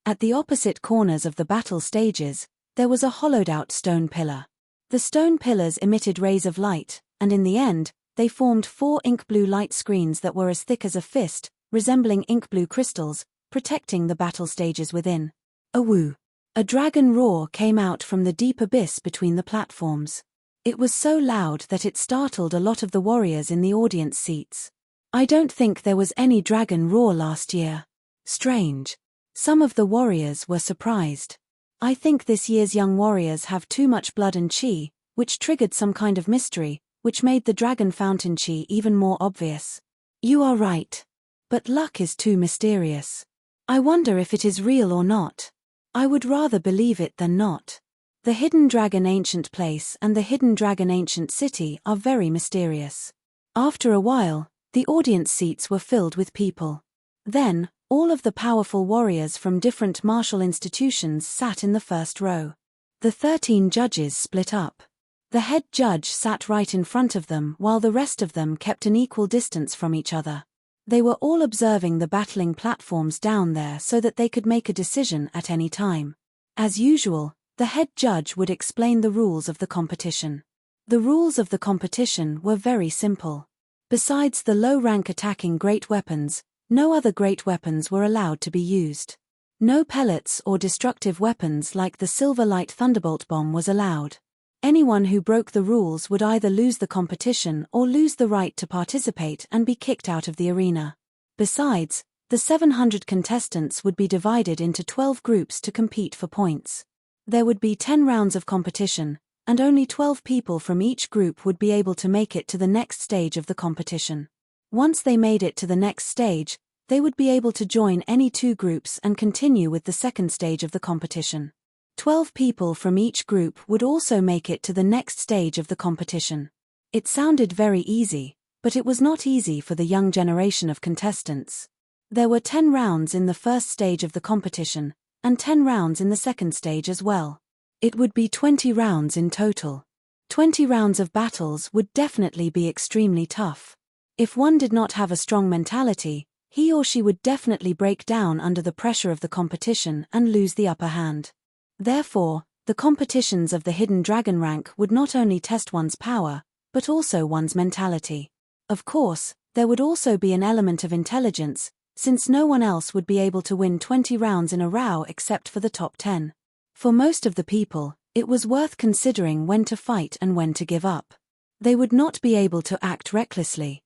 At the opposite corners of the battle stages, there was a hollowed-out stone pillar. The stone pillars emitted rays of light, and in the end, they formed 4 ink-blue light screens that were as thick as a fist, resembling ink-blue crystals, protecting the battle stages within. A woo! A dragon roar came out from the deep abyss between the platforms. It was so loud that it startled a lot of the warriors in the audience seats. I don't think there was any dragon roar last year. Strange. Some of the warriors were surprised. I think this year's young warriors have too much blood and chi, which triggered some kind of mystery, which made the dragon fountain chi even more obvious. You are right. But luck is too mysterious. I wonder if it is real or not. I would rather believe it than not. The Hidden Dragon Ancient Place and the Hidden Dragon Ancient City are very mysterious. After a while, the audience seats were filled with people. Then, all of the powerful warriors from different martial institutions sat in the first row. The 13 judges split up. The head judge sat right in front of them while the rest of them kept an equal distance from each other. They were all observing the battling platforms down there so that they could make a decision at any time. As usual, the head judge would explain the rules of the competition. The rules of the competition were very simple. Besides the low-rank attacking great weapons, no other great weapons were allowed to be used. No pellets or destructive weapons like the Silver Light Thunderbolt Bomb was allowed. Anyone who broke the rules would either lose the competition or lose the right to participate and be kicked out of the arena. Besides, the 700 contestants would be divided into 12 groups to compete for points. There would be 10 rounds of competition, and only 12 people from each group would be able to make it to the next stage of the competition. Once they made it to the next stage, they would be able to join any 2 groups and continue with the second stage of the competition. 12 people from each group would also make it to the next stage of the competition. It sounded very easy, but it was not easy for the young generation of contestants. There were 10 rounds in the first stage of the competition, and 10 rounds in the second stage as well. It would be 20 rounds in total. 20 rounds of battles would definitely be extremely tough. If one did not have a strong mentality, he or she would definitely break down under the pressure of the competition and lose the upper hand. Therefore, the competitions of the Hidden Dragon rank would not only test one's power, but also one's mentality. Of course, there would also be an element of intelligence, since no one else would be able to win 20 rounds in a row except for the top 10. For most of the people, it was worth considering when to fight and when to give up. They would not be able to act recklessly.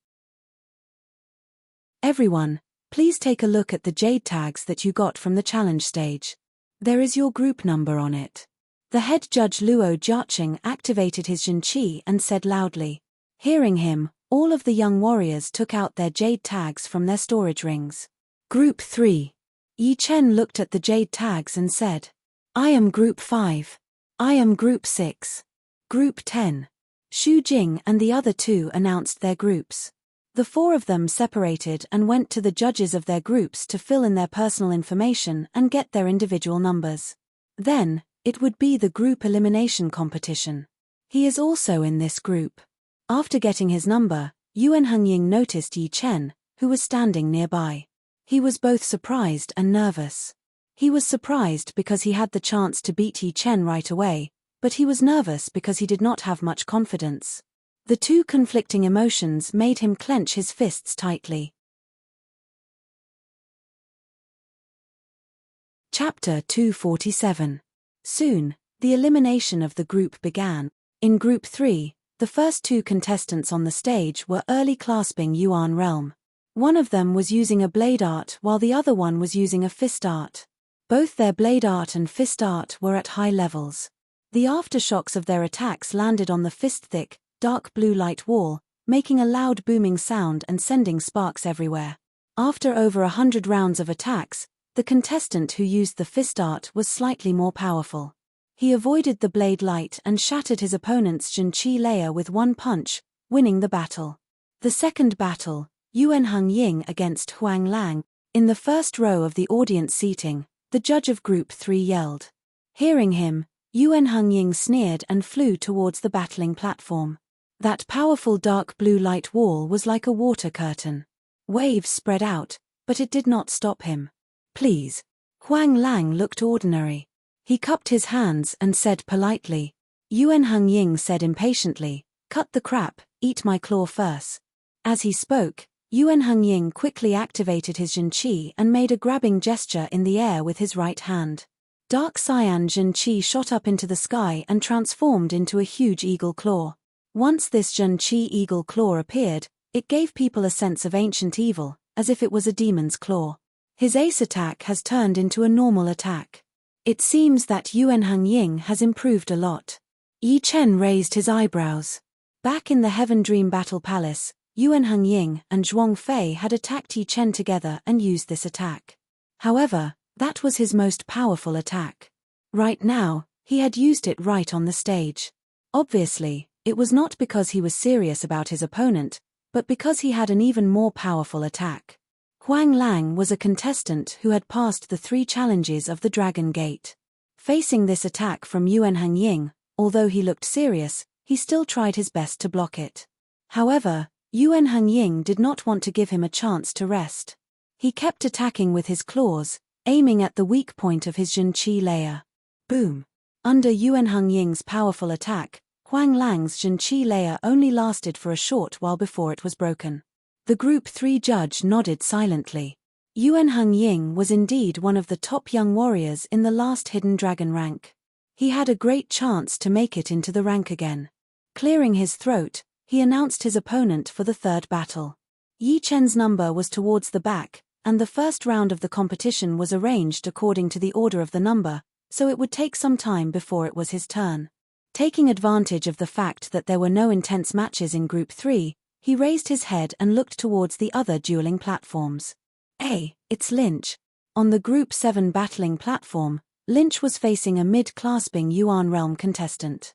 Everyone, please take a look at the jade tags that you got from the challenge stage. There is your group number on it. The head judge Luo Jiaqing activated his Jinqi and said loudly. Hearing him, all of the young warriors took out their jade tags from their storage rings. Group 3. Yi Chen looked at the jade tags and said, I am Group 5. I am Group 6. Group 10. Xu Jing and the other 2 announced their groups. The 4 of them separated and went to the judges of their groups to fill in their personal information and get their individual numbers. Then, it would be the group elimination competition. He is also in this group. After getting his number, Yuan Hongying noticed Yi Chen, who was standing nearby. He was both surprised and nervous. He was surprised because he had the chance to beat Yi Chen right away, but he was nervous because he did not have much confidence. The 2 conflicting emotions made him clench his fists tightly. Chapter 247. Soon, the elimination of the group began. In Group 3, the first 2 contestants on the stage were early clasping Yuan realm. One of them was using a blade art while the other one was using a fist art. Both their blade art and fist art were at high levels. The aftershocks of their attacks landed on the fist-thick, dark blue light wall, making a loud booming sound and sending sparks everywhere. After over 100 rounds of attacks, the contestant who used the fist art was slightly more powerful. He avoided the blade light and shattered his opponent's Jinqi layer with one punch, winning the battle. The second battle, Yuan Hongying against Huang Lang. In the first row of the audience seating, the judge of Group 3 yelled. Hearing him, Yuan Hongying sneered and flew towards the battling platform. That powerful dark blue light wall was like a water curtain. Waves spread out, but it did not stop him. Please. Huang Lang looked ordinary. He cupped his hands and said politely. Yuan Hongying said impatiently, cut the crap, eat my claw first. As he spoke, Yuan Hongying quickly activated his Jinqi and made a grabbing gesture in the air with his right hand. Dark cyan Jinqi shot up into the sky and transformed into a huge eagle claw. Once this Jinqi eagle claw appeared, it gave people a sense of ancient evil, as if it was a demon's claw. His ace attack has turned into a normal attack. It seems that Yuan Hongying has improved a lot. Yi Chen raised his eyebrows. Back in the Heaven Dream Battle Palace, Yuan Hongying and Zhuang Fei had attacked Yi Chen together and used this attack. However, that was his most powerful attack. Right now, He had used it right on the stage. Obviously, it was not because he was serious about his opponent, but because he had an even more powerful attack. Huang Lang was a contestant who had passed the 3 challenges of the Dragon Gate. Facing this attack from Yuan Hangying, although he looked serious, he still tried his best to block it. However, Yuan Hangying did not want to give him a chance to rest. He kept attacking with his claws, aiming at the weak point of his Zhenqi layer. Boom! Under Yuan Hangying's powerful attack, Huang Lang's Zhenqi layer only lasted for a short while before it was broken. The Group 3 judge nodded silently. Yuan Hangying was indeed one of the top young warriors in the last Hidden Dragon rank. He had a great chance to make it into the rank again. Clearing his throat, he announced his opponent for the 3rd battle. Yi Chen's number was towards the back, and the first round of the competition was arranged according to the order of the number, so it would take some time before it was his turn. Taking advantage of the fact that there were no intense matches in Group 3, he raised his head and looked towards the other dueling platforms. Hey, it's Lynch. On the Group 7 battling platform, Lynch was facing a mid-clasping Yuan realm contestant.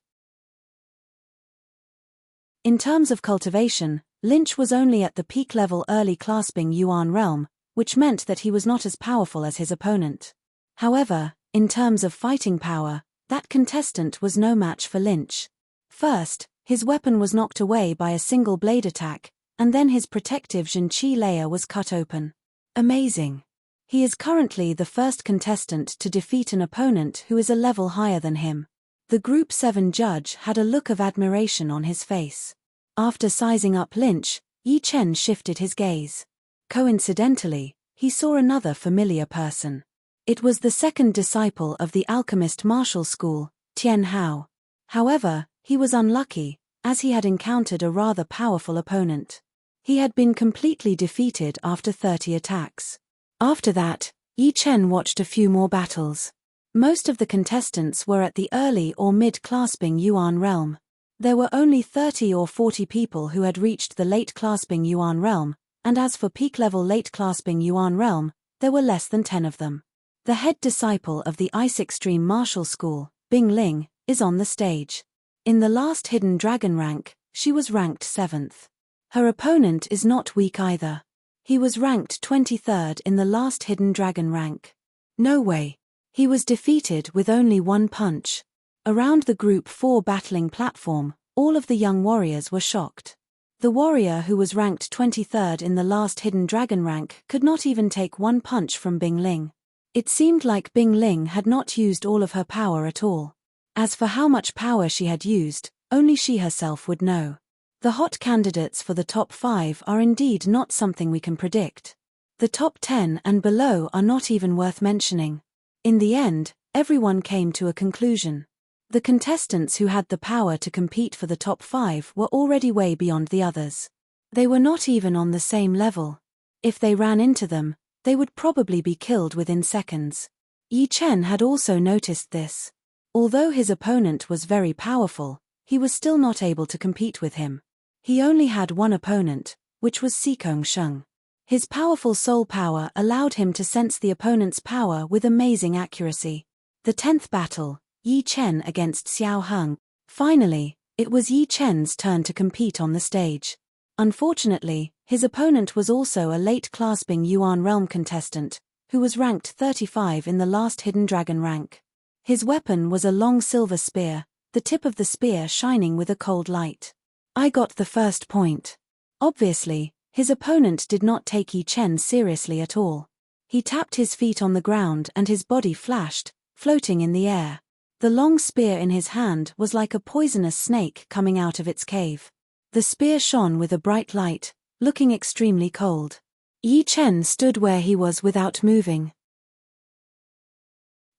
In terms of cultivation, Lynch was only at the peak level early clasping Yuan realm, which meant that he was not as powerful as his opponent. However, in terms of fighting power, that contestant was no match for Lynch. First, his weapon was knocked away by a single blade attack, and then his protective Zhenqi layer was cut open. Amazing. He is currently the first contestant to defeat an opponent who is a level higher than him. The Group 7 judge had a look of admiration on his face. After sizing up Lynch, Yi Chen shifted his gaze. Coincidentally, he saw another familiar person. It was the second disciple of the alchemist martial school, Tian Hao. However, he was unlucky, as he had encountered a rather powerful opponent. He had been completely defeated after 30 attacks. After that, Yi Chen watched a few more battles. Most of the contestants were at the early or mid-clasping Yuan realm. There were only 30 or 40 people who had reached the late-clasping Yuan realm, and as for peak-level late-clasping Yuan realm, there were less than 10 of them. The head disciple of the Ice Extreme Martial School, Bing Ling, is on the stage. In the last Hidden Dragon rank, she was ranked 7th. Her opponent is not weak either. He was ranked 23rd in the last Hidden Dragon rank. No way. He was defeated with only 1 punch. Around the Group 4 battling platform, all of the young warriors were shocked. The warrior who was ranked 23rd in the last Hidden Dragon rank could not even take 1 punch from Bing Ling. It seemed like Bing Ling had not used all of her power at all. As for how much power she had used, only she herself would know. The hot candidates for the top 5 are indeed not something we can predict. The top 10 and below are not even worth mentioning. In the end, everyone came to a conclusion. The contestants who had the power to compete for the top 5 were already way beyond the others. They were not even on the same level. If they ran into them, they would probably be killed within seconds. Yi Chen had also noticed this. Although his opponent was very powerful, he was still not able to compete with him. He only had one opponent, which was Sikong Sheng. His powerful soul power allowed him to sense the opponent's power with amazing accuracy. The 10th battle, Yi Chen against Xiao Heng. Finally, it was Yi Chen's turn to compete on the stage. Unfortunately, his opponent was also a late-clasping Yuan realm contestant, who was ranked 35 in the last Hidden Dragon rank. His weapon was a long silver spear, the tip of the spear shining with a cold light. I got the first point. Obviously, his opponent did not take Yi Chen seriously at all. He tapped his feet on the ground and his body flashed, floating in the air. The long spear in his hand was like a poisonous snake coming out of its cave. The spear shone with a bright light, looking extremely cold. Yi Chen stood where he was without moving.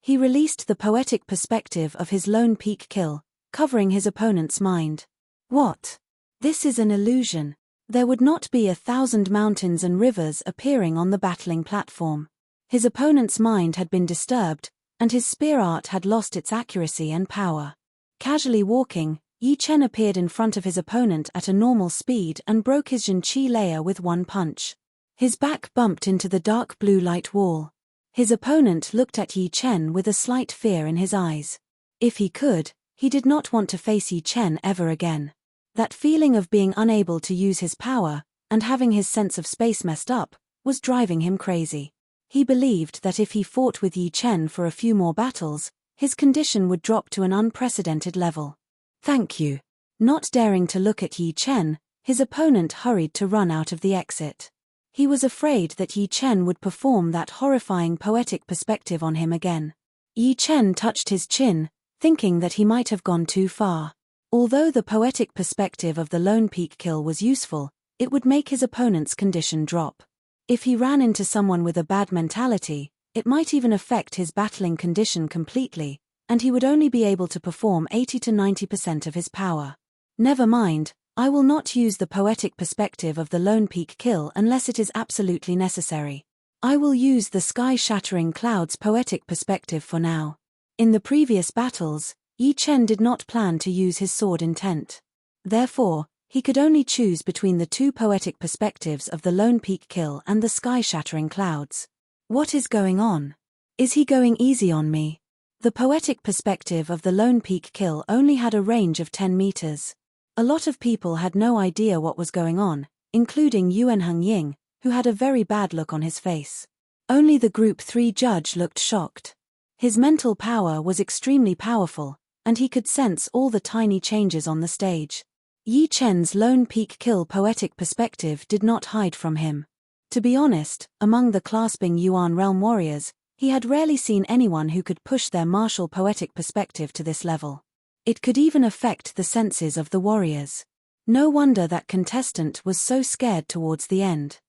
He released the poetic perspective of his lone peak kill, covering his opponent's mind. What? This is an illusion. There would not be 1,000 mountains and rivers appearing on the battling platform. His opponent's mind had been disturbed, and his spear art had lost its accuracy and power. Casually walking, Yi Chen appeared in front of his opponent at a normal speed and broke his Zhenqi layer with 1 punch. His back bumped into the dark blue light wall. His opponent looked at Yi Chen with a slight fear in his eyes. If he could, he did not want to face Yi Chen ever again. That feeling of being unable to use his power, and having his sense of space messed up, was driving him crazy. He believed that if he fought with Yi Chen for a few more battles, his condition would drop to an unprecedented level. Thank you. Not daring to look at Yi Chen, his opponent hurried to run out of the exit. He was afraid that Yi Chen would perform that horrifying poetic perspective on him again. Yi Chen touched his chin, thinking that he might have gone too far. Although the poetic perspective of the lone peak kill was useful, it would make his opponent's condition drop. If he ran into someone with a bad mentality, it might even affect his battling condition completely, and he would only be able to perform 80 to 90% of his power. Never mind, I will not use the poetic perspective of the lone peak kill unless it is absolutely necessary. I will use the sky-shattering clouds poetic perspective for now. In the previous battles, Yi Chen did not plan to use his sword intent. Therefore, he could only choose between the two poetic perspectives of the lone peak kill and the sky-shattering clouds. What is going on? Is he going easy on me? The poetic perspective of the lone peak kill only had a range of 10 meters. A lot of people had no idea what was going on, including Yuan Hongying, who had a very bad look on his face. Only the Group 3 judge looked shocked. His mental power was extremely powerful, and he could sense all the tiny changes on the stage. Yi Chen's lone peak kill poetic perspective did not hide from him. To be honest, among the clasping Yuan realm warriors, he had rarely seen anyone who could push their martial poetic perspective to this level. It could even affect the senses of the warriors. No wonder that contestant was so scared towards the end.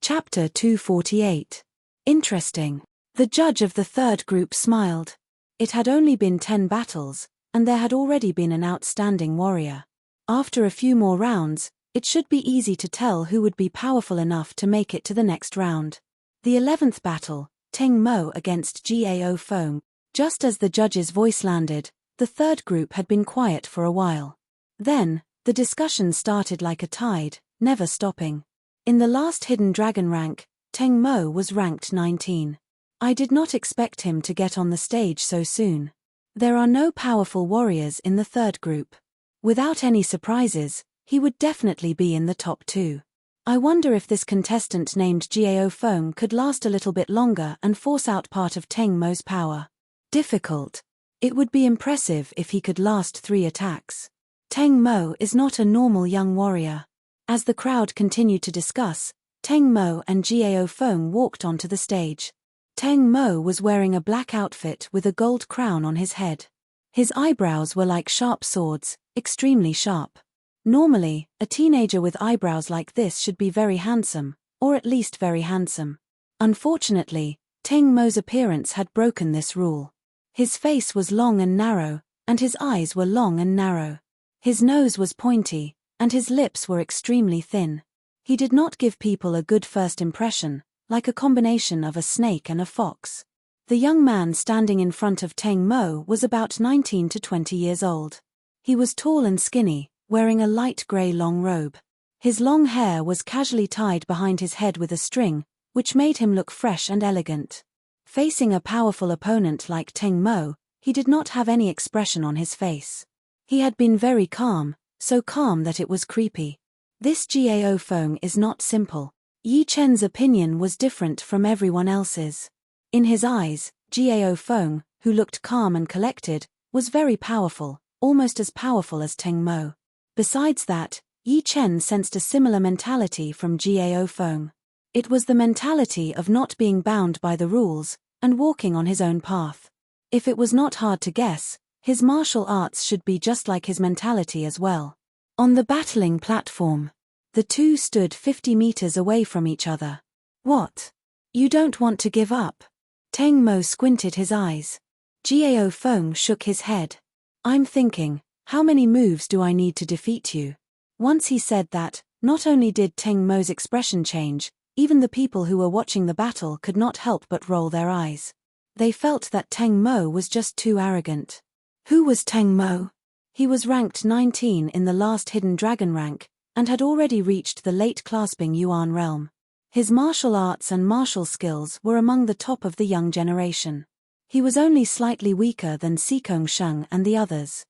Chapter 248. Interesting. The judge of the third group smiled. It had only been 10 battles, and there had already been an outstanding warrior. After a few more rounds, it should be easy to tell who would be powerful enough to make it to the next round. The 11th battle, Teng Mo against Gao Feng. Just as the judge's voice landed, the third group had been quiet for a while. Then, the discussion started like a tide, never stopping. In the last hidden dragon rank, Teng Mo was ranked 19. I did not expect him to get on the stage so soon. There are no powerful warriors in the third group. Without any surprises, he would definitely be in the top 2. I wonder if this contestant named Gao Feng could last a little bit longer and force out part of Teng Mo's power. Difficult. It would be impressive if he could last 3 attacks. Teng Mo is not a normal young warrior. As the crowd continued to discuss, Teng Mo and Gao Feng walked onto the stage. Teng Mo was wearing a black outfit with a gold crown on his head. His eyebrows were like sharp swords, extremely sharp. Normally, a teenager with eyebrows like this should be very handsome, or at least very handsome. Unfortunately, Teng Mo's appearance had broken this rule. His face was long and narrow, and his eyes were long and narrow. His nose was pointy, and his lips were extremely thin. He did not give people a good first impression, like a combination of a snake and a fox. The young man standing in front of Teng Mo was about 19 to 20 years old. He was tall and skinny, wearing a light grey long robe. His long hair was casually tied behind his head with a string, which made him look fresh and elegant. Facing a powerful opponent like Teng Mo, he did not have any expression on his face. He had been very calm, so calm that it was creepy. This Gao Feng is not simple. Yi Chen's opinion was different from everyone else's. In his eyes, Gao Feng, who looked calm and collected, was very powerful, almost as powerful as Teng Mo. Besides that, Yi Chen sensed a similar mentality from Gao Feng. It was the mentality of not being bound by the rules, and walking on his own path. If it was not hard to guess, his martial arts should be just like his mentality as well. On the battling platform, the two stood 50 meters away from each other. What? You don't want to give up? Teng Mo squinted his eyes. Gao Feng shook his head. I'm thinking, how many moves do I need to defeat you? Once he said that, not only did Teng Mo's expression change, even the people who were watching the battle could not help but roll their eyes. They felt that Teng Mo was just too arrogant. Who was Teng Mo? He was ranked 19 in the last hidden dragon rank, and had already reached the late clasping Yuan realm. His martial arts and martial skills were among the top of the young generation. He was only slightly weaker than Xikong Sheng and the others.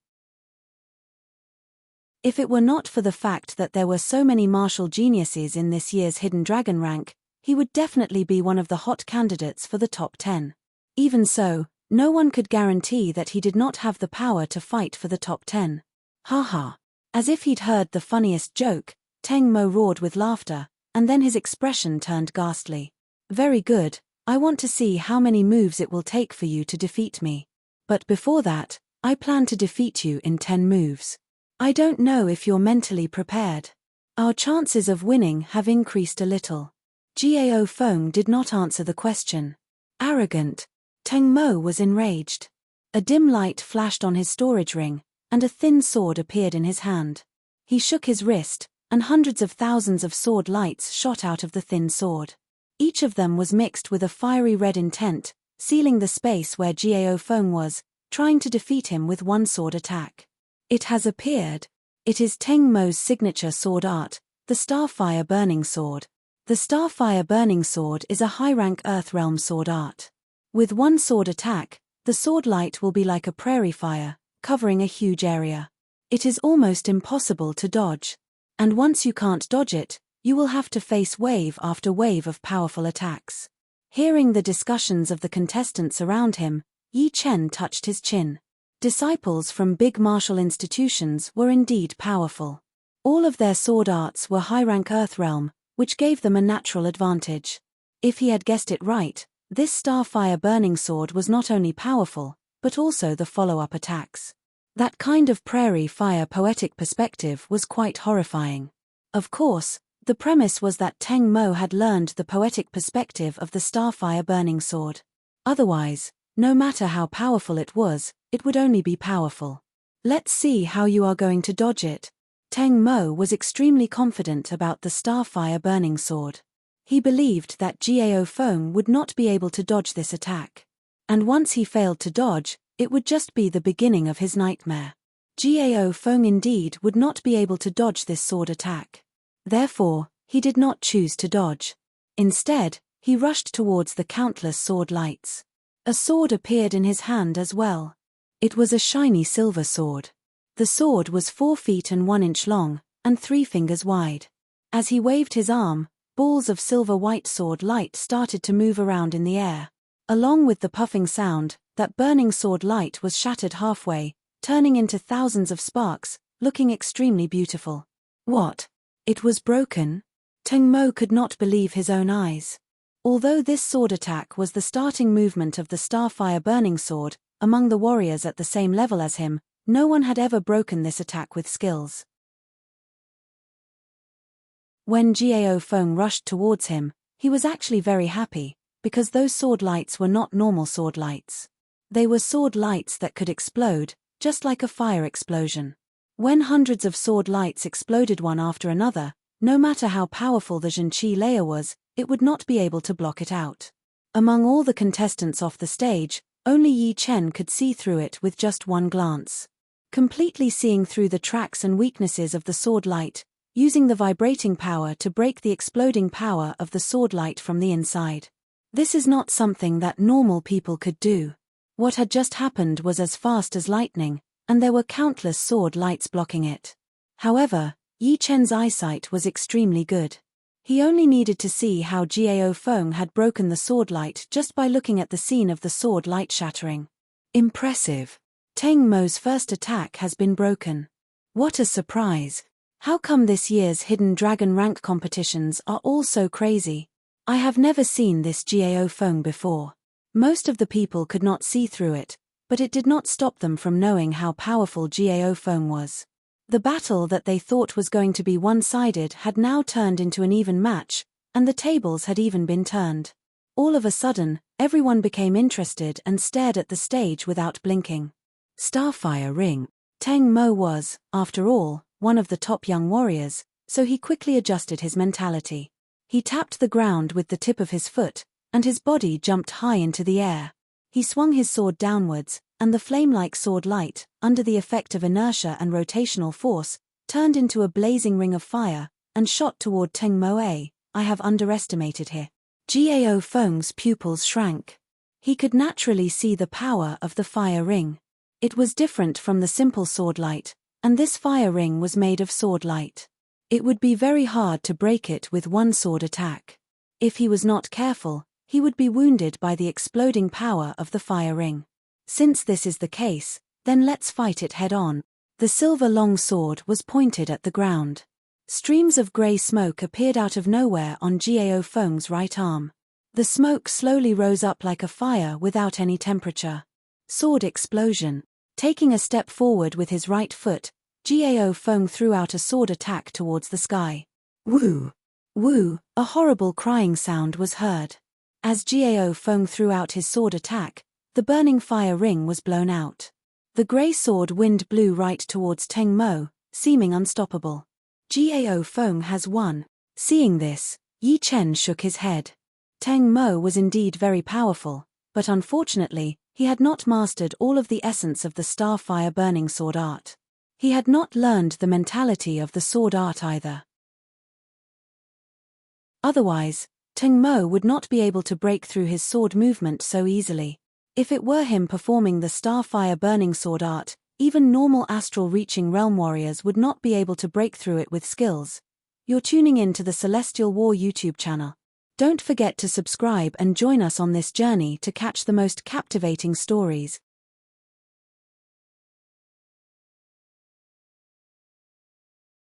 If it were not for the fact that there were so many martial geniuses in this year's Hidden Dragon rank, he would definitely be one of the hot candidates for the top 10. Even so, no one could guarantee that he did not have the power to fight for the top 10. Haha. As if he'd heard the funniest joke, Teng Mo roared with laughter, and then his expression turned ghastly. Very good, I want to see how many moves it will take for you to defeat me. But before that, I plan to defeat you in 10 moves. I don't know if you're mentally prepared. Our chances of winning have increased a little. Gao Feng did not answer the question. Arrogant. Teng Mo was enraged. A dim light flashed on his storage ring, and a thin sword appeared in his hand. He shook his wrist, and hundreds of thousands of sword lights shot out of the thin sword. Each of them was mixed with a fiery red intent, sealing the space where Gao Feng was, trying to defeat him with one sword attack. It has appeared. It is Teng Mo's signature sword art, the Starfire Burning Sword. The Starfire Burning Sword is a high-rank Earthrealm sword art. With one sword attack, the sword light will be like a prairie fire, covering a huge area. It is almost impossible to dodge. And once you can't dodge it, you will have to face wave after wave of powerful attacks. Hearing the discussions of the contestants around him, Yi Chen touched his chin. Disciples from big martial institutions were indeed powerful. All of their sword arts were high-rank Earthrealm, which gave them a natural advantage. If he had guessed it right, this Starfire Burning Sword was not only powerful, but also the follow-up attacks. That kind of prairie fire poetic perspective was quite horrifying. Of course, the premise was that Teng Mo had learned the poetic perspective of the Starfire Burning Sword. Otherwise, no matter how powerful it would only be powerful. Let's see how you are going to dodge it. Teng Mo was extremely confident about the Starfire Burning Sword. He believed that Gao Feng would not be able to dodge this attack. And once he failed to dodge, it would just be the beginning of his nightmare. Gao Feng indeed would not be able to dodge this sword attack. Therefore, he did not choose to dodge. Instead, he rushed towards the countless sword lights. A sword appeared in his hand as well. It was a shiny silver sword. The sword was 4 feet and 1 inch long, and 3 fingers wide. As he waved his arm, balls of silver-white sword light started to move around in the air. Along with the puffing sound, that burning sword light was shattered halfway, turning into thousands of sparks, looking extremely beautiful. What? It was broken? Teng Mo could not believe his own eyes. Although this sword attack was the starting movement of the Starfire Burning Sword, among the warriors at the same level as him, no one had ever broken this attack with skills. When Gao Feng rushed towards him, he was actually very happy, because those sword lights were not normal sword lights. They were sword lights that could explode, just like a fire explosion. When hundreds of sword lights exploded one after another, no matter how powerful the Zhenqi layer was, it would not be able to block it out. Among all the contestants off the stage, only Yi Chen could see through it with just one glance. Completely seeing through the tracks and weaknesses of the sword light, using the vibrating power to break the exploding power of the sword light from the inside. This is not something that normal people could do. What had just happened was as fast as lightning, and there were countless sword lights blocking it. However, Yi Chen's eyesight was extremely good. He only needed to see how Gao Feng had broken the sword light just by looking at the scene of the sword light shattering. Impressive. Teng Mo's first attack has been broken. What a surprise. How come this year's Hidden Dragon rank competitions are all so crazy? I have never seen this Gao Feng before. Most of the people could not see through it, but it did not stop them from knowing how powerful Gao Feng was. The battle that they thought was going to be one-sided had now turned into an even match, and the tables had even been turned. All of a sudden, everyone became interested and stared at the stage without blinking. Starfire Ring. Teng Mo was, after all, one of the top young warriors, so he quickly adjusted his mentality. He tapped the ground with the tip of his foot, and his body jumped high into the air. He swung his sword downwards, and the flame-like sword light, under the effect of inertia and rotational force, turned into a blazing ring of fire, and shot toward Teng Mo. I have underestimated here. Gao Feng's pupils shrank. He could naturally see the power of the fire ring. It was different from the simple sword light, and this fire ring was made of sword light. It would be very hard to break it with one sword attack. If he was not careful, he would be wounded by the exploding power of the fire ring. Since this is the case, then let's fight it head on. The silver long sword was pointed at the ground. Streams of grey smoke appeared out of nowhere on Gao Feng's right arm. The smoke slowly rose up like a fire without any temperature. Sword explosion. Taking a step forward with his right foot, Gao Feng threw out a sword attack towards the sky. Woo! Woo! A horrible crying sound was heard. As Gao Feng threw out his sword attack, the burning fire ring was blown out. The grey sword wind blew right towards Teng Mo, seeming unstoppable. Gao Feng has won. Seeing this, Yi Chen shook his head. Teng Mo was indeed very powerful, but unfortunately, he had not mastered all of the essence of the Starfire burning sword art. He had not learned the mentality of the sword art either. Otherwise, Teng Mo would not be able to break through his sword movement so easily. If it were him performing the Starfire burning sword art, even normal astral-reaching realm warriors would not be able to break through it with skills. You're tuning in to the Celestial War YouTube channel. Don't forget to subscribe and join us on this journey to catch the most captivating stories.